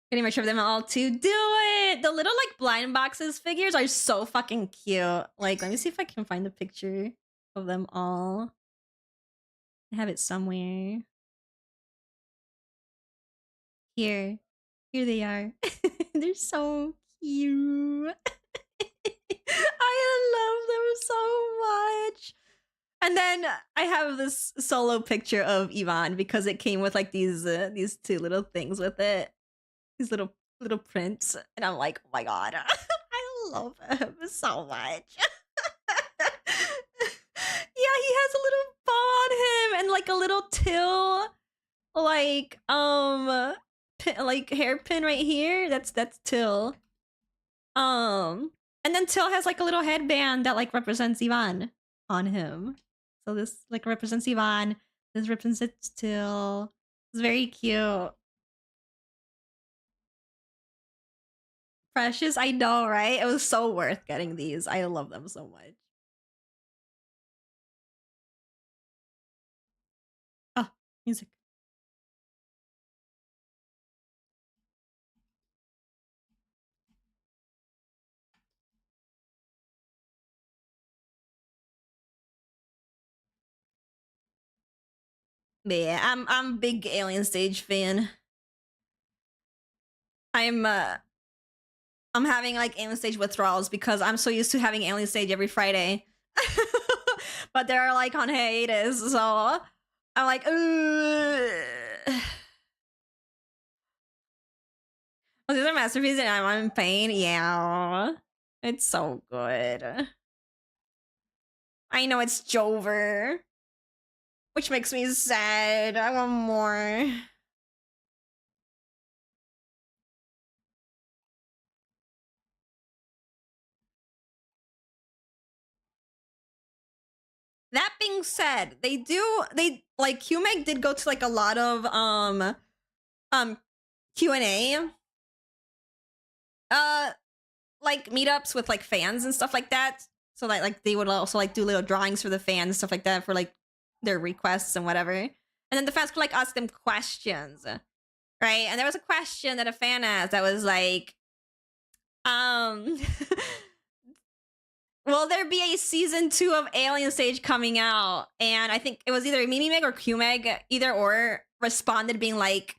Pretty much of them all to do it. The little like blind boxes figures are so fucking cute. Like, let me see if I can find a picture of them all. I have it somewhere. Here. Here they are. They're so cute. I love them so much. And then I have this solo picture of Ivan because it came with like these two little things with it. These little prints, and I'm like, oh my god, I love him so much. Yeah, he has a little bow on him and like a little Till, like like hairpin right here. That's Till. And then Till has like a little headband that like represents Ivan on him. So this like represents Ivan. This represents Till. It's very cute. Precious, I know, right? It was so worth getting these. I love them so much. Oh, music. But yeah, I'm a big Alien Stage fan. I'm having like Alien Stage withdrawals because I'm so used to having Alien Stage every Friday. But they're like on hiatus, so I'm like, ugh. Oh, these are masterpieces and I'm in pain. Yeah. It's so good. I know it's Jover. Which makes me sad. I want more. That being said, they like QMeg did go to like a lot of Q&A like meetups with like fans and stuff like that. So that like they would also like do little drawings for the fans and stuff like that for like their requests and whatever. And then the fans could like ask them questions. Right? And there was a question that a fan asked that was like will there be a season 2 of Alien Stage coming out? And I think it was either Mimimeg or QMeg, either or, responded being like,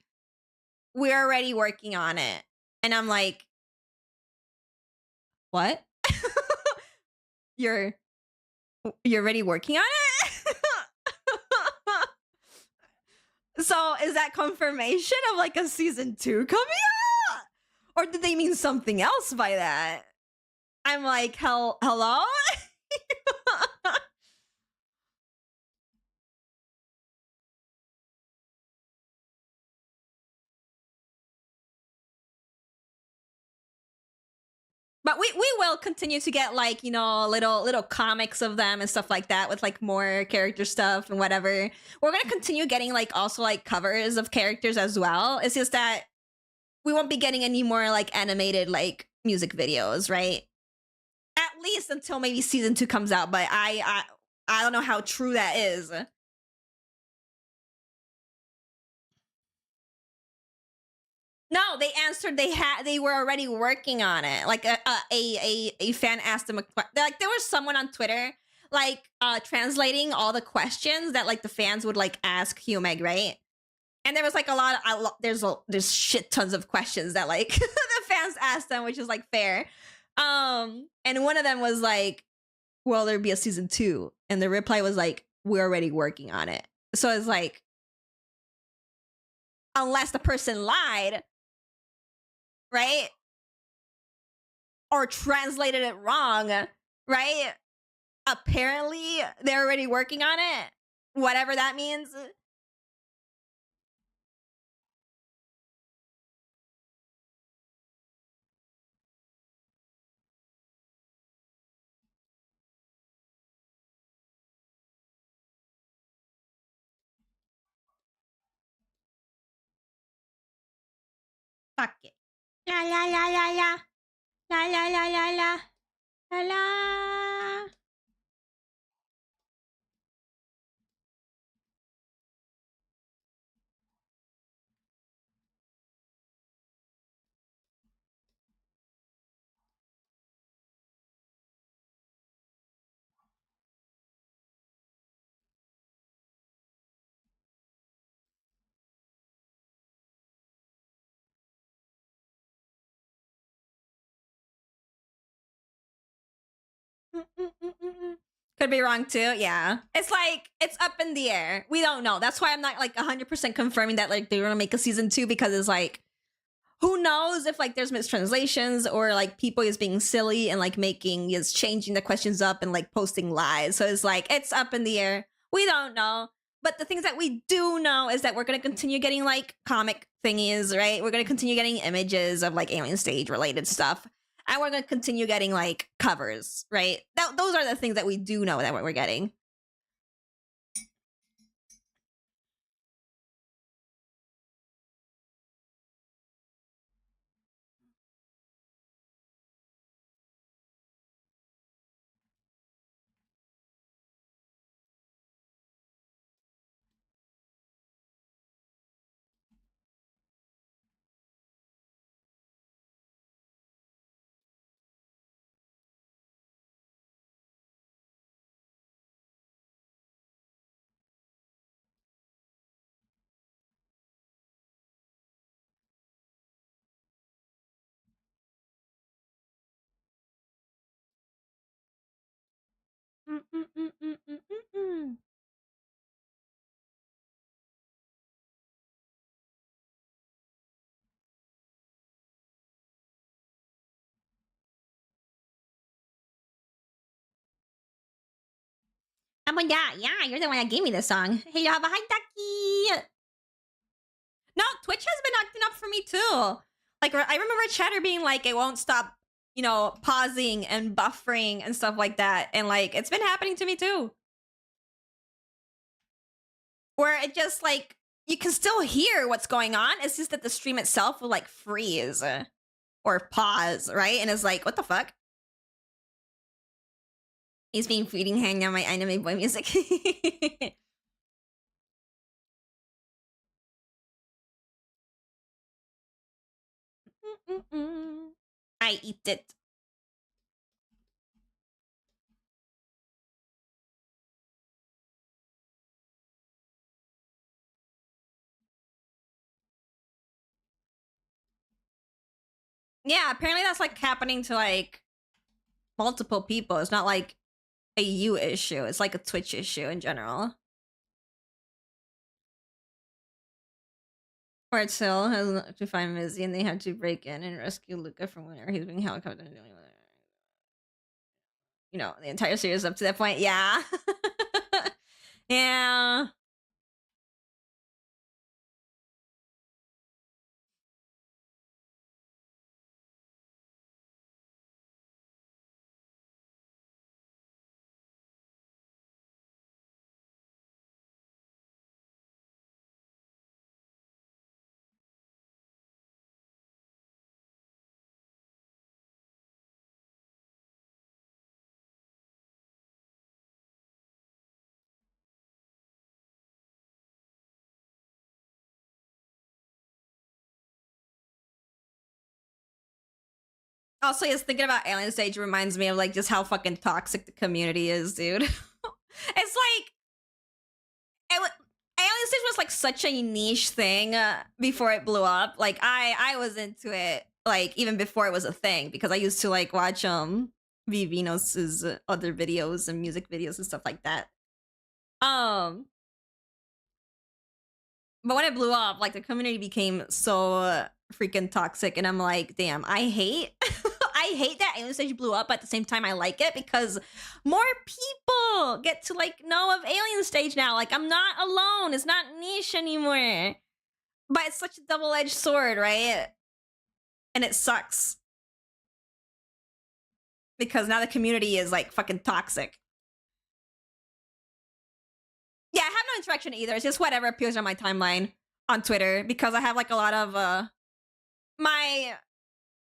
we're already working on it. And I'm like, what? You're already working on it? So is that confirmation of like a season 2 coming out? Or did they mean something else by that? I'm like, hello? But we will continue to get like, you know, little comics of them and stuff like that with like more character stuff and whatever. We're gonna continue getting like also like covers of characters as well. It's just that we won't be getting any more like animated like music videos, right? At least until maybe season 2 comes out, but I don't know how true that is. No, they answered they were already working on it. Like a fan asked them like there was someone on Twitter like translating all the questions that like the fans would like ask Humeg, right? And there was like there's shit tons of questions that like the fans asked them, which is like fair. And one of them was like, will there be a season 2? And the reply was like, we're already working on it. So it's like, unless the person lied, right? Or translated it wrong, right? Apparently, they're already working on it. Whatever that means. Fuck it. La la la la la. La la la la la. La la. Could be wrong too. Yeah. It's like, it's up in the air. We don't know. That's why I'm not like 100% confirming that like they're going to make a season 2, because it's like, who knows if like there's mistranslations or like people is being silly and like changing the questions up and like posting lies. So it's like, it's up in the air. We don't know. But the things that we do know is that we're going to continue getting like comic thingies, right? We're going to continue getting images of like Alien Stage related stuff. And we're going to continue getting like covers, right? Those are the things that we do know that we're getting. Yeah, you're the one that gave me this song. Hey, you have a hi, Ducky. No, Twitch has been acting up for me too. Like, I remember Chatter being like, it won't stop, you know, pausing and buffering and stuff like that. And like, it's been happening to me too. Where it just like, you can still hear what's going on. It's just that the stream itself will like freeze or pause, right? And it's like, what the fuck? He's being feeding hang on my anime boy music. I eat it. Yeah, apparently that's like happening to like multiple people. It's not like a you issue. It's like a Twitch issue in general. Where Till has to find Mizzy and they have to break in and rescue Luca from where he's being helicoptered. You know, the entire series up to that point. Yeah. Yeah. Also, yes, thinking about Alien Stage reminds me of like just how fucking toxic the community is, dude. It's like Alien Stage was like such a niche thing before it blew up. Like I was into it like even before it was a thing because I used to like watch Vivinos's other videos and music videos and stuff like that. But when it blew up, like the community became so freaking toxic, and I'm like, damn, I hate I hate that Alien Stage blew up, but at the same time I like it because more people get to like know of Alien Stage now. Like I'm not alone. It's not niche anymore. But it's such a double-edged sword, right? And it sucks. Because now the community is like fucking toxic. Yeah, I have no interaction either. It's just whatever appears on my timeline on Twitter because I have like a lot of my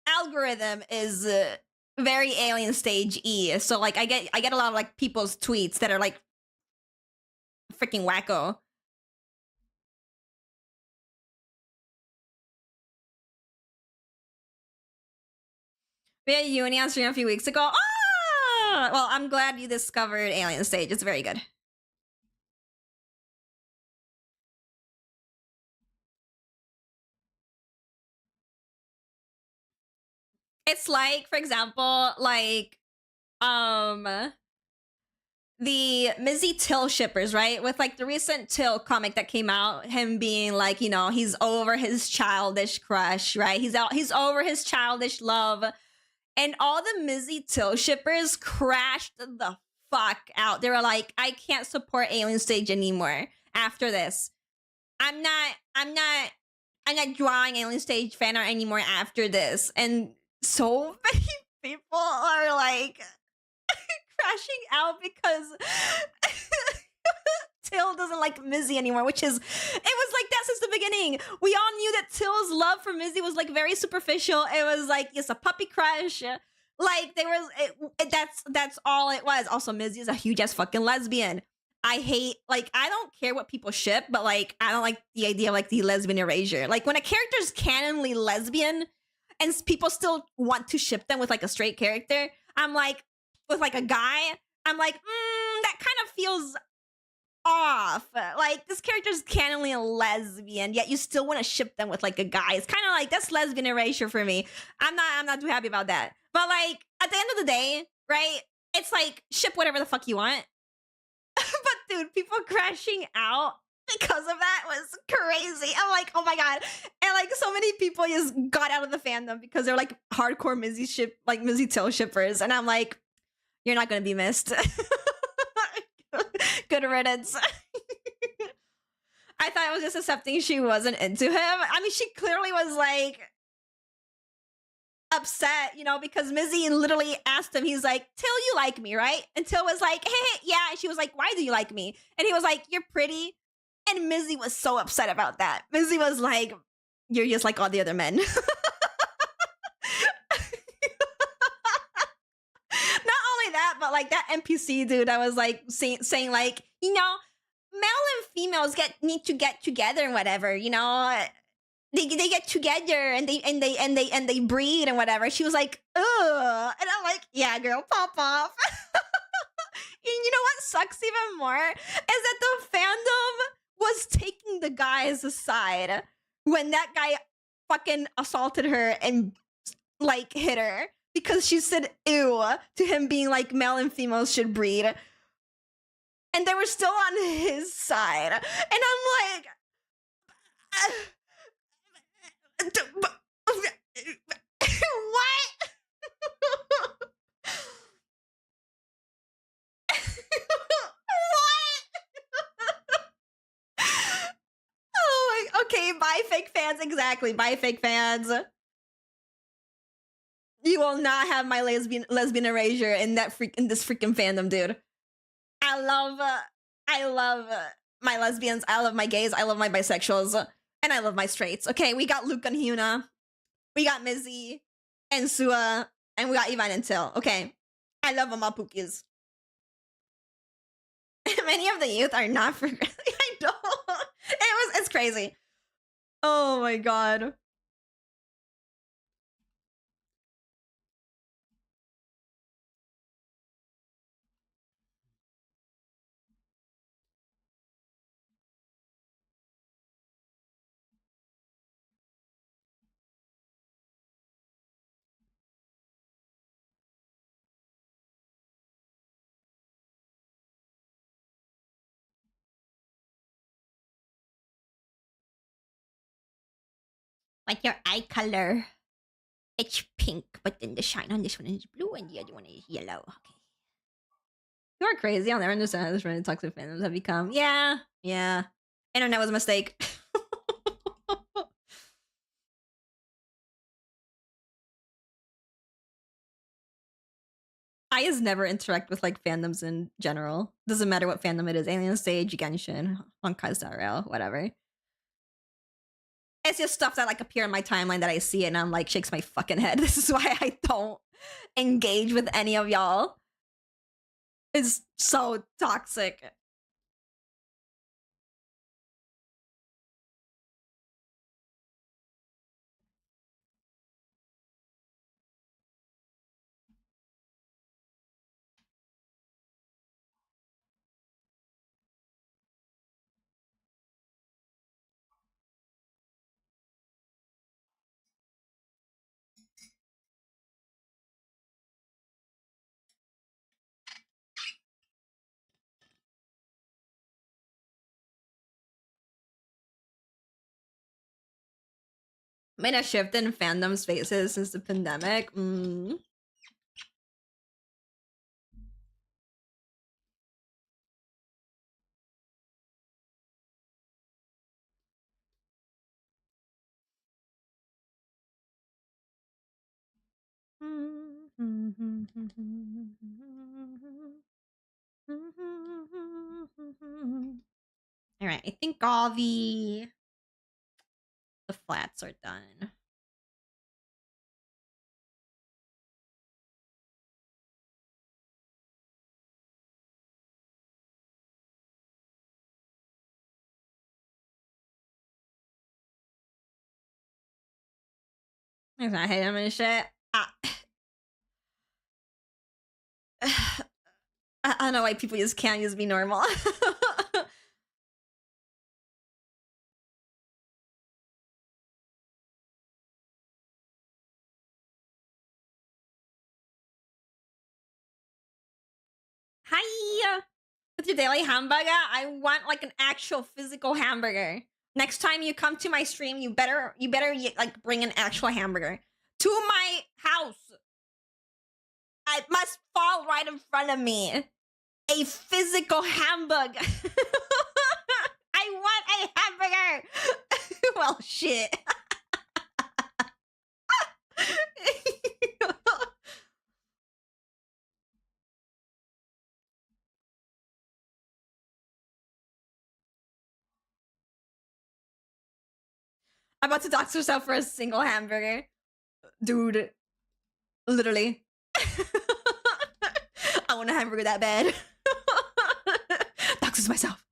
algorithm is very Alien Stage-y. So like I get a lot of like people's tweets that are like freaking wacko. We had Uni on stream a few weeks ago. Ah! Well, I'm glad you discovered Alien Stage. It's very good. It's like, for example, like the Mizzy Till shippers, right? With like the recent Till comic that came out, him being like, you know, he's over his childish crush, right? He's over his childish love. And all the Mizzy Till shippers crashed the fuck out. They were like, I can't support Alien Stage anymore after this. I'm not drawing Alien Stage fan art anymore after this. And so many people are like crashing out because Till doesn't like Mizzy anymore, which is, it was like that since the beginning. We all knew that Till's love for Mizzy was like very superficial. It was like, it's a puppy crush. Like there was, that's all it was. Also, Mizzy is a huge ass fucking lesbian. I hate, like, I don't care what people ship, but like, I don't like the idea of like the lesbian erasure. Like when a character's canonly lesbian and people still want to ship them with like a straight character, I'm like, with like a guy, I'm like, that kind of feels off. Like this character's canonly a lesbian, yet you still want to ship them with like a guy. It's kind of like, that's lesbian erasure for me. I'm not too happy about that. But like at the end of the day, right? It's like ship whatever the fuck you want. But dude, people crashing out because of that was crazy. I'm like, oh my god. And like so many people just got out of the fandom because they're like hardcore Mizzy Till shippers. And I'm like, you're not gonna be missed. Good riddance. I thought it was just accepting she wasn't into him. I mean, she clearly was like upset, you know, because Mizzy literally asked him, he's like, Till, you like me, right? And Till was like, hey, yeah. And she was like, why do you like me? And he was like, you're pretty. And Mizzy was so upset about that. Mizzy was like, you're just like all the other men. Not only that, but like that NPC dude, I was like saying like, you know, male and females need to get together and whatever, you know. They get together and they breed and whatever. She was like, ugh. And I'm like, yeah, girl, pop off. And you know what sucks even more? Is that the fandom was taking the guy's side when that guy fucking assaulted her and like hit her because she said ew to him being like male and females should breed. And they were still on his side. And I'm like, what? Oh my, okay, bye fake fans, exactly, bye fake fans. You will not have my lesbian erasure in this freaking fandom, dude. I love my lesbians, I love my gays, I love my bisexuals, and I love my straights. Okay, we got Luke and Hyuna, we got Mizzy and Sua, and we got Ivan and Till. Okay, I love them all, Pookies. Many of the youth are not for. I know. It's crazy. Oh my god. Like your eye color. It's pink, but then the shine on this one is blue and the other one is yellow. Okay. You are crazy. I'll never understand how this really toxic fandoms have become. Yeah. Yeah. Internet was a mistake. I just never interact with like fandoms in general. Doesn't matter what fandom it is. Alien Stage, Genshin, Honkai Star Rail, whatever. It's just stuff that like appear in my timeline that I see it and I'm like shakes my fucking head. This is why I don't engage with any of y'all. It's so toxic. Made a shift in fandom spaces since the pandemic. All right, I think all the flats are done. I hate him and shit. I don't know why people just can't just be normal. Hi! With your daily hamburger, I want like an actual physical hamburger. Next time you come to my stream, you better like bring an actual hamburger to my house. It must fall right in front of me. A physical hamburger. I want a hamburger. Well, shit. I'm about to dox herself for a single hamburger. Dude. Literally. I want a hamburger that bad. Doxes myself.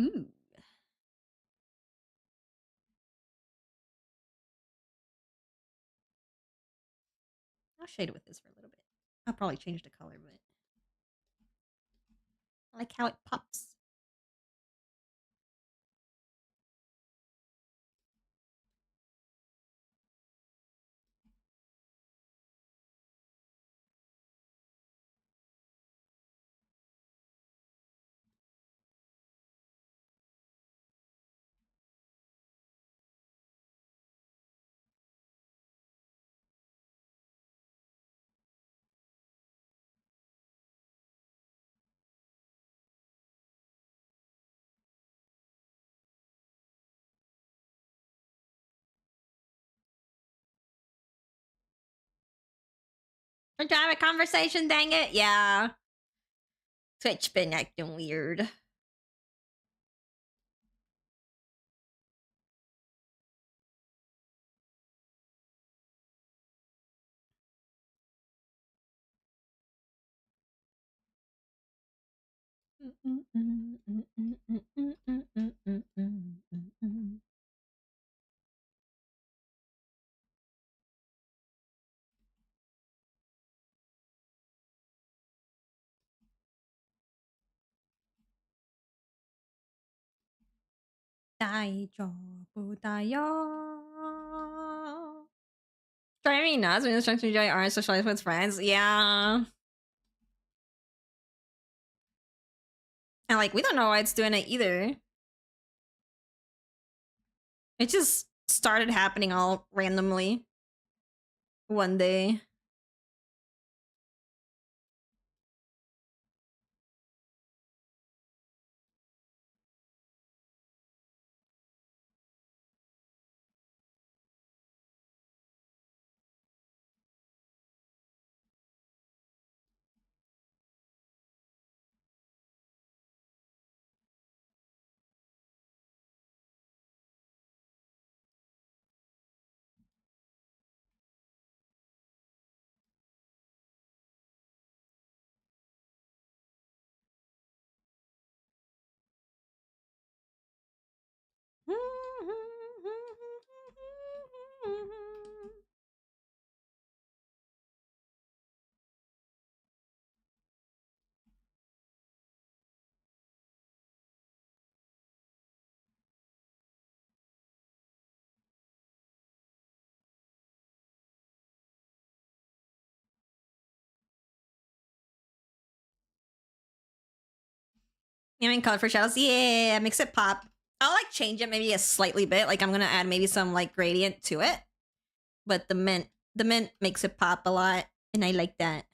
Ooh. I'll shade it with this for a little bit. I'll probably change the color, but I like how it pops. We're trying to have a conversation, dang it. Yeah. Twitch been acting weird. Driving me nuts when you're trying to enjoy art and socialize with friends. Yeah. And like, we don't know why it's doing it either. It just started happening all randomly one day. You mean color for shadows? Yeah, makes it pop. I'll like change it maybe a slightly bit. Like I'm gonna add maybe some like gradient to it. But the mint makes it pop a lot, and I like that.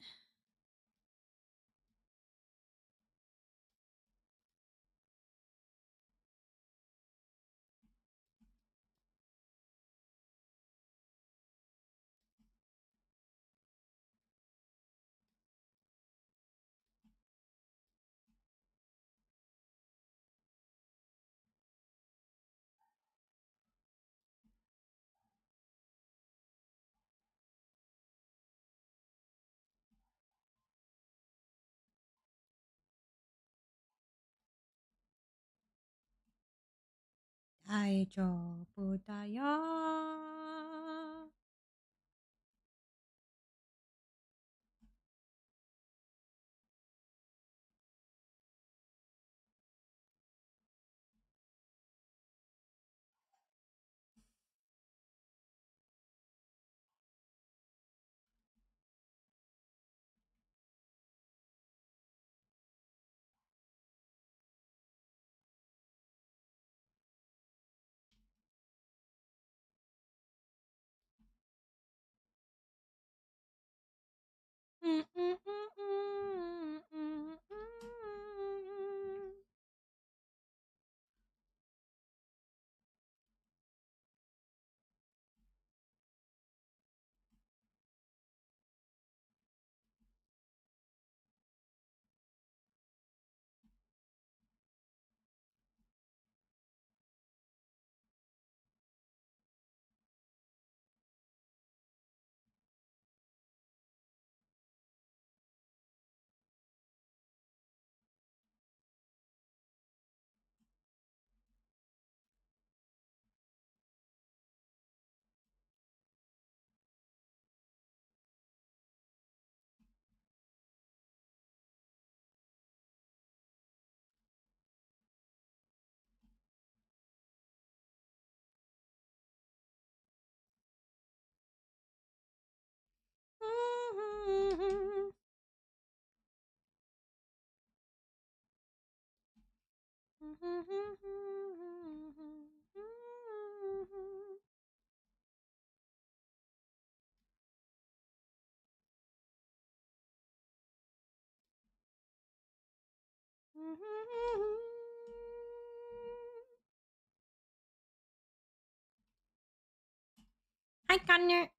다이조부다요. Hi, Connor.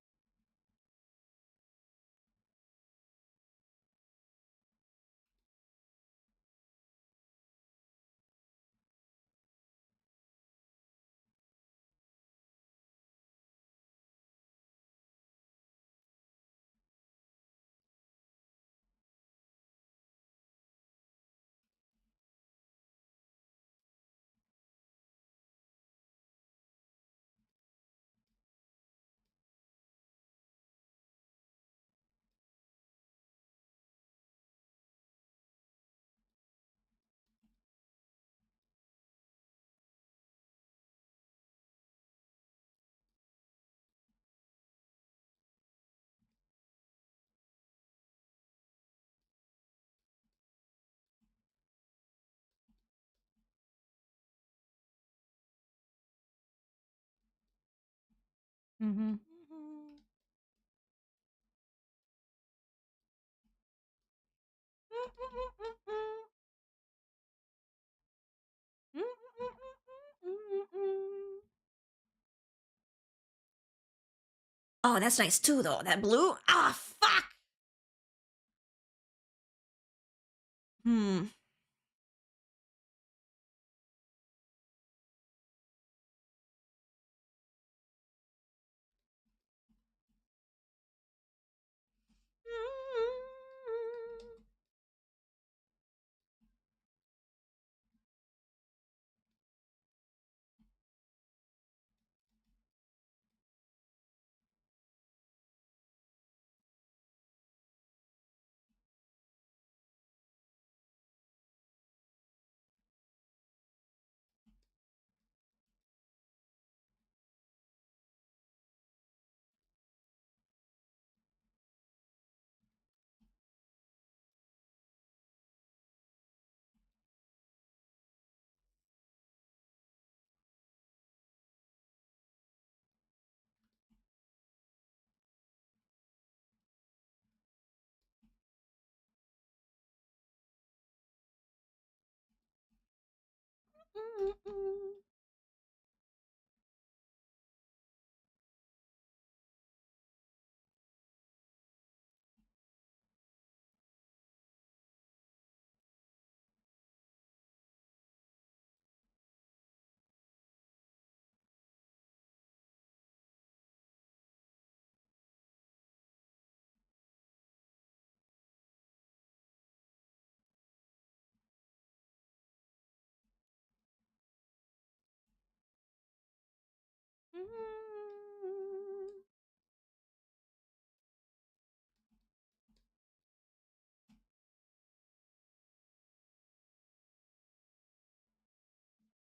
Mm-hmm. Oh, that's nice too, though. That blue. Ah, fuck. Hmm.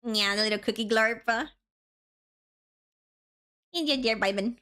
Yeah, the little cookie glurp. India dear Biden.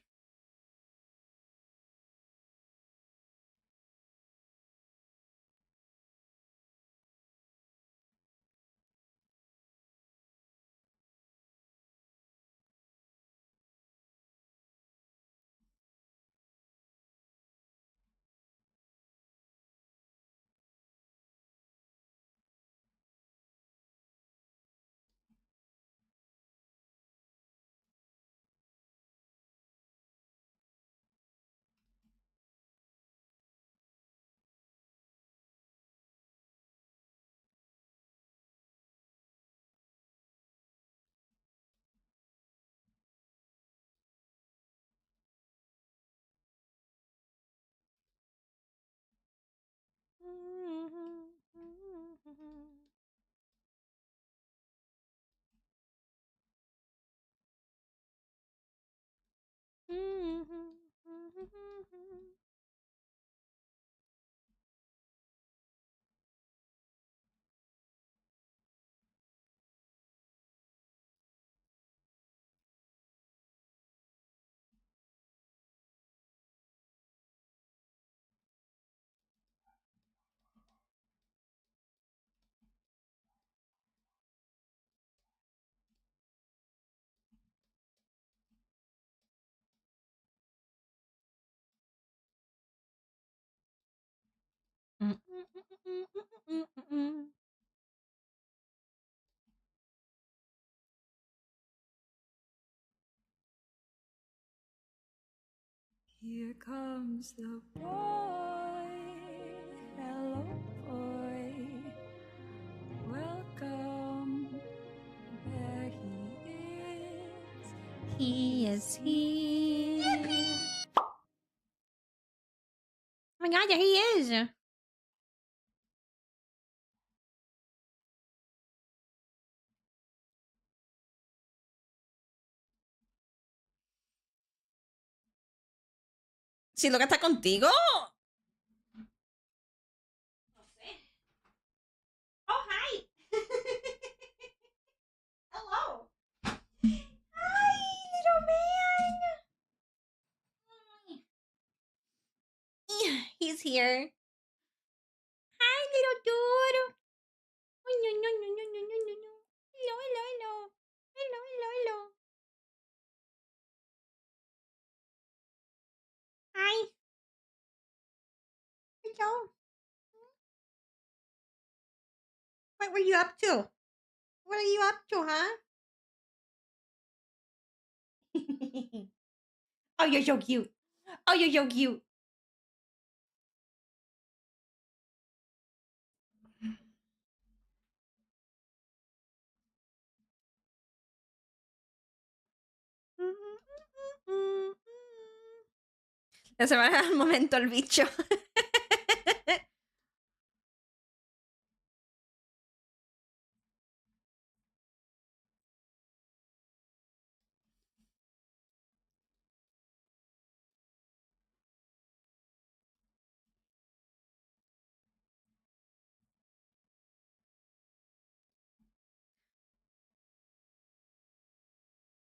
Here comes the boy. Hello, boy. Welcome. There he is. He is here. Oh my god, there he is. Si Luca está contigo. No sé. Oh, hi. Hello. Hi, little man. He's here. Hi, little dude. Oh, no, no, no, no, no, no, no, no. Hello, hello, hello. Hello, hello, hello. Joe? What were you up to? What are you up to, huh? Oh, you're so cute. Oh, you're so cute. Se va al momento el bicho.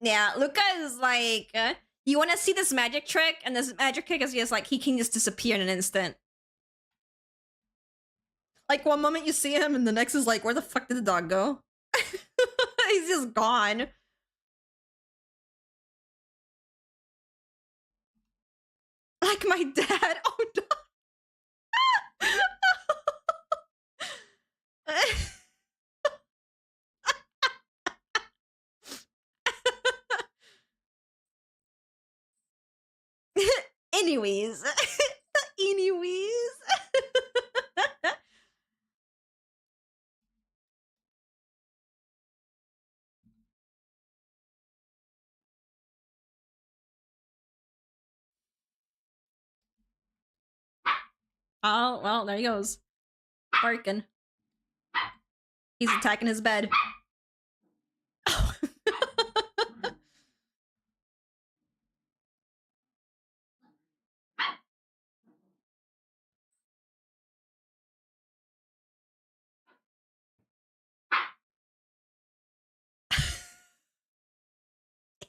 Yeah, Luca is like, you want to see this magic trick? And this magic trick is just like, he can just disappear in an instant. Like, one moment you see him, and the next is like, where the fuck did the dog go? He's just gone. Like my dad. Oh, no. Anyways. Anyways. Oh, well, there he goes. Barking. He's attacking his bed. Oh.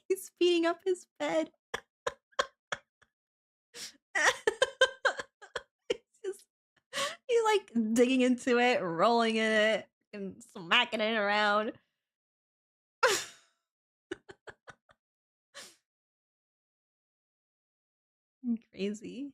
He's beating up his bed. He's like digging into it, rolling in it, and smacking it around. Crazy.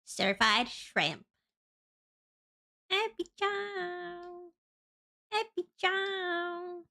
Certified shrimp. Happy chow. Happy chow.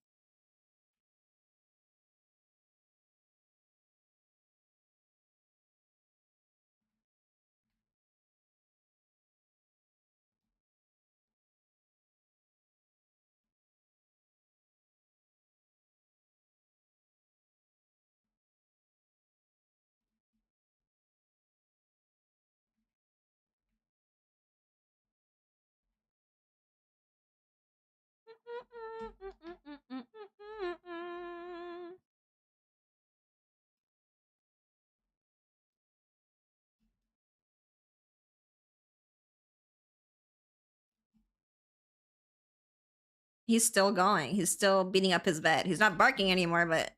He's still going. He's still beating up his bed. He's not barking anymore, but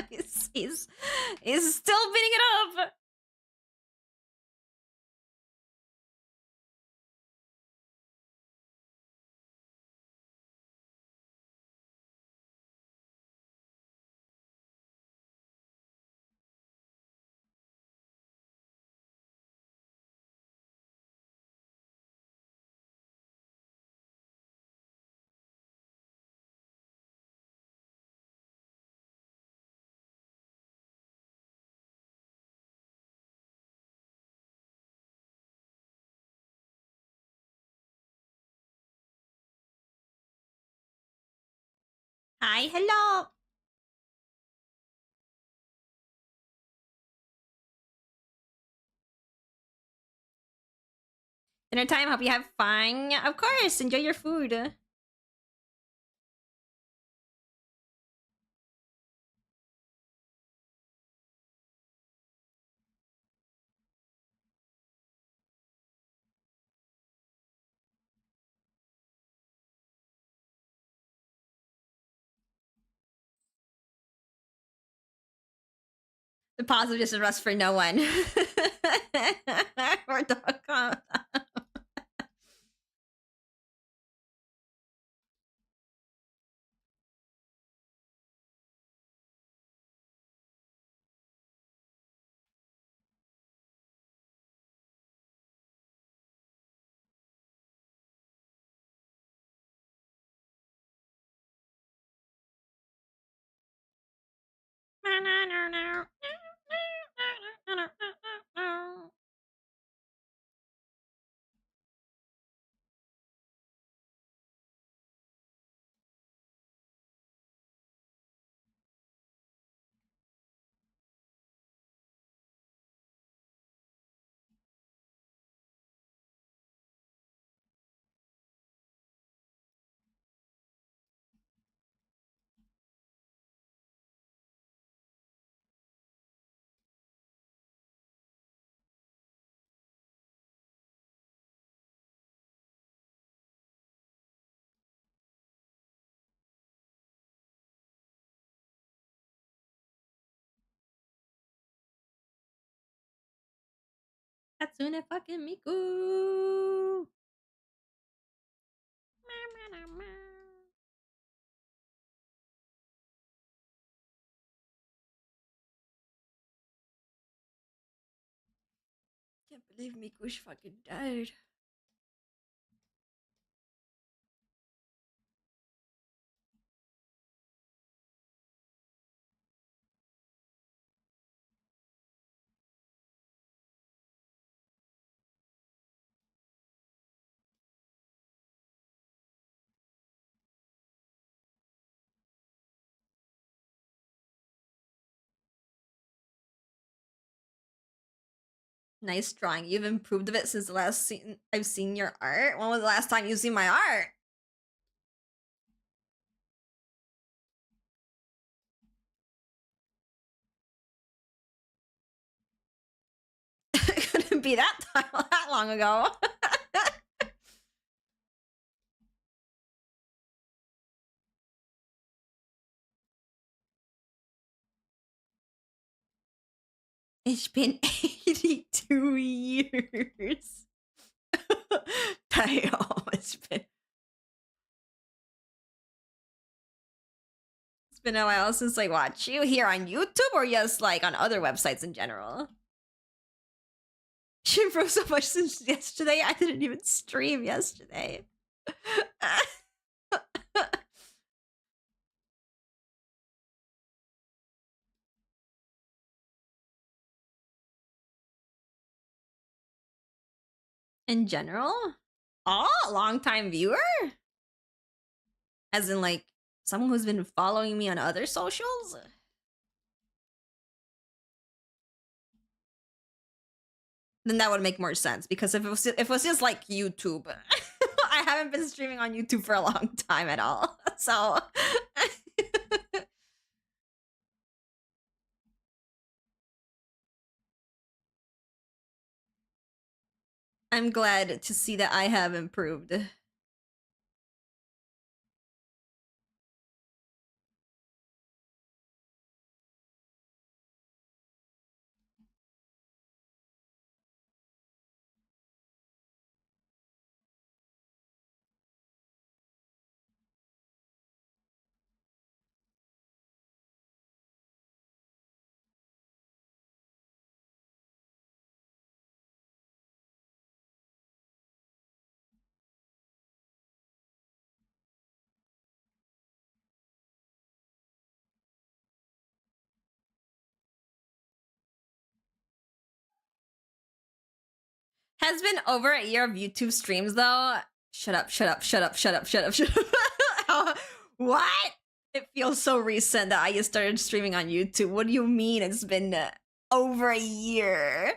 he's still beating it up. Hi, hello. Dinner time. Hope you have fun. Of course, enjoy your food. The positive just a rest for no one. We're dog. Hatsune fucking Miku. Can't believe Mikush fucking died. Nice drawing. You've improved a bit since the last scene I've seen your art. When was the last time you seen my art? It couldn't be that time that long ago. It's been 82 years. Damn, it's been a while since I watched you here on YouTube or just like on other websites in general. She improved so much since yesterday. I didn't even stream yesterday. In general? Oh, long time viewer? As in like someone who's been following me on other socials? Then that would make more sense because if it was just like YouTube, I haven't been streaming on YouTube for a long time at all. So I'm glad to see that I have improved. Has been over a year of YouTube streams though. Shut up, shut up, shut up, shut up, shut up, shut up. What? It feels so recent that I just started streaming on YouTube. What do you mean it's been over a year?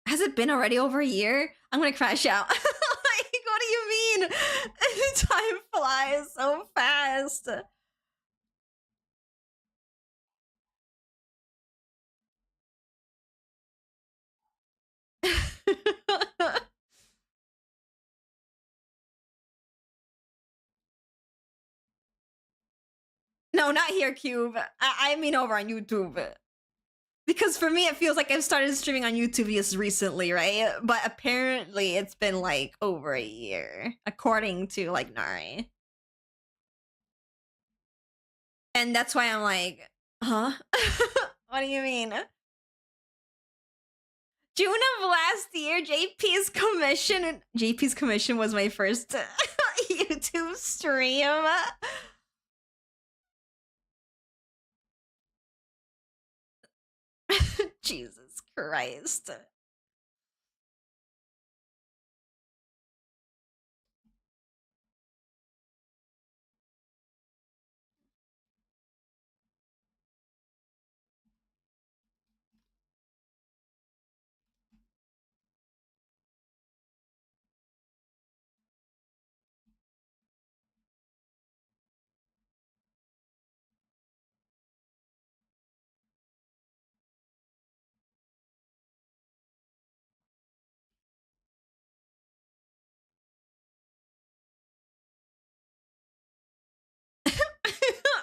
Has it been already over a year? I'm gonna crash out. Like, what do you mean? Time flies so fast. No, not here, Cube. I mean over on YouTube. Because for me, it feels like I've started streaming on YouTube just recently, right? But apparently, it's been like over a year, according to like Nari. And that's why I'm like, huh? What do you mean? June of last year, JP's commission was my first YouTube stream. Jesus Christ.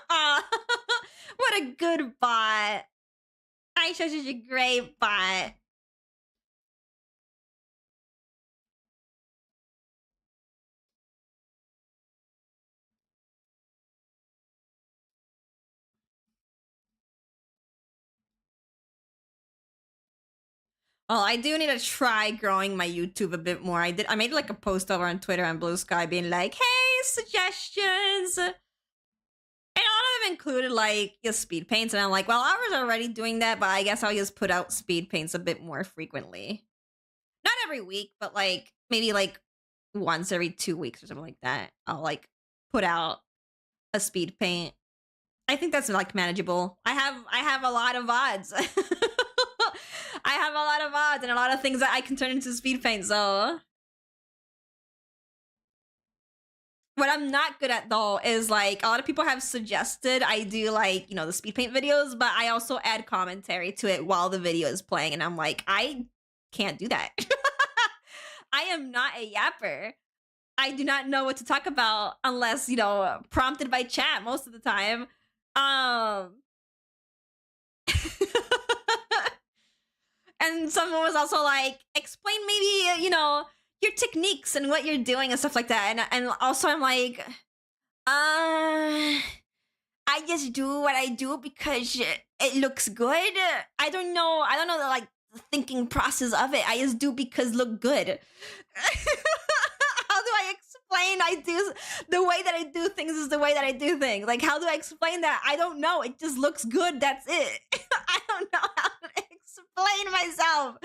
Aw, what a good bot. Aisha's such a great bot. Oh, I do need to try growing my YouTube a bit more. I made like a post over on Twitter and Blue Sky being like, hey, suggestions. And all of them included like just speed paints. And I'm like, well, I was already doing that, but I guess I'll just put out speed paints a bit more frequently. Not every week, but like maybe like once every 2 weeks or something like that. I'll like put out a speed paint. I think that's like manageable. I have a lot of VODs. I have a lot of VODs and a lot of things that I can turn into speed paint, so. What I'm not good at though is like a lot of people have suggested I do like, you know, the speed paint videos, but I also add commentary to it while the video is playing, and I'm like, I can't do that. I am not a yapper. I do not know what to talk about unless, you know, prompted by chat most of the time. And someone was also like, explain maybe, you know, your techniques and what you're doing and stuff like that. And also I'm like, I just do what I do because it looks good. I don't know the like thinking process of it. I just do because look good. How do I explain the way that I do things is the way that I do things? Like, how do I explain that? I don't know. It just looks good. That's it. I don't know how to explain myself.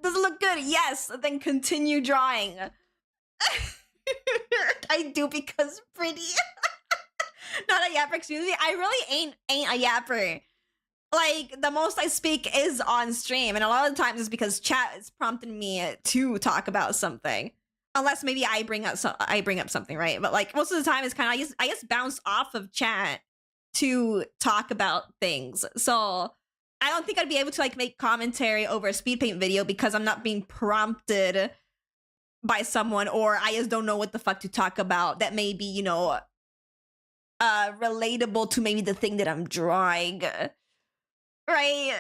Does it look good? Yes. Then continue drawing. I do because pretty. Not a yapper, excuse me. I really ain't a yapper. Like, the most I speak is on stream, and a lot of the times it's because chat is prompting me to talk about something. Unless maybe I bring up something, right? But like most of the time it's kind of I just bounce off of chat to talk about things. So I don't think I'd be able to like make commentary over a speed paint video because I'm not being prompted by someone, or I just don't know what the fuck to talk about that may be, you know, relatable to maybe the thing that I'm drawing. Right?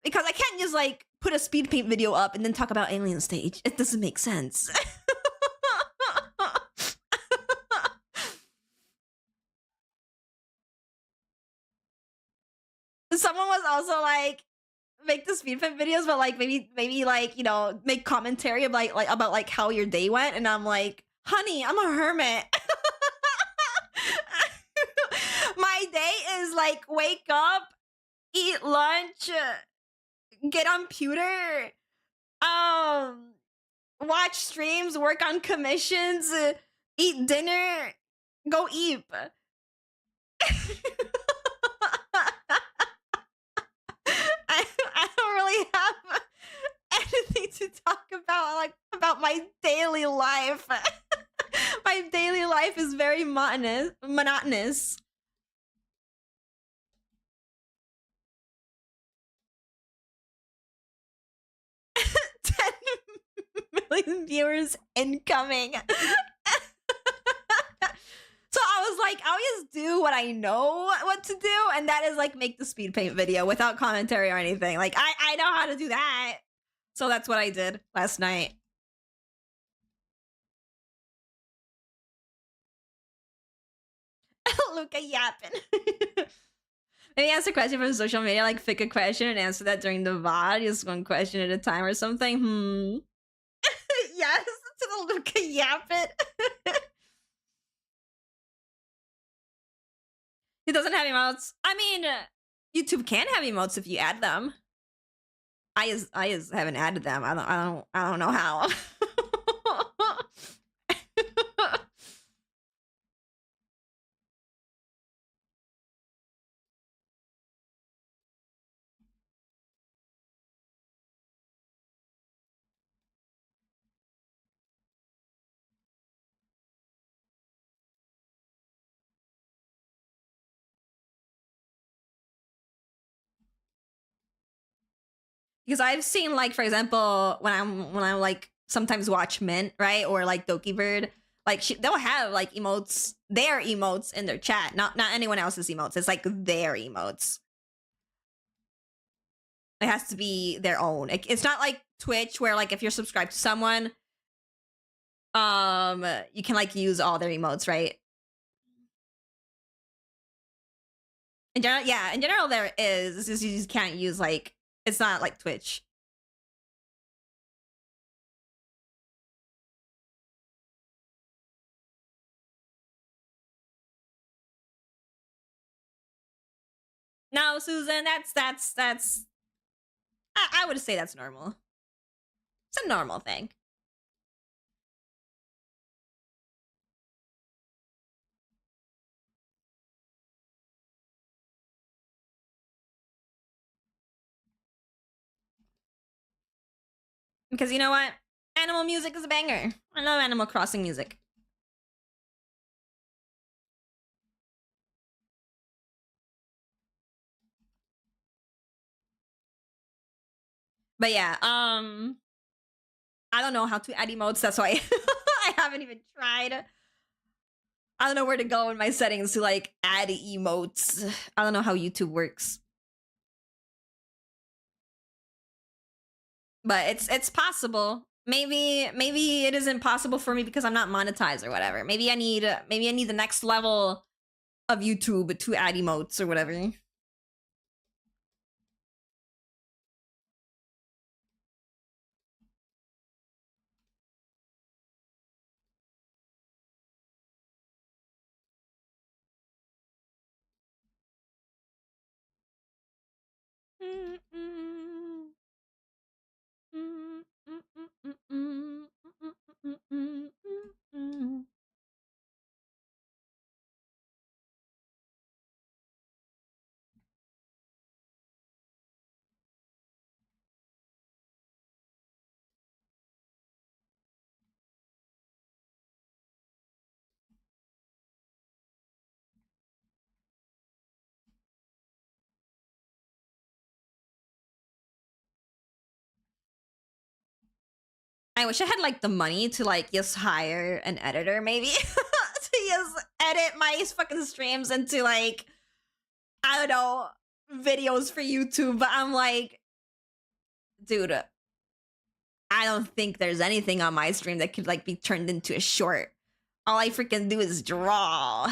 Because I can't just like put a speed paint video up and then talk about Alien Stage. It doesn't make sense. Someone was also like, make the speed paint videos, but like maybe like, you know, make commentary about like how your day went, and I'm like, honey, I'm a hermit. My day is like wake up, eat lunch, get on computer, watch streams, work on commissions, eat dinner, go eat. I don't really have anything to talk about, like about my daily life. My daily life is very monotonous. 10 million viewers incoming. So I was like, I'll just do what I know what to do, and that is like make the speed paint video without commentary or anything. Like I know how to do that. So that's what I did last night. Luca yapping. Maybe ask a question from social media, like pick a question and answer that during the VOD, just one question at a time or something. Yes, to the Luca yapping. He doesn't have emotes. I mean, YouTube can have emotes if you add them. I just haven't added them. I don't know how. Because I've seen, like, for example, when I'm like sometimes watch Mint, right, or like Doki Bird, like they'll have like emotes, their emotes in their chat, not anyone else's emotes. It's like their emotes. It has to be their own. It's not like Twitch where like if you're subscribed to someone, you can like use all their emotes, right? In general, yeah, in general there is. It's just you just can't use like, it's not like Twitch. No, Susan, that's I would say that's normal. It's a normal thing. Because you know what? Animal music is a banger. I love Animal Crossing music. But yeah, I don't know how to add emotes. That's why I haven't even tried. I don't know where to go in my settings to like add emotes. I don't know how YouTube works. But it's possible. Maybe it isn't possible for me because I'm not monetized or whatever. Maybe I need the next level of YouTube to add emotes or whatever. I wish I had like the money to like just hire an editor, maybe to just edit my fucking streams into like, I don't know, videos for YouTube. But I'm like, dude, I don't think there's anything on my stream that could like be turned into a short. All I freaking do is draw.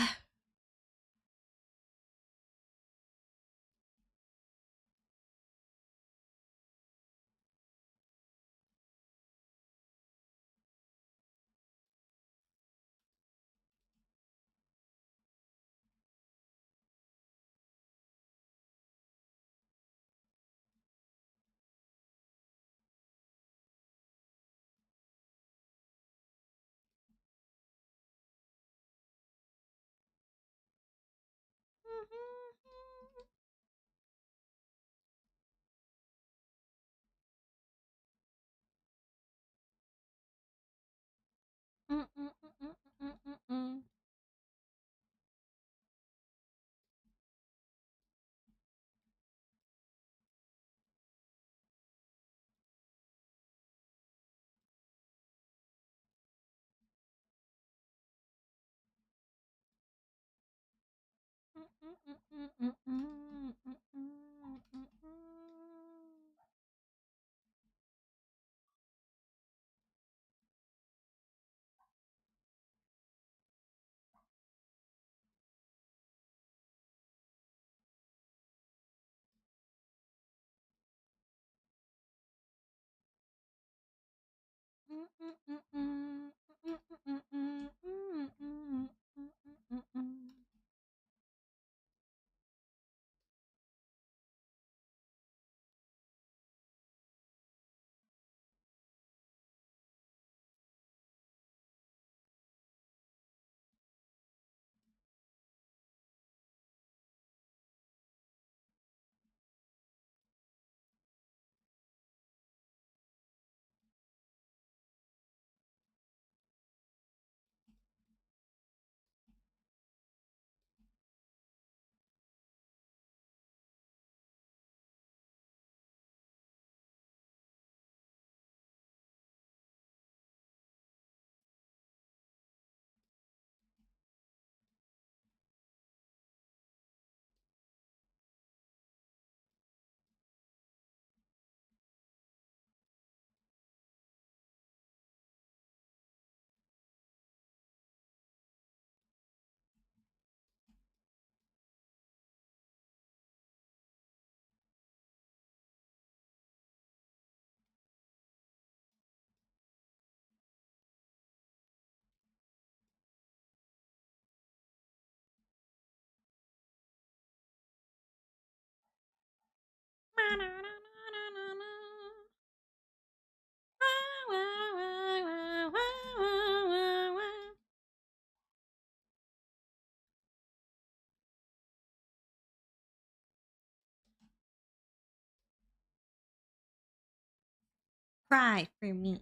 Cry for me.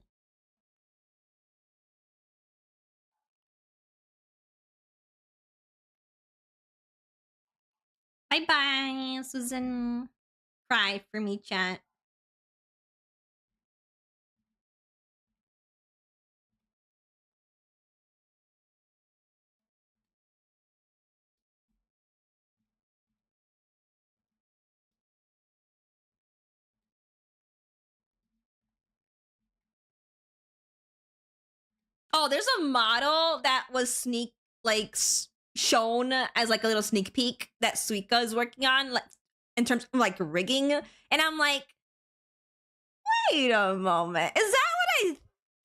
Bye bye, Susan. Cry for me, chat. Oh, there's a model that was shown as like a little sneak peek that Suika is working on, like in terms of like rigging, and I'm like, wait a moment, is that what I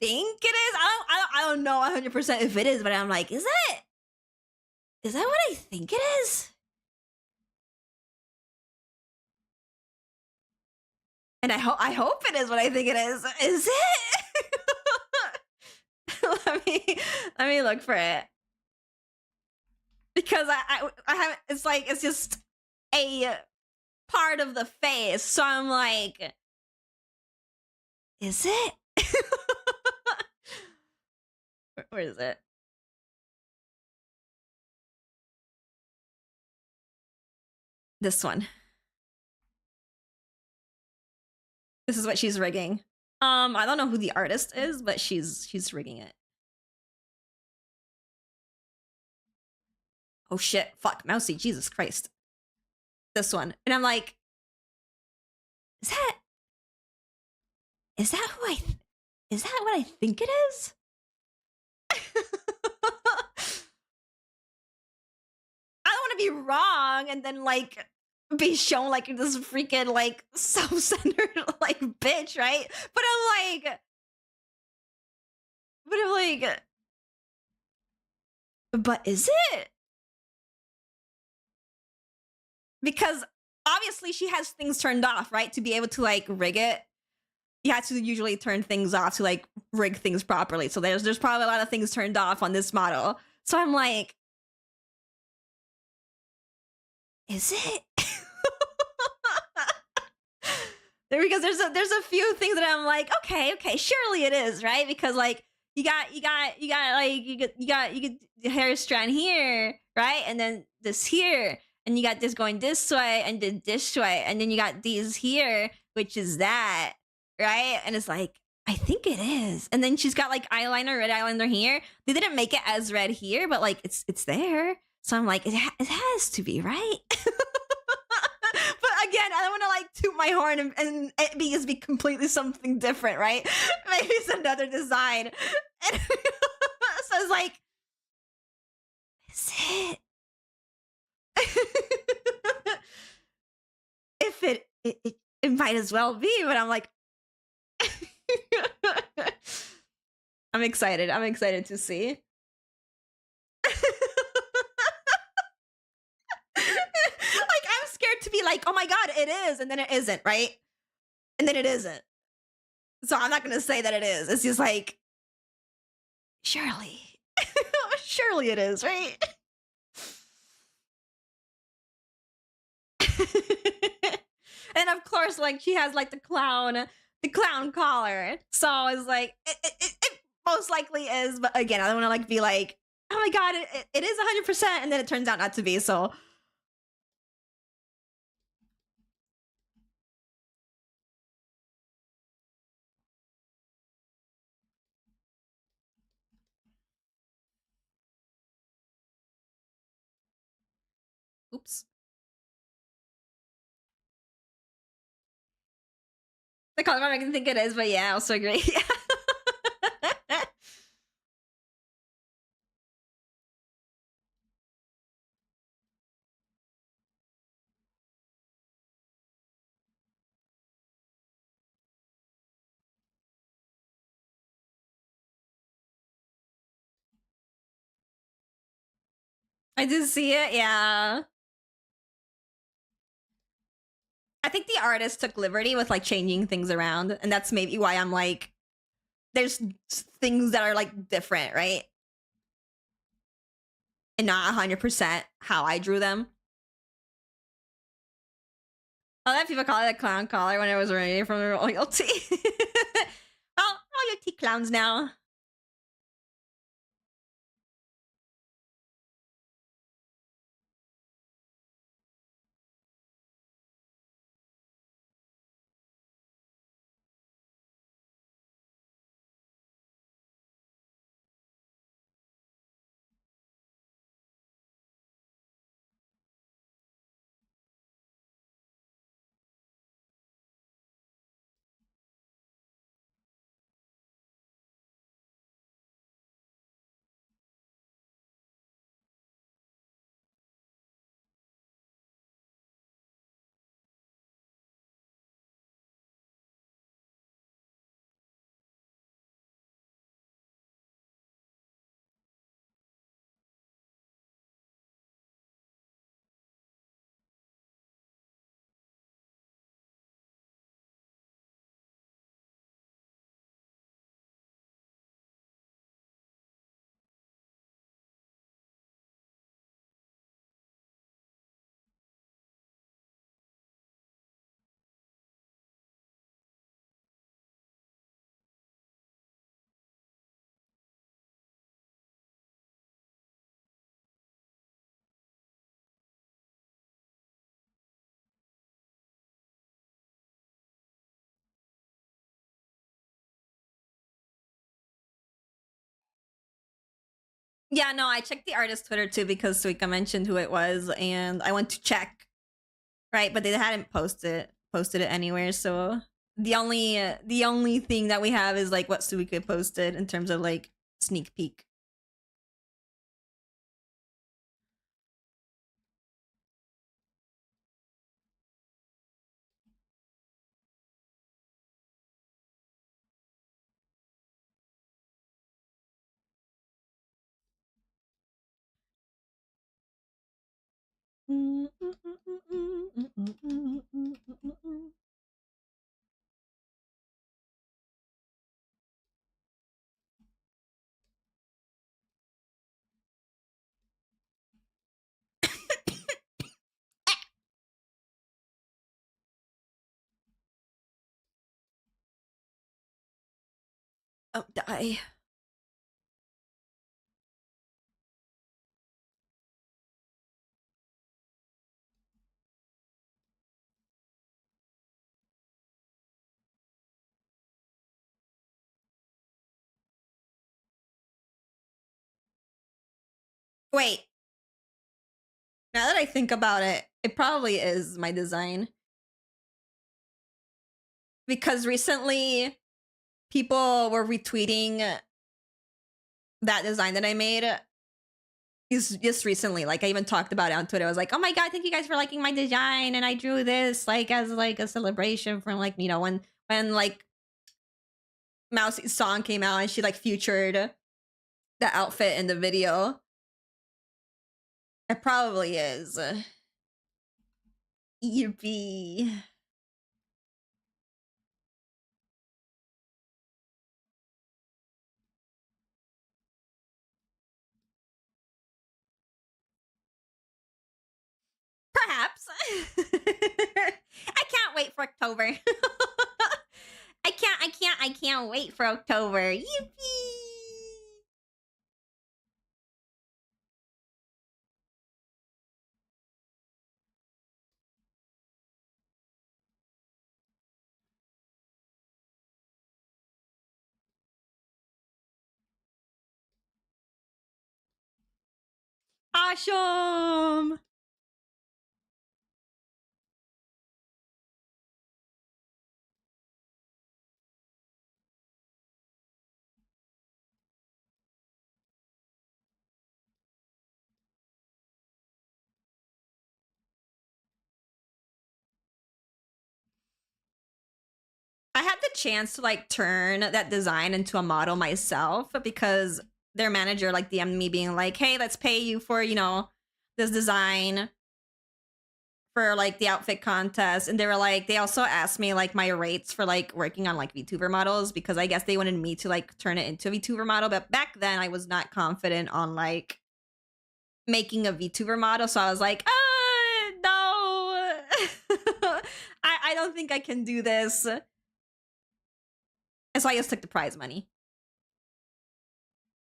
think it is? I don't know 100% if it is, but I'm like, is that what I think it is? And I hope it is what I think it is. Is it? let me look for it. Because I have, it's just a part of the face, so I'm like, is it? Where is it? This one. This is what she's rigging. I don't know who the artist is, but she's rigging it. Oh shit, fuck, Mousy, Jesus Christ. This one. And I'm like, is that what I think it is? I don't want to be wrong and then like be shown like this freaking like self-centered like bitch, right? But I'm like, but is it? Because obviously she has things turned off, right? To be able to like rig it, you have to usually turn things off to like rig things properly. So there's probably a lot of things turned off on this model. So I'm like, is it? Because there's a few things that I'm like, okay, surely it is, right? Because like you got the hair strand here, right? And then this here, and you got this going this way and then this way, and then you got these here, which is that, right? And it's like, I think it is. And then she's got like eyeliner, red eyeliner here. They didn't make it as red here, but like it's there. So I'm like, it has to be, right? But again, I don't want to like toot my horn and it be completely something different, right? Maybe it's another design. And so I was like, is it? If it might as well be, but I'm like, I'm excited. I'm excited to see. Like, I'm scared to be like, oh my god, it is, and then it isn't, right? And then it isn't. So I'm not gonna say that it is. It's just like, surely. Surely it is, right? And of course, like, she has like the clown collar. So it's like, it most likely is, but again, I don't want to like be like, oh my god, it is 100%, and then it turns out not to be. So oops. The color I can think it is, but yeah, I also agree. I did see it, yeah. I think the artist took liberty with like changing things around, and that's maybe why I'm like, there's things that are like different, right? And not 100% how I drew them. Oh, that people call it a clown collar when it was originated from the royalty. Oh, royalty clowns now. Yeah, no, I checked the artist's Twitter too because Suika mentioned who it was, and I went to check, right? But they hadn't posted it anywhere. So the only thing that we have is like what Suika posted in terms of like sneak peek. Oh, die. Wait. Now that I think about it, it probably is my design. Because recently people were retweeting that design that I made is just recently. Like I even talked about it on Twitter. I was like, "Oh my god, thank you guys for liking my design, and I drew this like as like a celebration from like when like Mousie's song came out and she like featured the outfit in the video." It probably is. Yippee. Perhaps. I can't wait for October. I can't wait for October. Yippee! Awesome! I had the chance to like turn that design into a model myself because their manager like DM'd me being like, "Hey, let's pay you for, this design for like the outfit contest." And they were like, they also asked me like my rates for like working on like VTuber models because I guess they wanted me to like turn it into a VTuber model. But back then I was not confident on like making a VTuber model. So I was like, no, I don't think I can do this. And so I just took the prize money.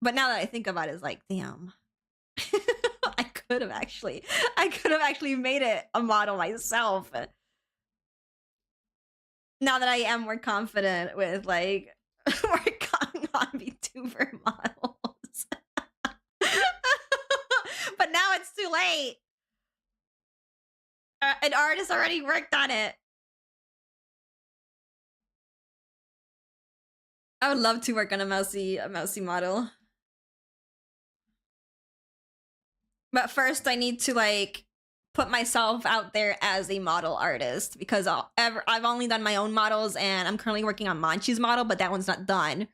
But now that I think about it, it's like, damn. I could have actually made it a model myself. Now that I am more confident with like working on VTuber models. But now it's too late. An artist already worked on it. I would love to work on a mousy model. But first I need to like put myself out there as a model artist because I've only done my own models and I'm currently working on Manchi's model, but that one's not done.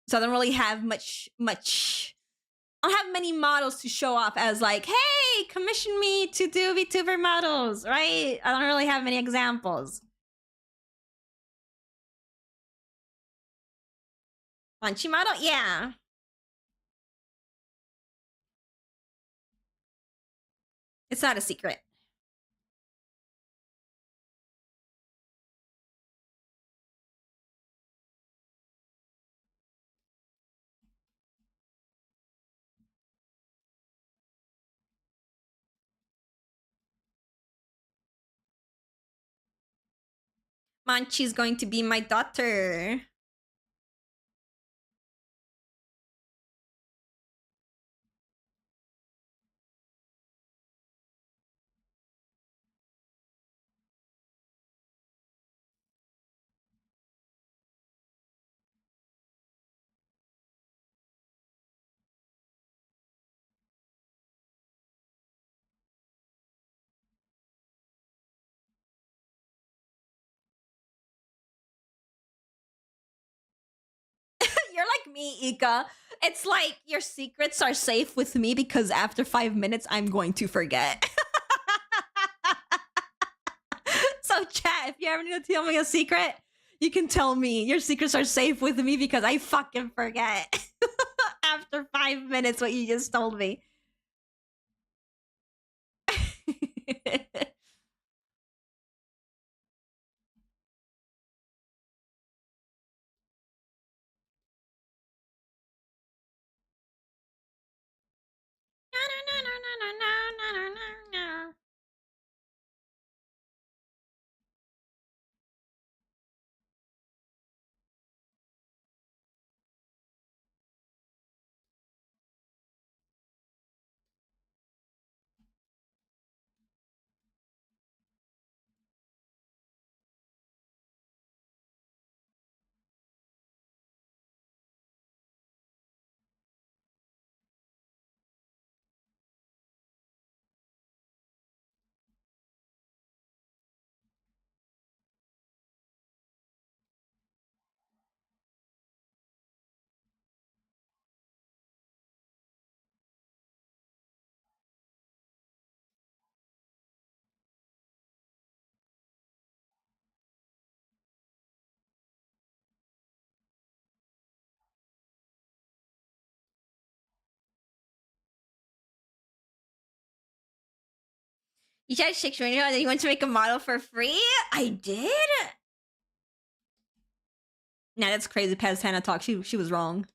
So I don't really have much I don't have many models to show off as like, hey, commission me to do VTuber models, right? I don't really have many examples. Manchi model? Yeah. It's not a secret. Manchi's going to be my daughter. You're like me, Ika. It's like your secrets are safe with me because after 5 minutes, I'm going to forget. So, chat, if you ever need to tell me a secret, you can tell me. Your secrets are safe with me because I fucking forget after 5 minutes what you just told me. You tried 6 minutes ago that you want to make a model for free? I did? Nah, that's crazy. Pez Hannah talk. She was wrong.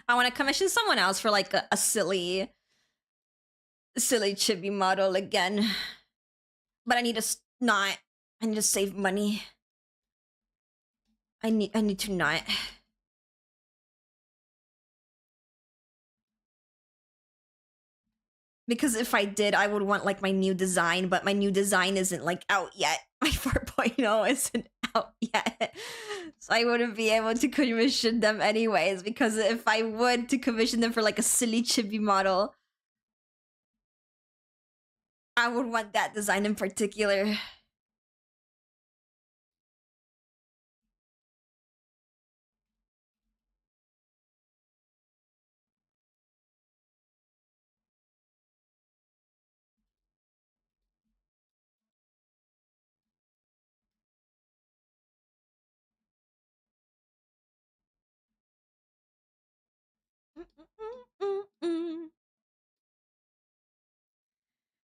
I want to commission someone else for like a silly chibi model again. But I need to not. I need to save money. I need to not. Because if I did, I would want like my new design, but my new design isn't like out yet. My 4.0 isn't out yet. So I wouldn't be able to commission them anyways, because if I would to commission them for like a silly chibi model, I would want that design in particular.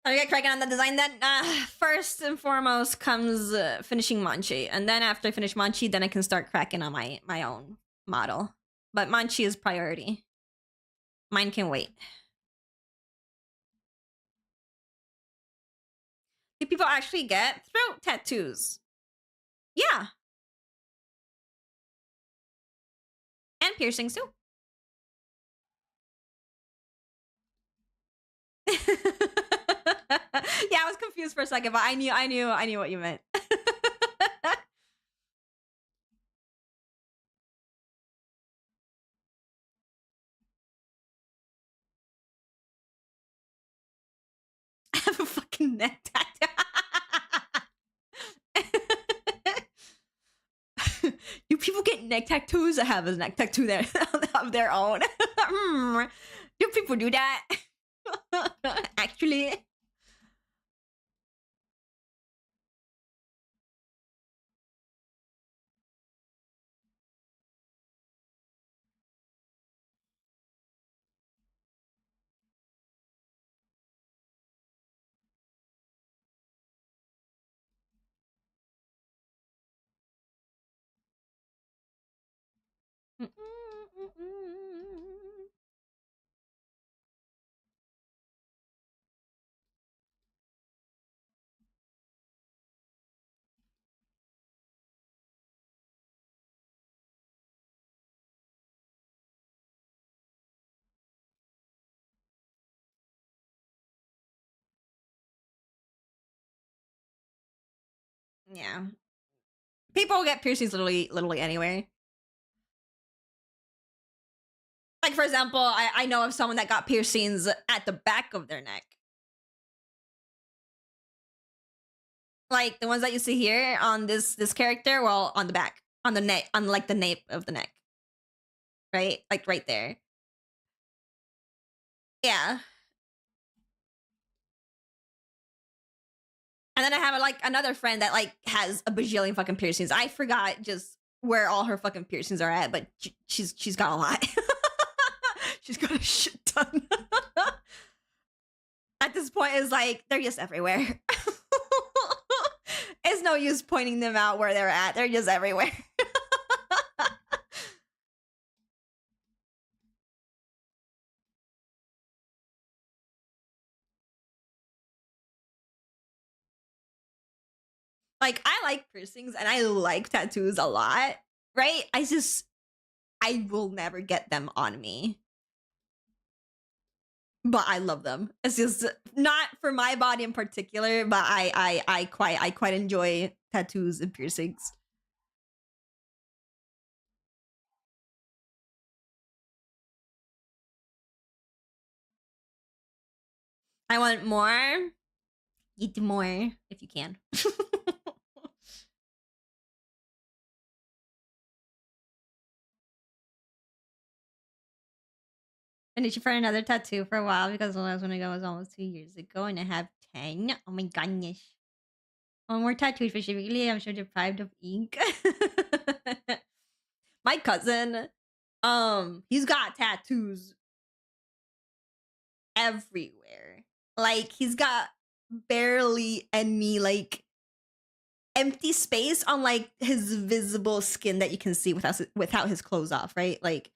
I get cracking on the design. Then first and foremost comes finishing Manchi, and then after I finish Manchi, then I can start cracking on my own model. But Manchi is priority. Mine can wait. Do people actually get throat tattoos? Yeah, and piercings too. Yeah, I was confused for a second, but I knew what you meant. I have a fucking neck tattoo. You people get neck tattoos? I have a neck tattoo there of their own. Do people do that? Actually. Yeah. People get piercings literally anywhere. Like, for example, I know of someone that got piercings at the back of their neck. Like the ones that you see here on this character, well, on the back, on the neck, on like the nape of the neck. Right? Like right there. Yeah. And then I have like another friend that like has a bajillion fucking piercings. I forgot just where all her fucking piercings are at, but she's got a lot. She's got a shit ton. At this point, it's like they're just everywhere. It's no use pointing them out where they're at. They're just everywhere. Like, I like piercings and I like tattoos a lot, right? I will never get them on me. But I love them. It's just not for my body in particular, but I quite enjoy tattoos and piercings. I want more. Eat more if you can. been itching for another tattoo for a while because the last one I got was almost 2 years ago, and I have 10. Oh my goodness. One more tattoo specifically. I'm sure deprived of ink. My cousin, he's got tattoos everywhere. Like he's got barely any like empty space on like his visible skin that you can see without his clothes off, right? Like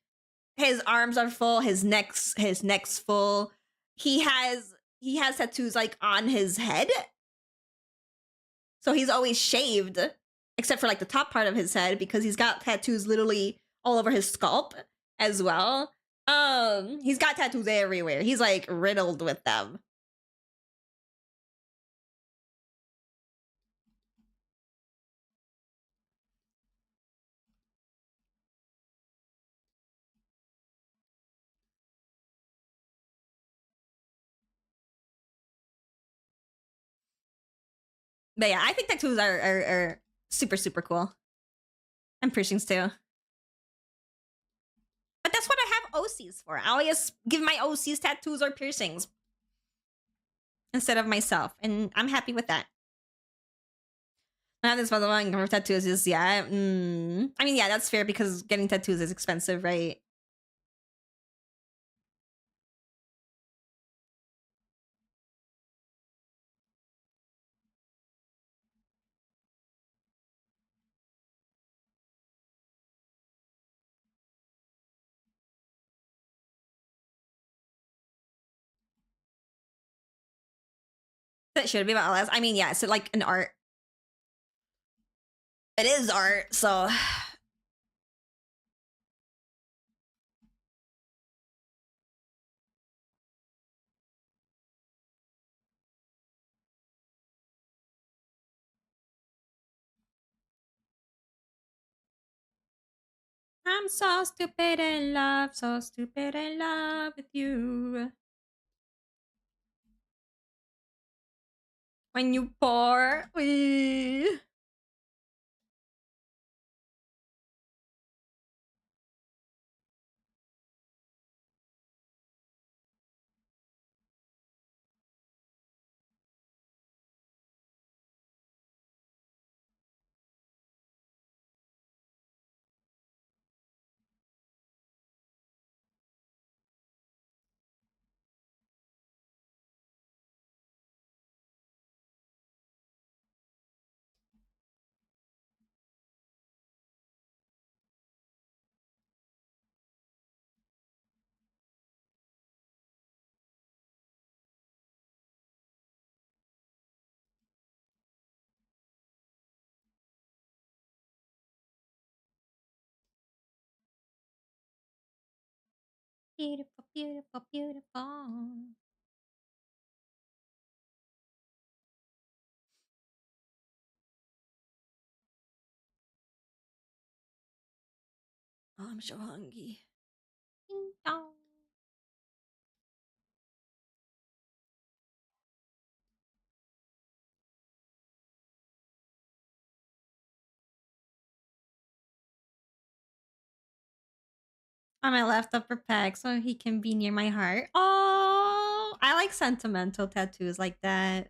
his arms are full, his neck's full. He has tattoos like on his head. So he's always shaved except for like the top part of his head because he's got tattoos literally all over his scalp as well. He's got tattoos everywhere. He's like riddled with them. But yeah, I think tattoos are super, super cool. And piercings too. But that's what I have OCs for. I always give my OCs tattoos or piercings instead of myself. And I'm happy with that. I have this other one for tattoos is, yeah. I mean, yeah, that's fair because getting tattoos is expensive, right? That should be about less. I mean, yeah, it's like an art. It is art, so I'm so stupid in love, so stupid in love with you. When you pour, beautiful, beautiful, beautiful. Oh, I'm so hungry. Ding dong. On my left upper peg so he can be near my heart. Oh, I like sentimental tattoos like that.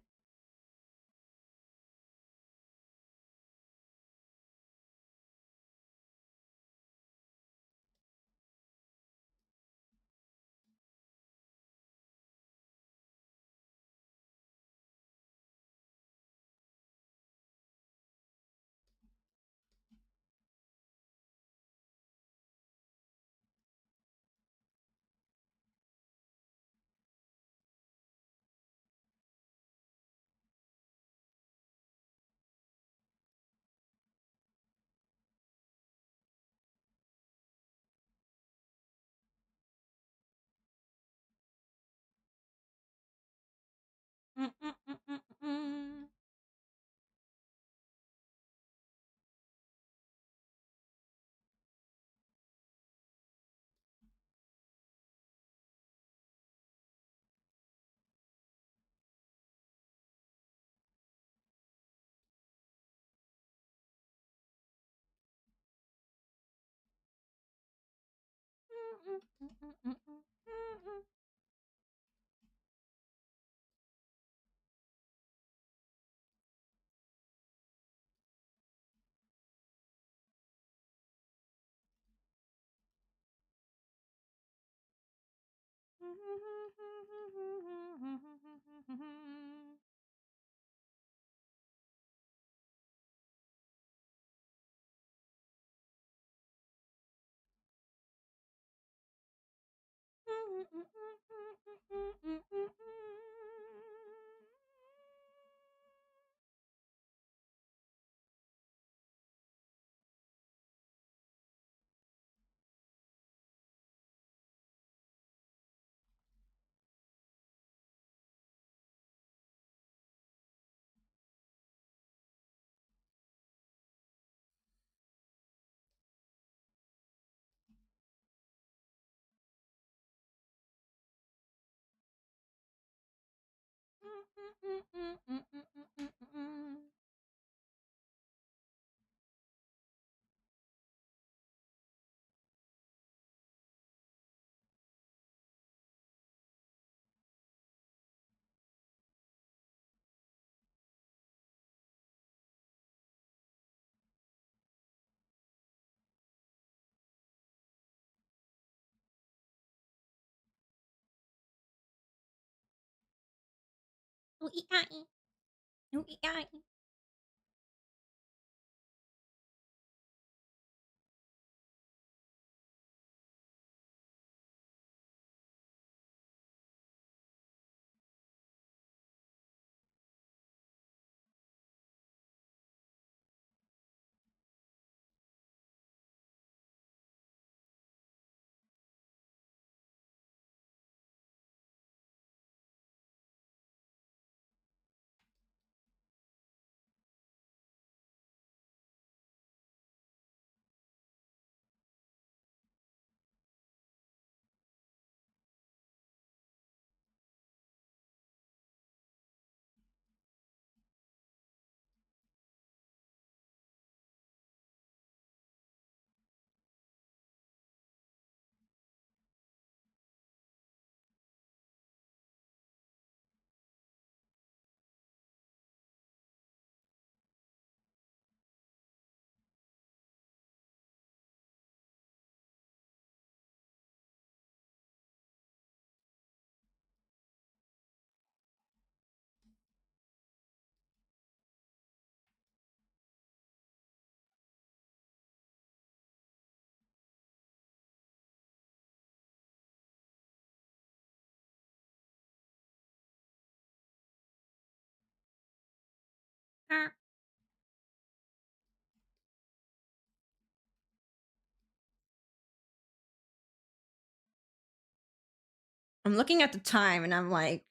I'm looking at the time and I'm like,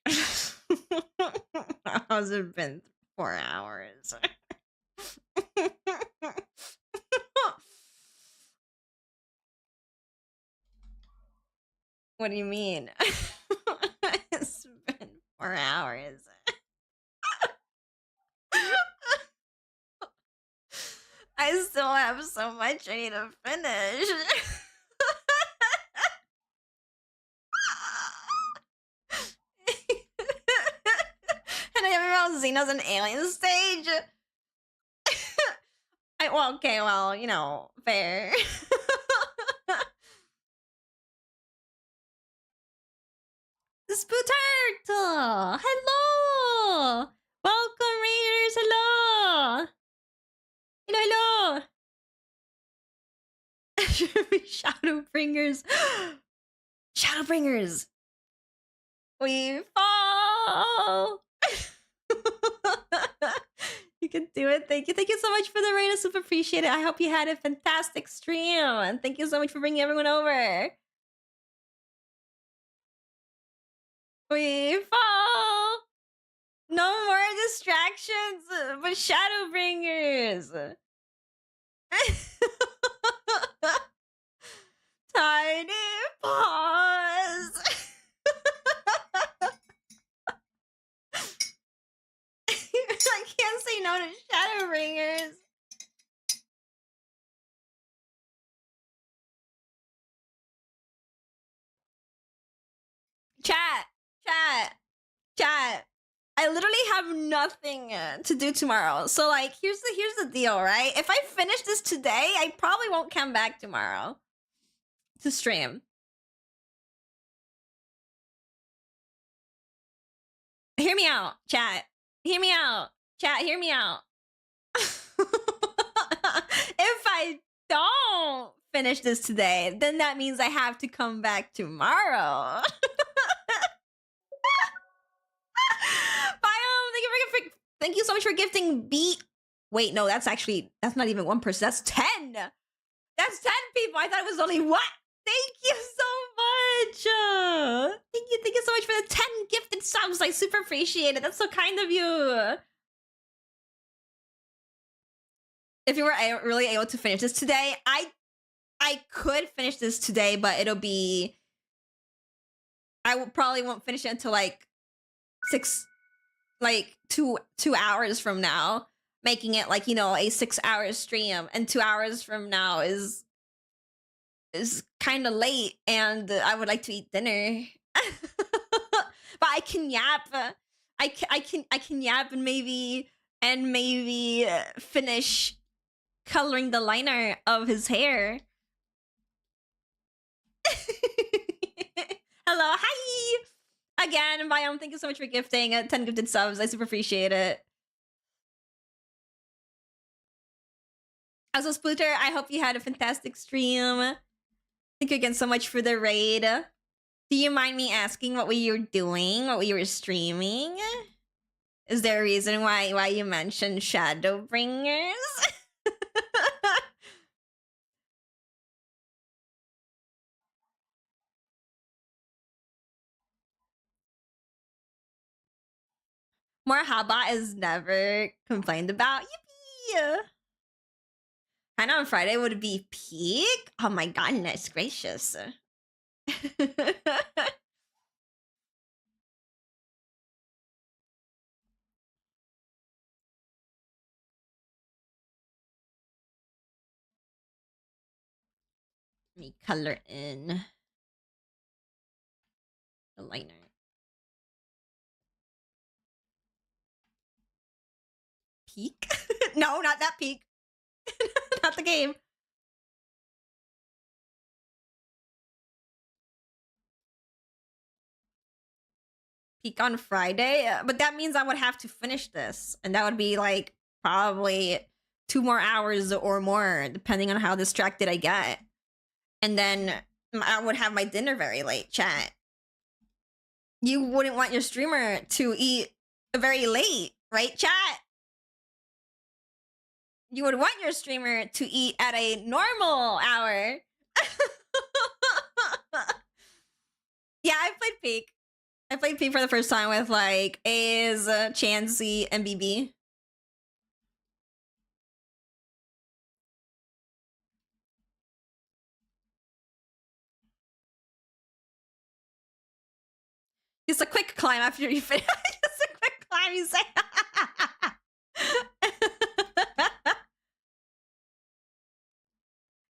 how's it been 4 hours? What do you mean? It's been 4 hours. I still have so much I need to finish. And I have about Xenos and Alien stage. Well, you know, fair. Spooturtle! Hello! Welcome, Raiders! Hello! Hello, hello! Shadowbringers! Shadowbringers! We fall! You can do it. Thank you. Thank you so much for the raid. I super appreciate it. I hope you had a fantastic stream. And thank you so much for bringing everyone over. We fall! No more distractions, but Shadowbringers! Tiny paws! I can't say no to Shadowbringers! Chat! I literally have nothing to do tomorrow. So like, here's the deal, right? If I finish this today, I probably won't come back tomorrow to stream. Hear me out, chat. Hear me out. Chat, hear me out. If I don't finish this today, then that means I have to come back tomorrow. Biome, thank you so much for gifting B. Wait, no, that's not even one person. That's 10. That's 10 people. I thought it was only one. Thank you so much. Thank you so much for the 10 gifted subs. I super appreciate it. That's so kind of you. If you were really able to finish this today, I could finish this today, but it'll be... probably won't finish it until like 2 hours from now, making it like, you know, a 6-hour stream, and 2 hours from now is kind of late, and I would like to eat dinner. But I can yap. I can yap and maybe finish coloring the liner of his hair. Hello, hi again, Biome. Thank you so much for gifting 10 gifted subs. I super appreciate it. Also, Splinter, I hope you had a fantastic stream. Thank you again so much for the raid. Do you mind me asking what you were doing? What you were streaming? Is there a reason why you mentioned Shadowbringers? More Haba is never complained about. Yippee! Kinda on Friday would be peak? Oh my goodness gracious. Let me color in the liner. Peak? No, not that peak. Not the game. Peak on Friday? But that means I would have to finish this. And that would be like probably 2 more hours or more, depending on how distracted I get. And then I would have my dinner very late, chat. You wouldn't want your streamer to eat very late, right, chat? You would want your streamer to eat at a normal hour. Yeah, I played Peak. I played Peak for the first time with like A's, Chansey, and BB. Just a quick climb after you finish. Just a quick climb, you say.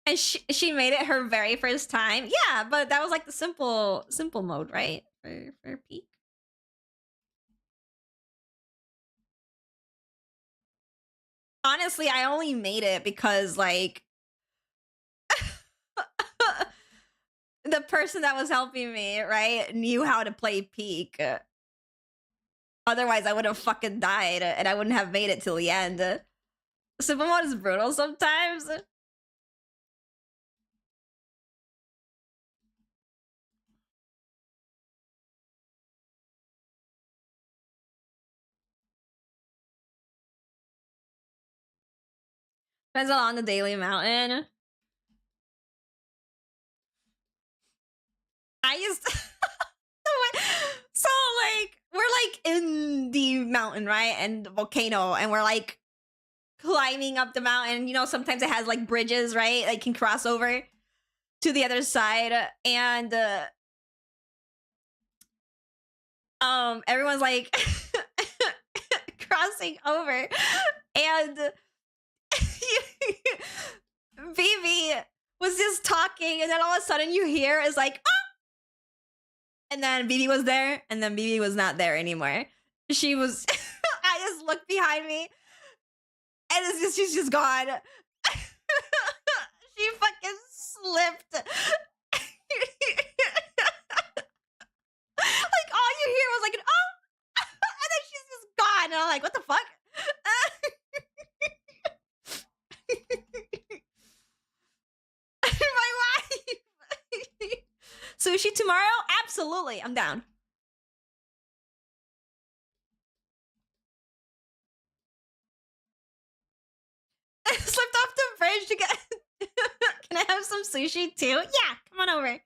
And she made it her very first time. Yeah, but that was like the simple mode, right? For Peak. Honestly, I only made it because like the person that was helping me, right, knew how to play Peak. Otherwise, I would have fucking died and I wouldn't have made it till the end. Simple mode is brutal sometimes. Depends on the daily mountain. I used so like we're like in the mountain, right? And the volcano, and we're like climbing up the mountain. You know, sometimes it has like bridges, right? Like can cross over to the other side. And everyone's like crossing over. And Vivi was just talking, and then all of a sudden you hear is like, oh! And then Vivi was there, and then Vivi was not there anymore. She was, I just looked behind me, and it's just, she's just gone. She fucking slipped. Like all you hear was like an oh, and then like, what the fuck? My wife. Sushi tomorrow? Absolutely, I'm down. Slipped off the fridge to get. Can I have some sushi too? Yeah, come on over.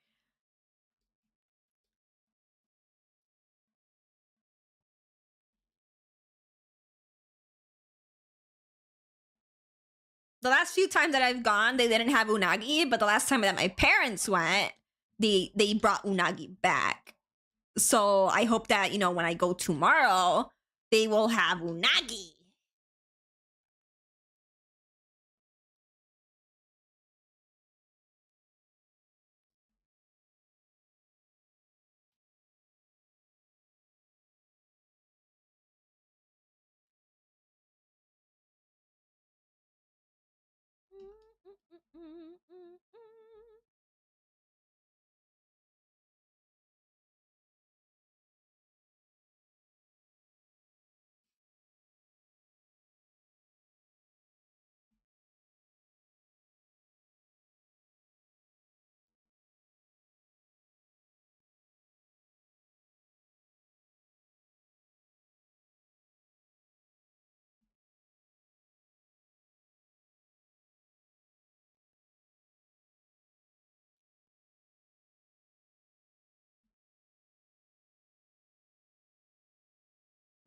The last few times that I've gone, they didn't have unagi, but the last time that my parents went, they brought unagi back. So I hope that, you know, when I go tomorrow, they will have unagi.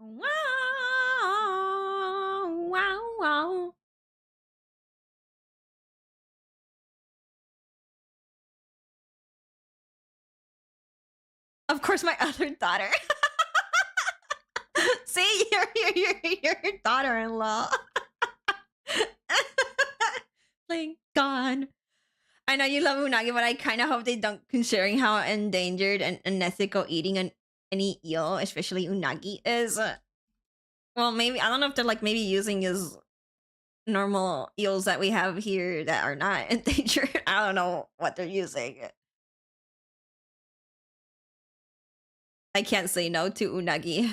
Wow, wow, wow. Of course, my other daughter. See, your daughter-in-law. Like, gone. I know you love unagi, but I kind of hope they don't, considering how endangered and unethical eating any eel, especially unagi, is. Well, maybe, I don't know if they're like maybe using as normal eels that we have here that are not endangered. I don't know what they're using. I can't say no to unagi.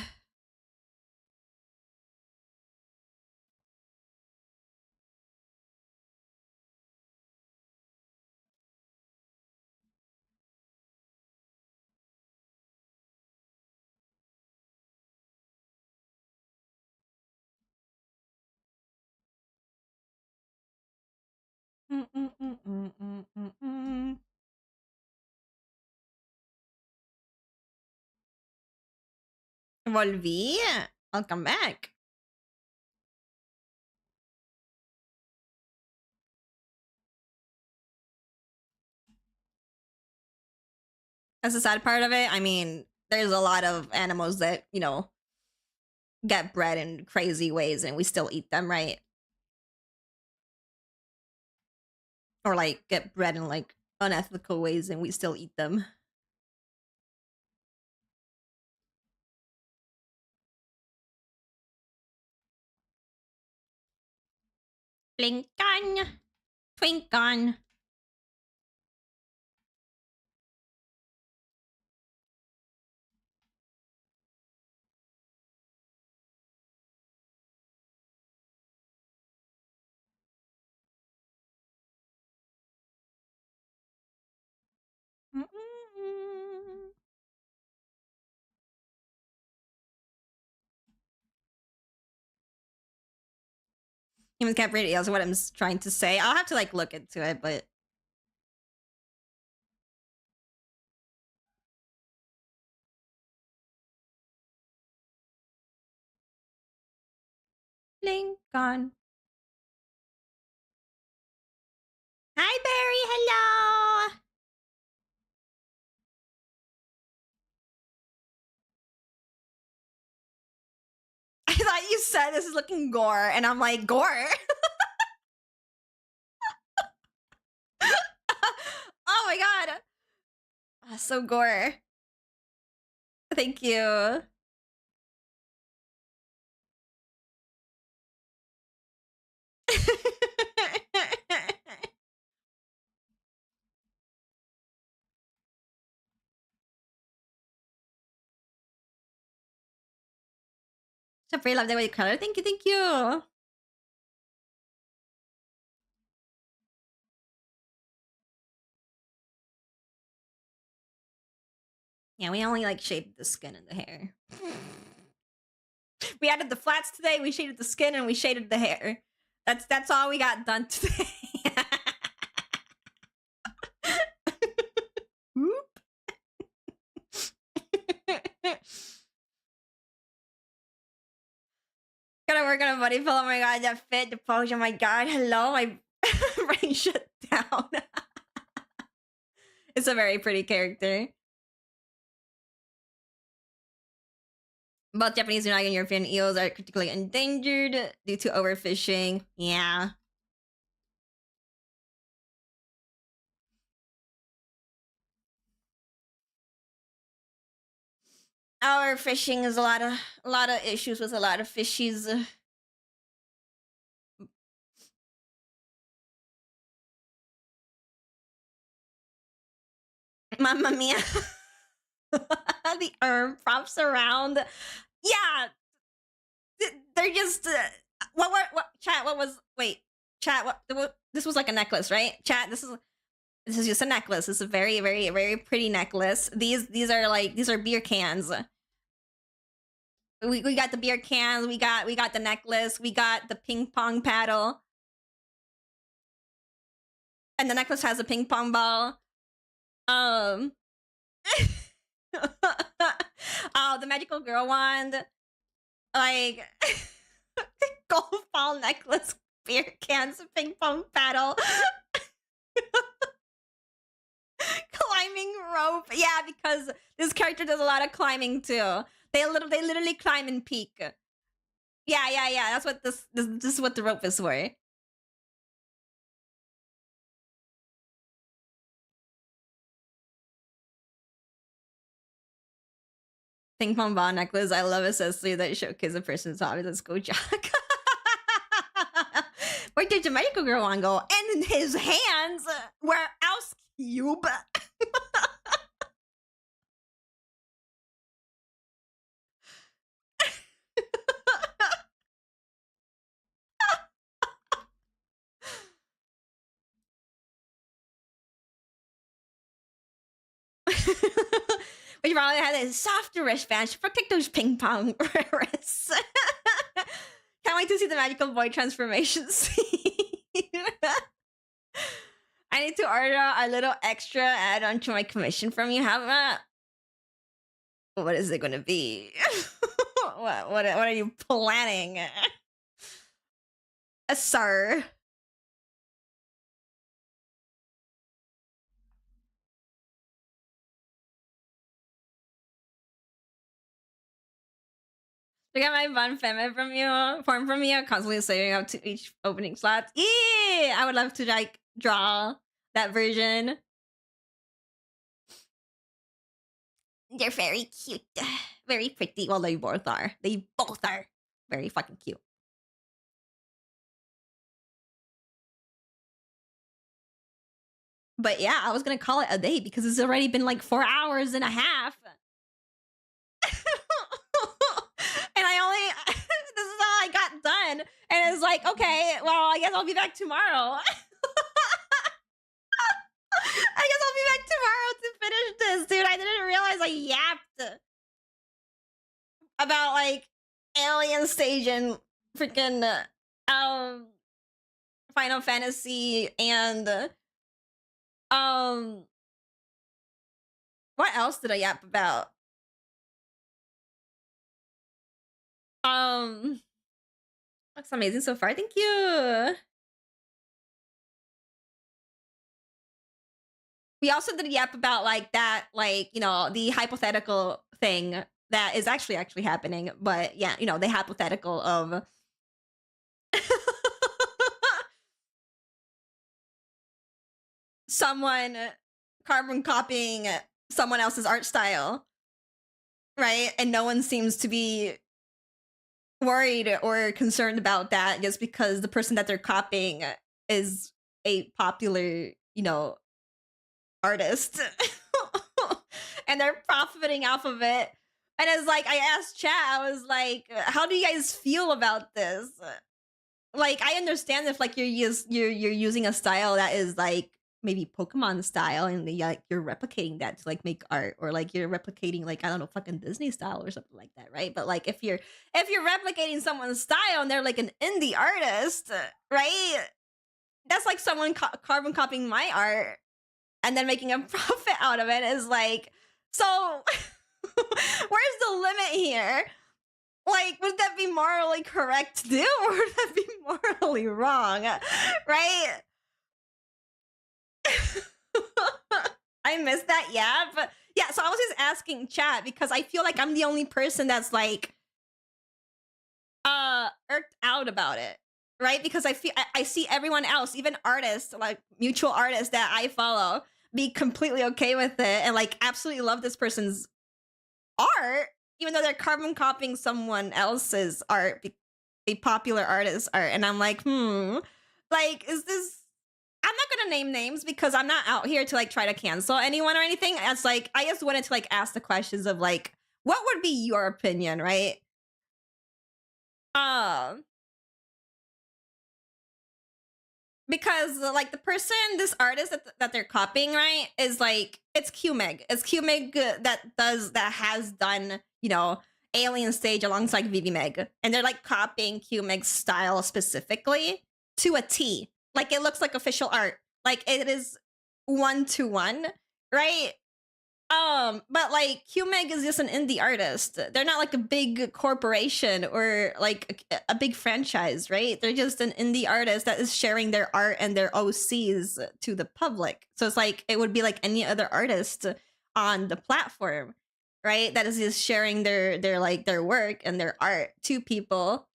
Volví. Welcome back. That's the sad part of it. I mean, there's a lot of animals that, you know, get bred in crazy ways and we still eat them, right? Or like get bred in like unethical ways and we still eat them. Blink on. Twink on. Humans can't breed eels, what I'm trying to say. I'll have to like look into it, but blink on. Hi, Barry. Hello. I thought you said this is looking gore, and I'm like, gore? Oh my god. So gore. Thank you. I pretty love the way you color. Thank you, thank you. Yeah, we only like shaded the skin and the hair. We added the flats today, we shaded the skin, and we shaded the hair. That's all we got done today. Whoop. Gotta work on a body fill. Oh my god, that fit, the pose. Oh my god, hello, my brain shut down. It's a very pretty character. Both Japanese unagi and European eels are critically endangered due to overfishing. Yeah. Overfishing is a lot of issues with a lot of fishies. Mamma mia. The props around. Yeah. They're just what chat, what was wait, chat, what this was like a necklace, right? Chat, this is just a necklace. It's a very, very, very pretty necklace. These are beer cans. We got the beer cans, we got the necklace, we got the ping pong paddle. And the necklace has a ping pong ball. Oh, the magical girl wand. Like golf ball necklace, beer cans, ping pong paddle. Climbing rope. Yeah, because this character does a lot of climbing too. They literally climb and peak. Yeah. That's what this is what the rope is for. Ping pong ball necklace. I love accessory that showcase a person's hobby. Let's go, Jack. Where did Jamaica girl one go? And in his hands, where else, cube? We probably had a softer wristband to protect those ping pong wrists. Can't wait to see the magical boy transformation scene. I need to order a little extra add-on to my commission from you. How about what is it gonna be? what are you planning? Sir. To get my Von Femme form from you, constantly saving up to each opening slot. Yeah, I would love to like draw that version. They're very cute, very pretty. Well, they both are. They both are very fucking cute. But yeah, I was gonna call it a day because it's already been like 4 hours and a half. And I only this is all I got done. And it's like, okay, well, I guess I'll be back tomorrow. I guess I'll be back tomorrow to finish this, dude. I didn't realize I yapped about like Alien Stage and freaking Final Fantasy and what else did I yap about? Looks amazing so far. Thank you. We also did yap about like that, like, you know, the hypothetical thing that is actually happening. But yeah, you know, the hypothetical of someone carbon copying someone else's art style, right? And no one seems to be worried or concerned about that just because the person that they're copying is a popular, you know, artist. And they're profiting off of it. And it's like, I asked chat, I was like, how do you guys feel about this? Like, I understand if like you're using a style that is like maybe Pokemon style, and like you're replicating that to like make art, or like you're replicating like, I don't know, fucking Disney style or something like that, right? But like if you're replicating someone's style and they're like an indie artist, right? That's like someone carbon copying my art and then making a profit out of it. Is like, so where's the limit here? Like, would that be morally correct to do, or would that be morally wrong? Right? I missed that, yeah. But yeah, so I was just asking chat because I feel like I'm the only person that's like irked out about it. Right? Because I see everyone else, even artists, like mutual artists that I follow, be completely okay with it and like absolutely love this person's art, even though they're carbon copying someone else's art, a popular artist's art. And I'm like, like, is this... I'm not gonna name names because I'm not out here to like try to cancel anyone or anything. It's like, I just wanted to like ask the questions of like, what would be your opinion, right? Because like the person, this artist that they're copying, right, is like, it's QMeg. It's QMeg that has done, you know, Alien Stage alongside VVMeg, and they're like copying QMeg's style specifically to a T. Like, it looks like official art. Like, it is 1-to-1, right? But like QMeg is just an indie artist. They're not like a big corporation or like a big franchise, right? They're just an indie artist that is sharing their art and their OCs to the public. So it's like, it would be like any other artist on the platform, right? That is just sharing their like their work and their art to people.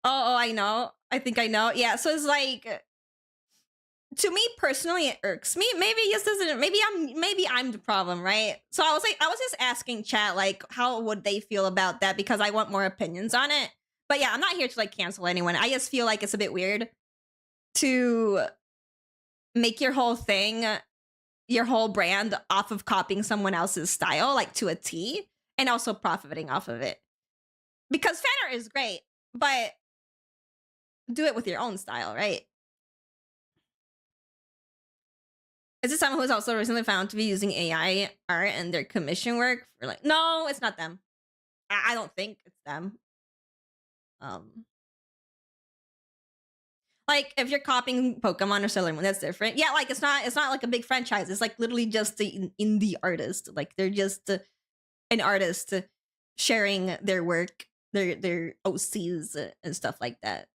Oh, I know. I think I know. Yeah, so it's like, to me personally, it irks me. Maybe it just doesn't. Maybe I'm the problem, right? So I was just asking chat like, how would they feel about that, because I want more opinions on it. But yeah, I'm not here to like cancel anyone. I just feel like it's a bit weird to make your whole thing, your whole brand off of copying someone else's style, like to a T, and also profiting off of it. Because fan art is great, but do it with your own style, right? Is this someone who's also recently found to be using AI art in their commission work? For like, no, it's not them. I don't think it's them. Like if you're copying Pokemon or Sailor Moon, that's different. Yeah, like it's not like a big franchise. It's like literally just an indie artist. Like they're just an artist sharing their work, their OCs and stuff like that.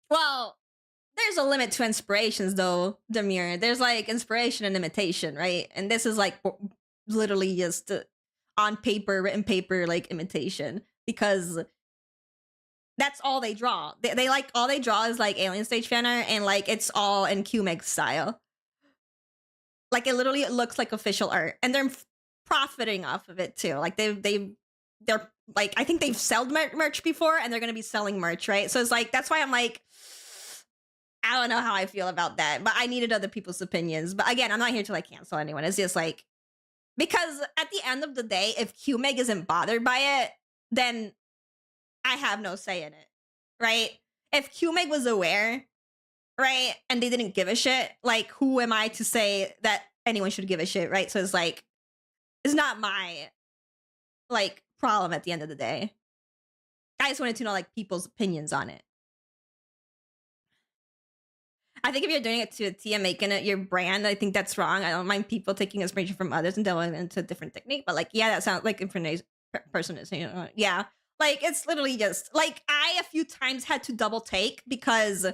Well, there's a limit to inspirations though, Demir. There's like inspiration and imitation, right? And this is like literally just on paper, written paper, like imitation, because that's all they draw. They like, all they draw is like Alien Stage fan art, and like it's all in QMeg style. Like it literally looks like official art, and they're profiting off of it too. Like they're like, I think they've sold merch before, and they're gonna be selling merch, right? So it's like, that's why I'm like, I don't know how I feel about that, but I needed other people's opinions. But again, I'm not here to like cancel anyone. It's just like, because at the end of the day, if QMeg isn't bothered by it, then I have no say in it, right? If QMeg was aware, right, and they didn't give a shit, like, who am I to say that anyone should give a shit, right? So it's like, it's not my like problem at the end of the day. I just wanted to know like people's opinions on it. I think if you're doing it to a T and making it your brand, I think that's wrong. I don't mind people taking inspiration from others and delving into a different technique, but like, yeah, that sounds like personalization. Yeah, like it's literally just like, I a few times had to double take because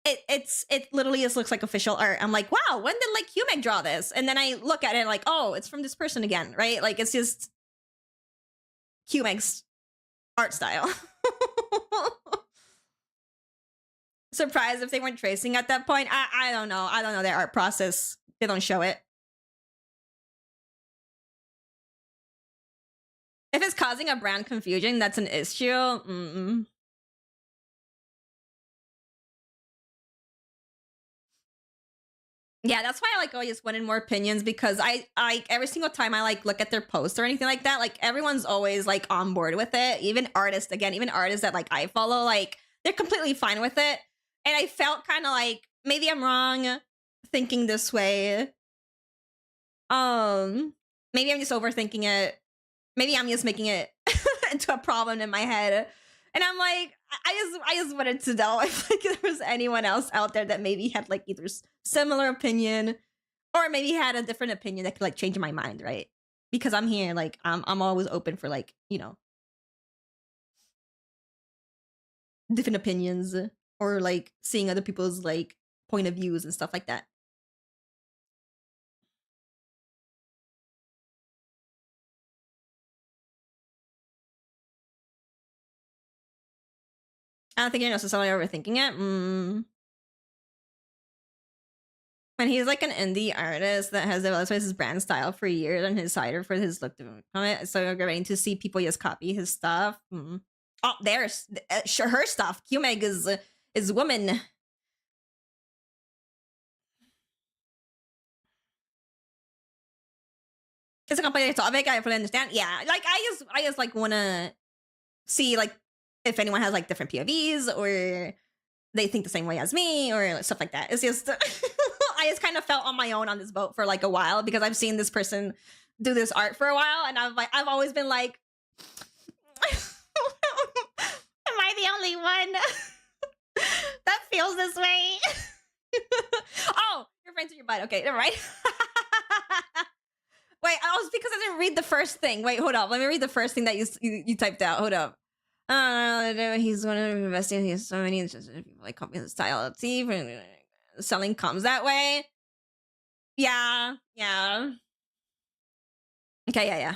it literally just looks like official art. I'm like, wow, when did like QMeg draw this? And then I look at it like, oh, it's from this person again, right? Like it's just QMeg's art style. Surprised if they weren't tracing at that point. I don't know. I don't know their art process. They don't show it. If it's causing a brand confusion, that's an issue. Yeah, that's why I like always wanted more opinions, because I every single time I like look at their posts or anything like that, like everyone's always like on board with it. Even artists that like I follow, like they're completely fine with it. And I felt kind of like maybe I'm wrong thinking this way. Maybe I'm just overthinking it. Maybe I'm just making it into a problem in my head. And I'm like, I just wanted to know if like there was anyone else out there that maybe had like either similar opinion or maybe had a different opinion that could like change my mind, right? Because I'm here, like I'm always open for like, you know, different opinions or like seeing other people's like point of views and stuff like that. I don't think you're necessarily overthinking it. And he's like an indie artist that has developed his brand style for years on his site or for his look on it. So you're getting to see people just copy his stuff. Oh, there's her stuff. QMeg is woman. It's a complicated topic. I fully understand. Yeah, like I just like want to see like if anyone has like different POVs or they think the same way as me or stuff like that. It's just I just kind of felt on my own on this boat for like a while because I've seen this person do this art for a while, and I've always been like, am I the only one that feels this way? Oh, you're friends with your butt. Okay, never mind. Wait, I was because I didn't read the first thing. Wait, hold up. Let me read the first thing that you typed out. Hold up. He's one of the investing. He has so many people like copy his style of tea. Selling comes that way. Yeah. Okay, yeah.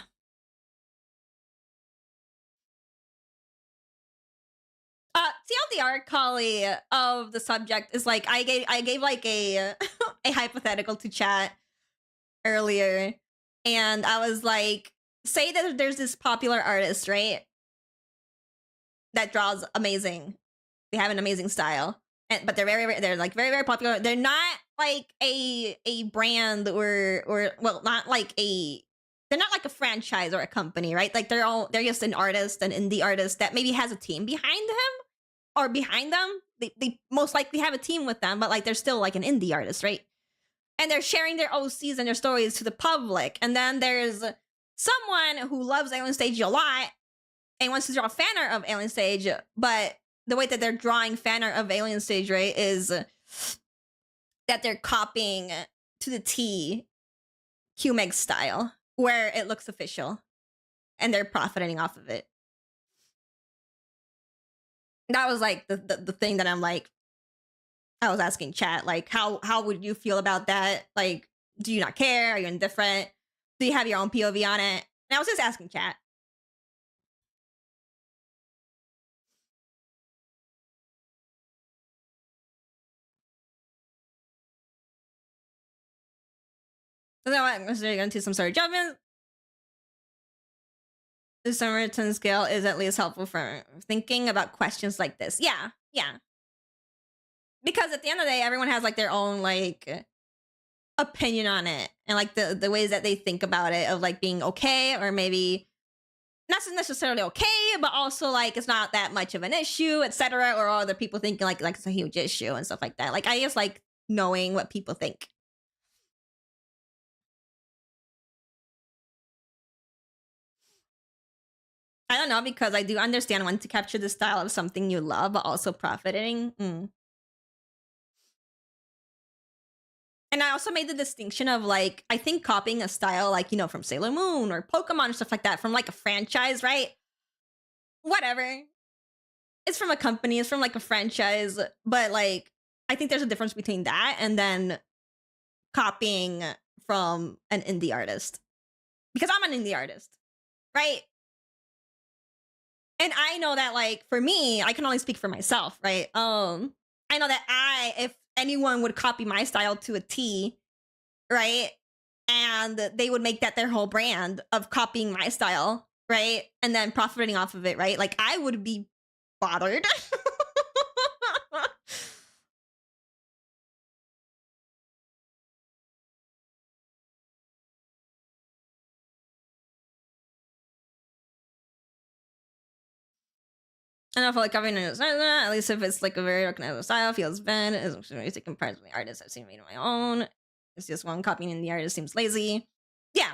TLDR, Kali, of the subject is like I gave like a a hypothetical to chat earlier, and I was like, say that there's this popular artist, right? That draws amazing. They have an amazing style. But they're like very popular. They're not like a brand or well, not like they're not like a franchise or a company, right? Like they're just an artist, an indie artist that maybe has a team behind him or behind them. They most likely have a team with them, but like they're still like an indie artist, right? And they're sharing their OCs and their stories to the public. And then there's someone who loves Alien Stage a lot and wants to draw fan art of Alien Stage, but the way that they're drawing fan art of Alien Stage, right, is that they're copying to the T QMeg style, where it looks official, and they're profiting off of it. That was like the thing that I'm like, I was asking chat, like, how would you feel about that? Like, do you not care? Are you indifferent? Do you have your own POV on it? And I was just asking chat. So then I'm going to some sort of judgment. The Somerton scale is at least helpful for thinking about questions like this. Yeah. Because at the end of the day, everyone has like their own like opinion on it and like the ways that they think about it of like being okay or maybe not necessarily okay, but also like it's not that much of an issue, etc. Or other people thinking like it's a huge issue and stuff like that. Like I just like knowing what people think. I don't know, because I do understand when to capture the style of something you love, but also profiting. And I also made the distinction of like, I think copying a style like, you know, from Sailor Moon or Pokemon or stuff like that from like a franchise, right? Whatever. It's from a company, it's from like a franchise, but like, I think there's a difference between that and then copying from an indie artist. Because I'm an indie artist, right? And I know that like for me, I can only speak for myself, right? I know that if anyone would copy my style to a T, right? And they would make that their whole brand of copying my style, right? And then profiting off of it, right? Like I would be bothered. I don't feel like copying it. At least if it's like a very recognizable style, feels bad. It's music compared to the artists I've seen made my own. It's just one copying in the artist seems lazy. Yeah.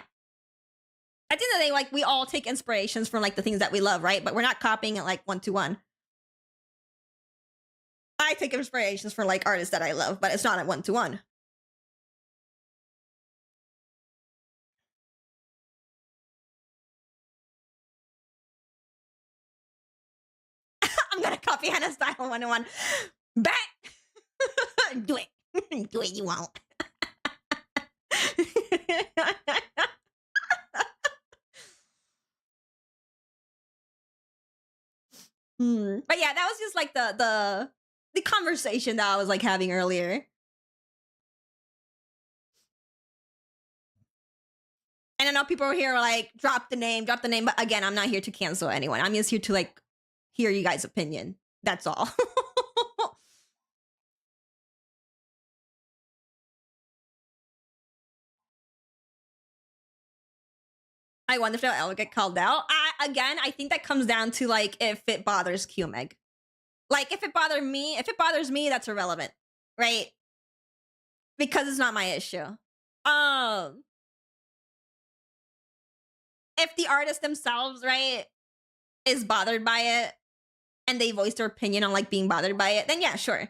At the end of the day, like, we all take inspirations from like the things that we love, right? But we're not copying it like one-to-one. I take inspirations from like artists that I love, but it's not a one-to-one. I'm gonna copy Hannah's style 101. Bet! Do it. Do it, you won't. But yeah, that was just like the conversation that I was like having earlier. And I know people here are like, drop the name, but again, I'm not here to cancel anyone. I'm just here to like hear you guys' opinion. That's all. I wonder if they'll ever get called out. I think that comes down to like if it bothers QMeg. Like if it bothers me, that's irrelevant, right? Because it's not my issue. If the artist themselves, right, is bothered by it and they voice their opinion on like being bothered by it, then yeah, sure.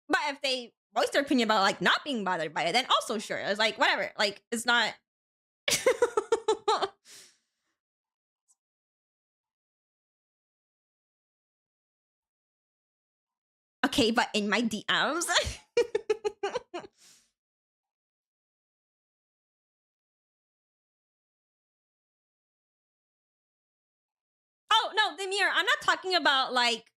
But if they voice their opinion about like not being bothered by it, then also sure. It's like whatever. Like it's not. Okay, but in my DMs. Oh no, Demir, I'm not talking about like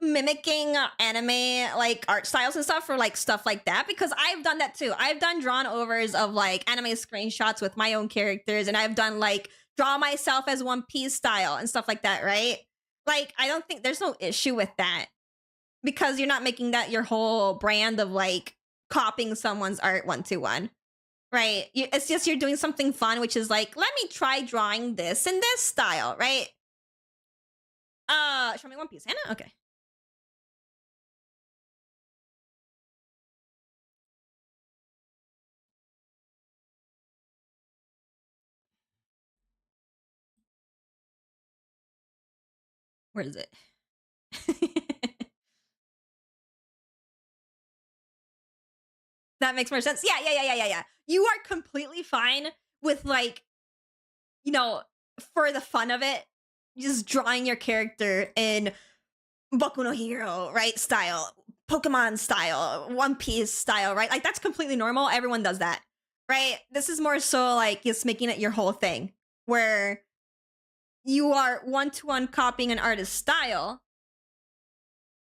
mimicking anime like art styles and stuff for like stuff like that, because I've done that too. I've done drawn overs of like anime screenshots with my own characters, and I've done like draw myself as One Piece style and stuff like that, right? Like I don't think there's no issue with that, because you're not making that your whole brand of like copying someone's art one-to-one, right? It's just you're doing something fun, which is like, let me try drawing this in this style, right? Show me One Piece, Hannah? Okay. Where is it? That makes more sense. Yeah. You are completely fine with like, you know, for the fun of it, just drawing your character in Boku no Hero, right? Style, Pokemon style, One Piece style, right? Like that's completely normal. Everyone does that, right? This is more so like just making it your whole thing, where you are one-to-one copying an artist's style,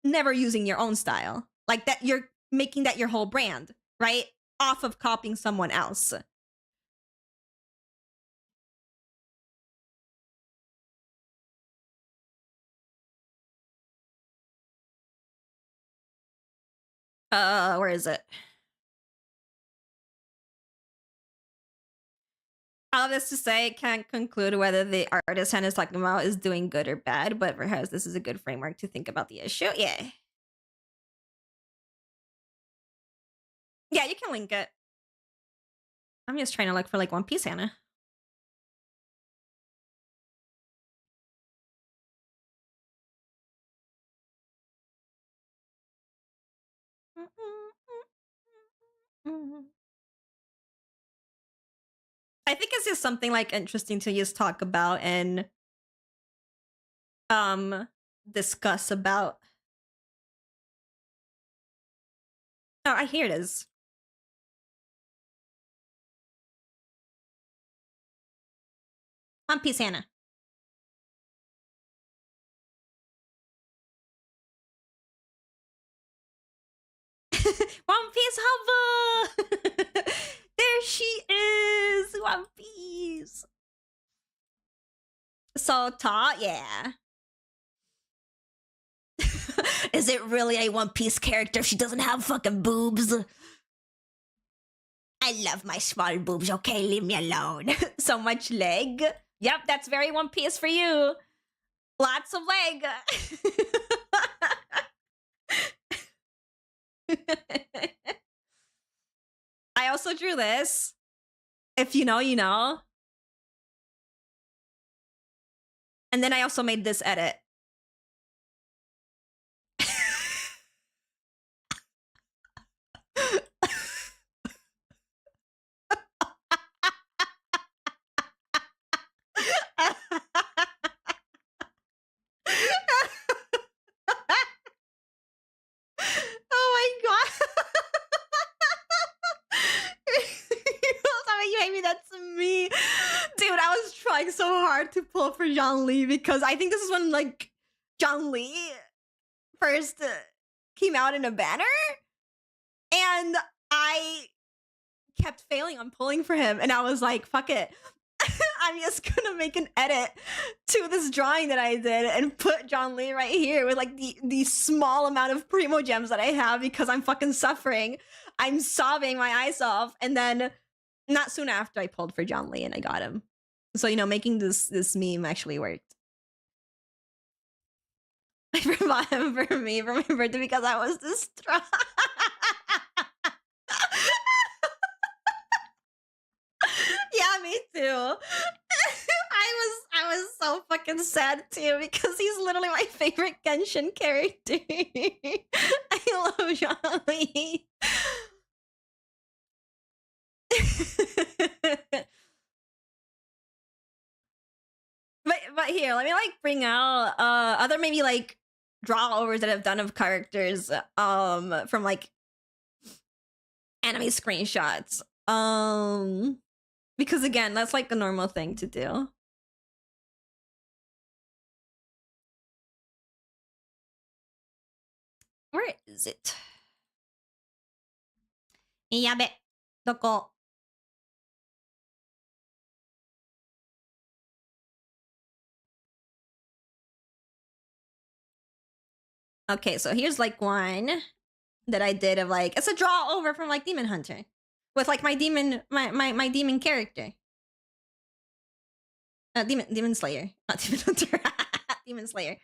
never using your own style. Like that, you're making that your whole brand, right? Off of copying someone else. Where is it? All this to say, can't conclude whether the artist Hannah is talking about is doing good or bad, but perhaps this is a good framework to think about the issue. Yeah. Yeah, you can link it. I'm just trying to look for like One Piece Hannah. I think it's just something like interesting to just talk about and discuss about. Oh, I hear it is. One Piece Hannah. One Piece Hubba! There she is! One Piece! So Ta, yeah. Is it really a One Piece character if she doesn't have fucking boobs? I love my small boobs, okay? Leave me alone. So much leg. Yep, that's very One Piece for you. Lots of leg. I also drew this. If you know, you know. And then I also made this edit. Oh my god. You hate me, that's me. Dude, I was trying so hard to pull for John Lee because I think this is when like John Lee first came out in a banner. And I kept failing on pulling for him. And I was like, fuck it. I'm just gonna make an edit to this drawing that I did and put John Lee right here with like the small amount of primo gems that I have because I'm fucking suffering. I'm sobbing my eyes off. And then not soon after I pulled for John Lee and I got him. So, you know, making this meme actually worked. I bought him for me for my birthday because I was distraught. Yeah, me too. I was so fucking sad too because he's literally my favorite Genshin character. I love John Lee. But here, let me like bring out other maybe like draw overs that I've done of characters from like anime screenshots. Because again, that's like a normal thing to do. Where is it? Yabe. Doko. Okay, so here's like one that I did of like, it's a draw over from like Demon Hunter. With like my demon, my demon character. Demon Slayer. Not Demon Hunter. Demon Slayer.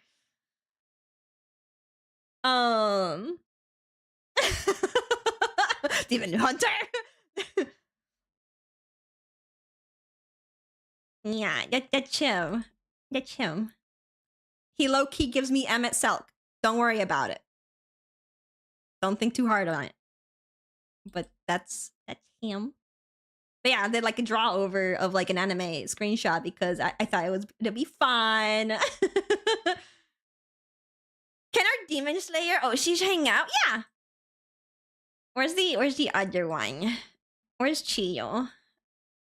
Demon Hunter. Yeah, that's him. That's him. He low-key gives me Emmet Selk. Don't worry about it. Don't think too hard on it. But that's him. But yeah, I did like a draw over of like an anime screenshot because I thought it'd be fun. Can our Demon Slayer Oshis hang out? Yeah. Where's the other one? Where's Chiyo?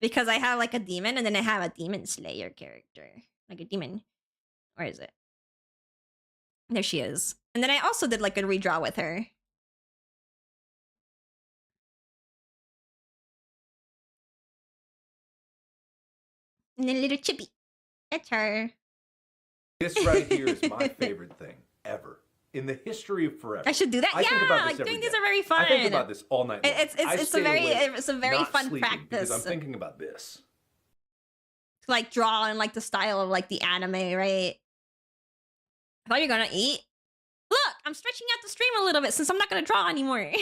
Because I have like a demon and then I have a Demon Slayer character. Like a demon. Where is it? There she is. And then I also did like a redraw with her. And then little Chippy. That's her. This right here is my favorite thing ever in the history of forever. I should do that. I think about like this doing every these day. are very fun. I think about this all night long. It's a very fun practice. Because I'm thinking about this. To like draw in like the style of like the anime, right? I thought you're gonna eat. Look, I'm stretching out the stream a little bit since I'm not gonna draw anymore.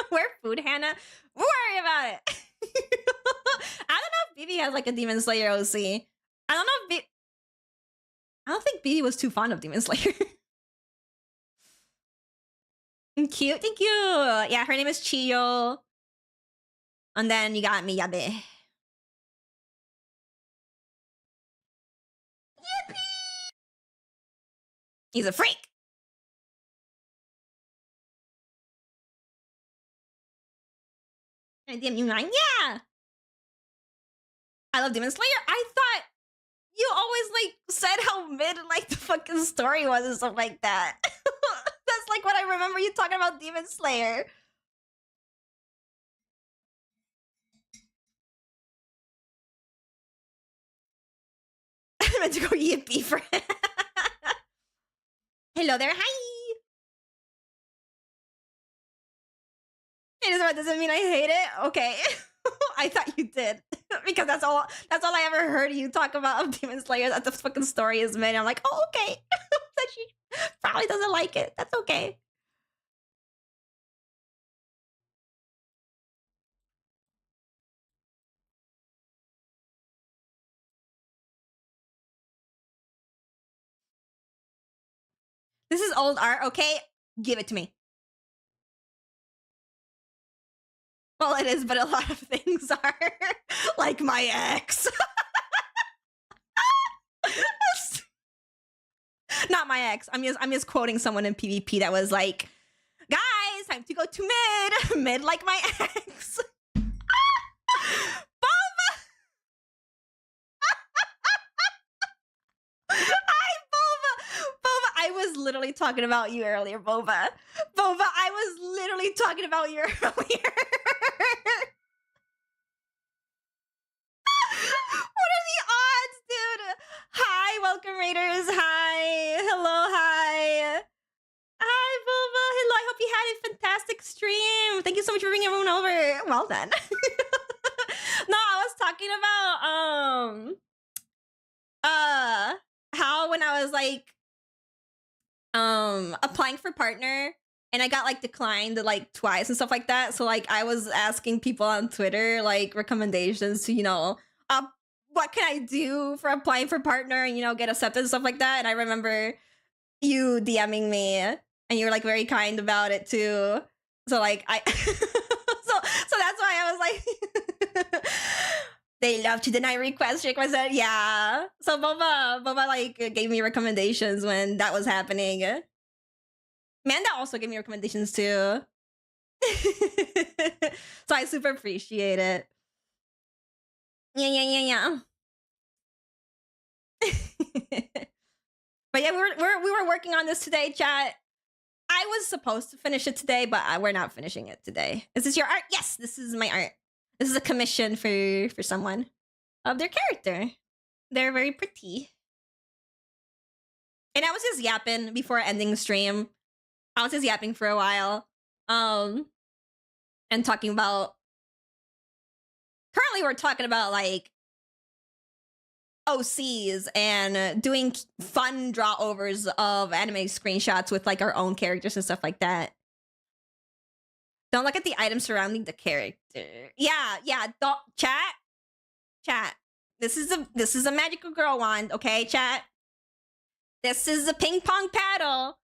Where food, Hannah? Worry about it. I don't know if BB has like a Demon Slayer OC. I don't know if I don't think BB was too fond of Demon Slayer. Cute, thank you. Yeah, her name is Chiyo. And then you got me, Yabe. Yippee! He's a freak. Can I DM you mine? Yeah! I love Demon Slayer. I thought you always like said how mid like the fucking story was and stuff like that. That's like what I remember you talking about Demon Slayer. I meant to go yippee for it. Hello there, hi! It is what doesn't mean I hate it? Okay. I thought you did because that's all I ever heard you talk about of Demon Slayer. That the fucking story is made. I'm like, oh, okay. That she probably doesn't like it. That's okay. This is old art, okay? Give it to me. Well, it is, but a lot of things are. Like my ex. Not my ex. I'm just quoting someone in PvP that was like, guys, time to go to mid. Mid like my ex. Boba! Hi, Boba! Boba, I was literally talking about you earlier, Boba. Boba, I was literally talking about you earlier. What are the odds, dude? Hi, welcome raiders. Hi. Hello, hi. Hi, Boba. Hello, I hope you had a fantastic stream. Thank you so much for bringing everyone over. Well done. No, I was talking about how when I was like applying for partner and I got like declined like twice and stuff like that. So like I was asking people on Twitter like recommendations to, you know, what can I do for applying for partner and, you know, get accepted and stuff like that. And I remember you DMing me and you were like very kind about it too. So like I so that's why I was like they love to deny requests. I said, yeah. So Boba like gave me recommendations when that was happening. Manda also gave me recommendations too. So I super appreciate it. Yeah. But yeah, we were working on this today, chat. I was supposed to finish it today, but we're not finishing it today. Is this your art? Yes, this is my art. This is a commission for someone of their character. They're very pretty. And I was just yapping before ending stream. I was just yapping for a while. And talking about... Currently, we're talking about, like, OCs and doing fun draw-overs of anime screenshots with, like, our own characters and stuff like that. Don't look at the items surrounding the character. Yeah. Don't... Chat. This is a magical girl wand, okay, chat? This is a ping pong paddle.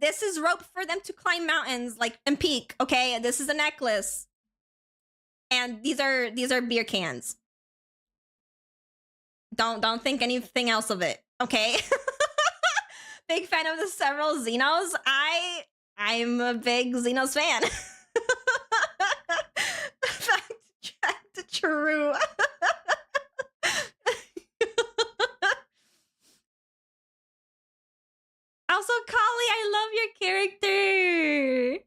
This is rope for them to climb mountains, like, and peak, okay? This is a necklace. And these are beer cans. Don't think anything else of it, okay? Big fan of the several Xenos. I'm a big Xenos fan. Back to true. Also, Kali, I love your character.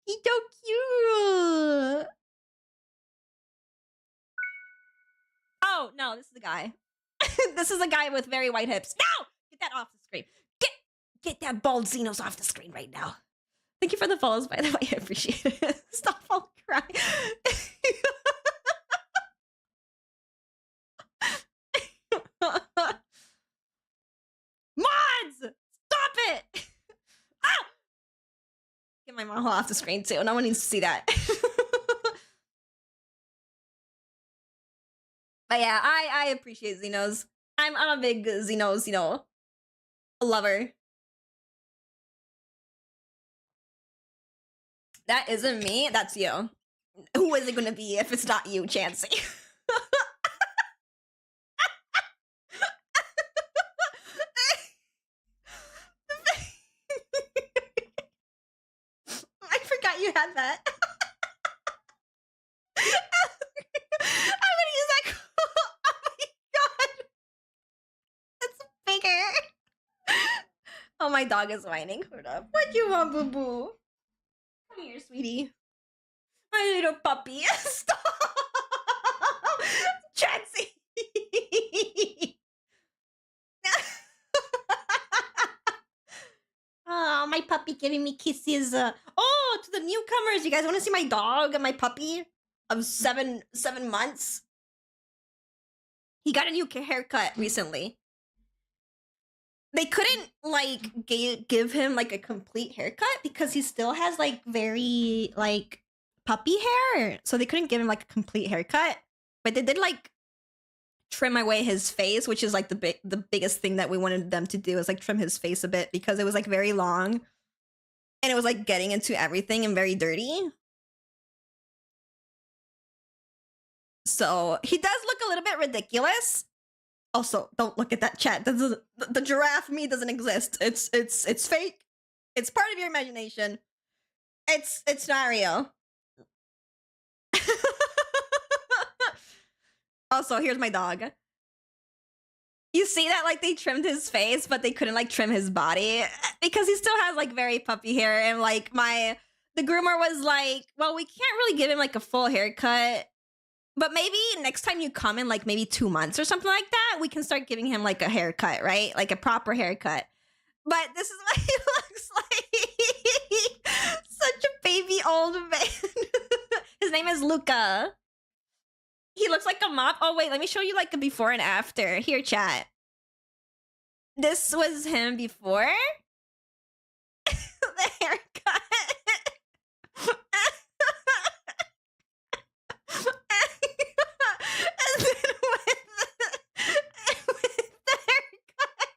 He's so cute. Oh, no, this is the guy. This is a guy with very white hips. No! Get that off the screen. Get that bald Xenos off the screen right now. Thank you for the follows, by the way. I appreciate it. Stop all crying. Mods! Stop it! Ah! Get my mom off the screen, too. No one needs to see that. But yeah, I appreciate Xenos. I'm a big Xenos, you know, lover. That isn't me. That's you. Who is it going to be if it's not you, Chansey? I forgot you had that. I'm gonna use that. Oh my god, it's bigger. Oh, my dog is whining. Hold up. What you want, boo boo? Come here, sweetie. My little puppy. Stop, Chansey. Oh, my puppy giving me kisses. Oh, to the newcomers. You guys want to see my dog and my puppy? of seven months. He got a new haircut recently. They couldn't like give him like a complete haircut because he still has like very like puppy hair, so they couldn't give him like a complete haircut. But they did like trim away his face, which is like the biggest thing that we wanted them to do, is like trim his face a bit because it was like very long and it was like getting into everything and very dirty. So he does look a little bit ridiculous. Also, don't look at that chat. The giraffe me doesn't exist. It's fake. It's part of your imagination. It's not real. Also, here's my dog. You see that like they trimmed his face, but they couldn't like trim his body because he still has like very puppy hair. And like the groomer was like, well, we can't really give him like a full haircut, but maybe next time you come in like maybe 2 months or something like that, we can start giving him like a haircut, right? Like a proper haircut. But this is what he looks like. Such a baby old man. His name is Luca. He looks like a mop. Oh, wait, let me show you like a before and after. Here, chat. This was him before. The haircut. And then with the haircut.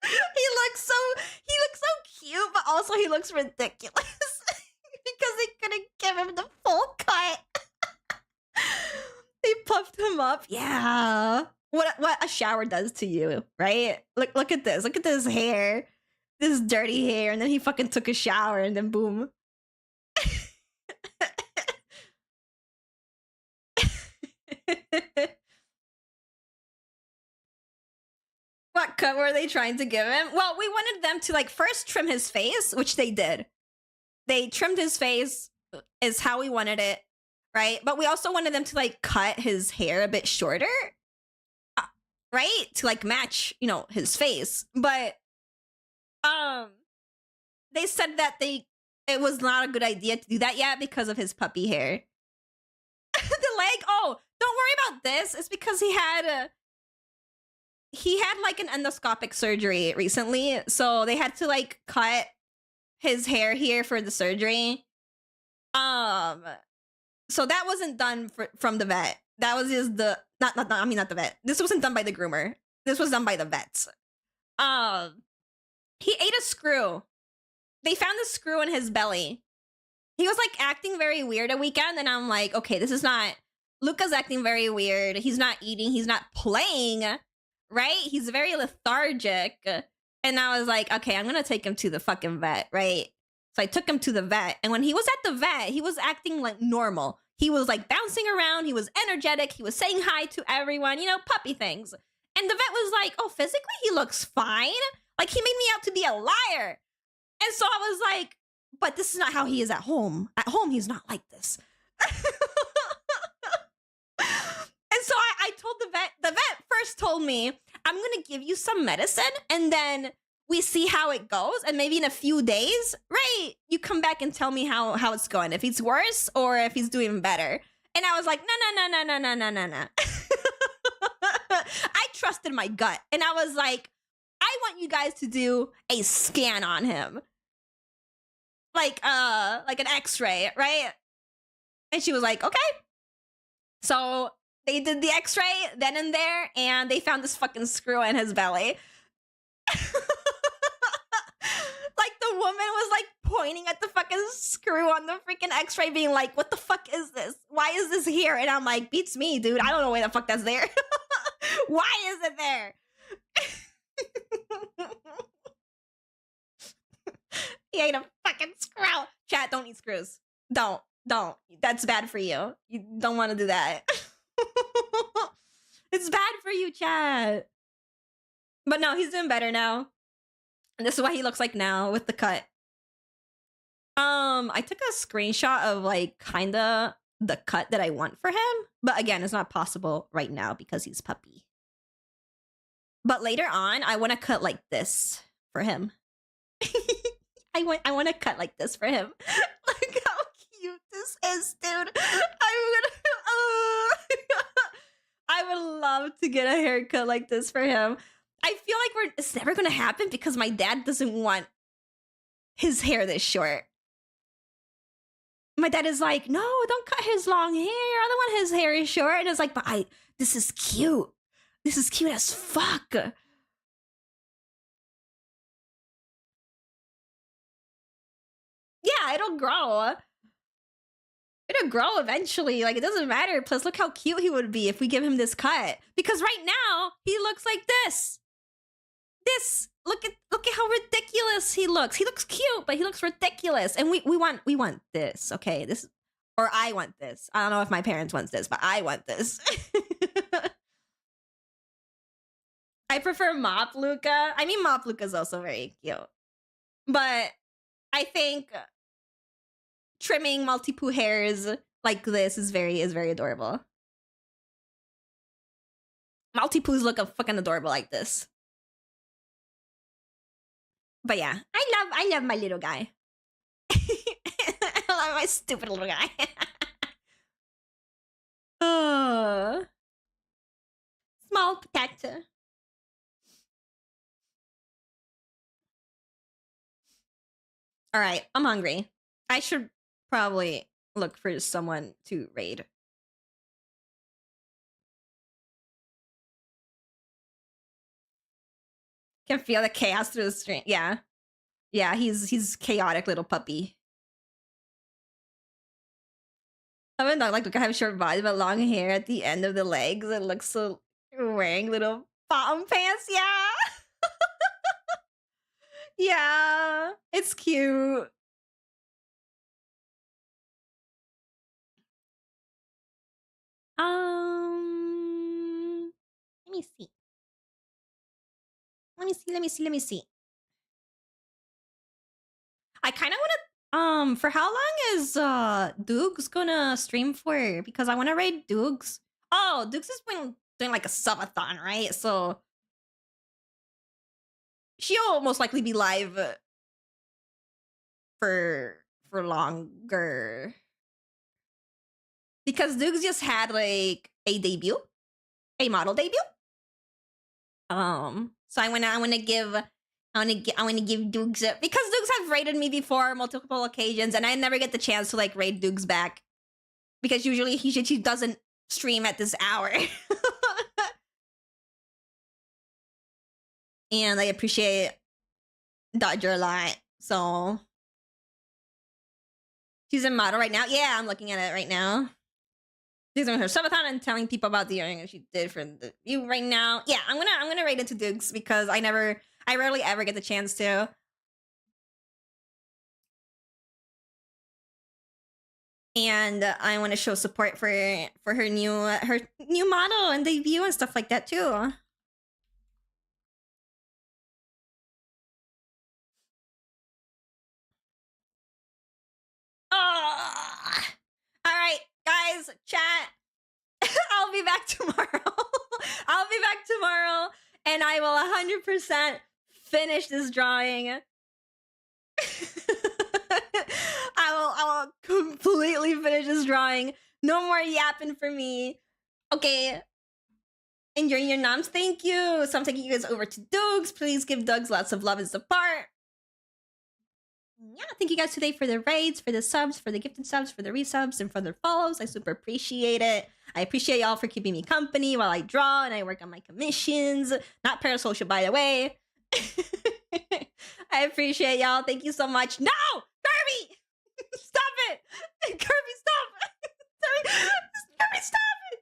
He looks so cute, but also he looks ridiculous. Because they couldn't give him the full cut. They puffed him up. Yeah. What a shower does to you, right? Look at this. Look at this hair. This dirty hair. And then he fucking took a shower and then boom. What cut were they trying to give him? Well, we wanted them to like first trim his face, which they did. They trimmed his face, is how we wanted it. Right? But we also wanted them to like cut his hair a bit shorter, right? To like match, you know, his face. But they said that it was not a good idea to do that yet because of his puppy hair. The leg, oh, don't worry about this. It's because he had like an endoscopic surgery recently, so they had to like cut his hair here for the surgery. So that wasn't done from the vet. That was just not the vet. This wasn't done by the groomer. This was done by the vets. He ate a screw. They found a screw in his belly. He was like acting very weird a weekend, and I'm like, okay, this is not. Luca's acting very weird. He's not eating. He's not playing. Right? He's very lethargic. And I was like, okay, I'm gonna take him to the fucking vet, right? So I took him to the vet, and when he was at the vet, he was acting like normal. He was like bouncing around. He was energetic. He was saying hi to everyone, you know, puppy things. And the vet was like, oh, physically he looks fine. Like he made me out to be a liar. And so I was like, but this is not how he is at home. At home, he's not like this. And so I told the vet first told me, I'm going to give you some medicine and then we see how it goes. And maybe in a few days, right, you come back and tell me how it's going. If it's worse or if he's doing better. And I was like, no. I trusted my gut. And I was like, I want you guys to do a scan on him. Like an x-ray, right? And she was like, okay. So they did the x-ray then and there, and they found this fucking screw in his belly. Like the woman was like pointing at the fucking screw on the freaking x-ray being like, what the fuck is this? Why is this here? And I'm like, beats me, dude. I don't know why the fuck that's there. Why is it there? He ate a fucking screw. Chat, don't eat screws. Don't. That's bad for you. You don't want to do that. It's bad for you, chat. But no, he's doing better now. And this is what he looks like now with the cut. I took a screenshot of like kinda the cut that I want for him. But again, it's not possible right now because he's puppy. But later on, I want to cut like this for him. I want to cut like this for him. Look how cute this is, dude. I would love to get a haircut like this for him. I feel like it's never gonna happen because my dad doesn't want his hair this short. My dad is like, no, don't cut his long hair. I don't want his hair is short. And it's like, but this is cute. This is cute as fuck. Yeah, it'll grow. It'll grow eventually. Like, it doesn't matter. Plus, look how cute he would be if we give him this cut. Because right now, he looks like this. Look at how ridiculous he looks. He looks cute, but he looks ridiculous. And we want this, okay? Or I want this. I don't know if my parents want this, but I want this. I prefer Mop Luca. I mean, Mop Luca's also very cute. But I think trimming multi-poo hairs like this is very adorable. Multi-poos look fucking adorable like this. But yeah, I love my little guy. I love my stupid little guy. Small potato. All right, I'm hungry. I should probably look for someone to raid. Can feel the chaos through the stream. Yeah. Yeah, he's chaotic little puppy. I mean, not like look, I have short body but long hair at the end of the legs. It looks so wearing little bottom pants. Yeah. Yeah. It's cute. Let me see. Let me see. I kind of want to, for how long is, Dukes gonna stream for? Because I want to raid Dukes. Oh, Dukes has been doing like a subathon, right? So she'll most likely be live for longer. Because Dukes just had like a model debut. So I wanna give Dukes because Dukes have raided me before multiple occasions, and I never get the chance to like raid Dukes back because usually he doesn't stream at this hour. And I appreciate Dodger a lot. So she's a model right now. Yeah, I'm looking at it right now. She's doing her subathon and telling people about the earring she did for the view right now. Yeah, I'm gonna raid it to Dukes because I rarely ever get the chance to. And I want to show support for her new model and debut and stuff like that too. Oh. All right, guys, chat. I'll be back tomorrow. I'll be back tomorrow, and I will 100% finish this drawing. I will completely finish this drawing. No more yapping for me. Okay. Enjoying your noms. Thank you. So I'm taking you guys over to Dukes. Please give Dogs lots of love and support. Yeah, thank you guys today for the raids, for the subs, for the gifted subs, for the resubs, and for the follows. I super appreciate it. I appreciate y'all for keeping me company while I draw and I work on my commissions. Not parasocial, by the way. I appreciate y'all. Thank you so much. No! Kirby! Stop it! Kirby, stop! Kirby, stop it!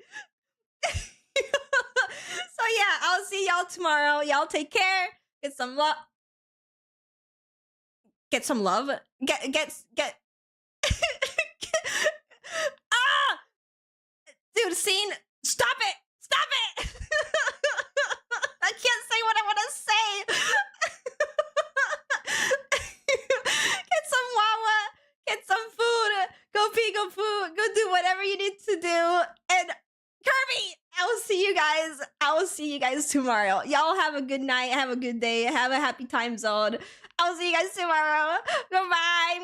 So yeah, I'll see y'all tomorrow. Y'all take care. Get some love. Get some love. Get. Ah! Dude, scene. Stop it! Stop it! I can't say what I want to say. Get some wawa. Get some food. Go pee, go food. Go do whatever you need to do. And Kirby, I will see you guys. I will see you guys tomorrow. Y'all have a good night. Have a good day. Have a happy time zone. I'll see you guys tomorrow. Goodbye.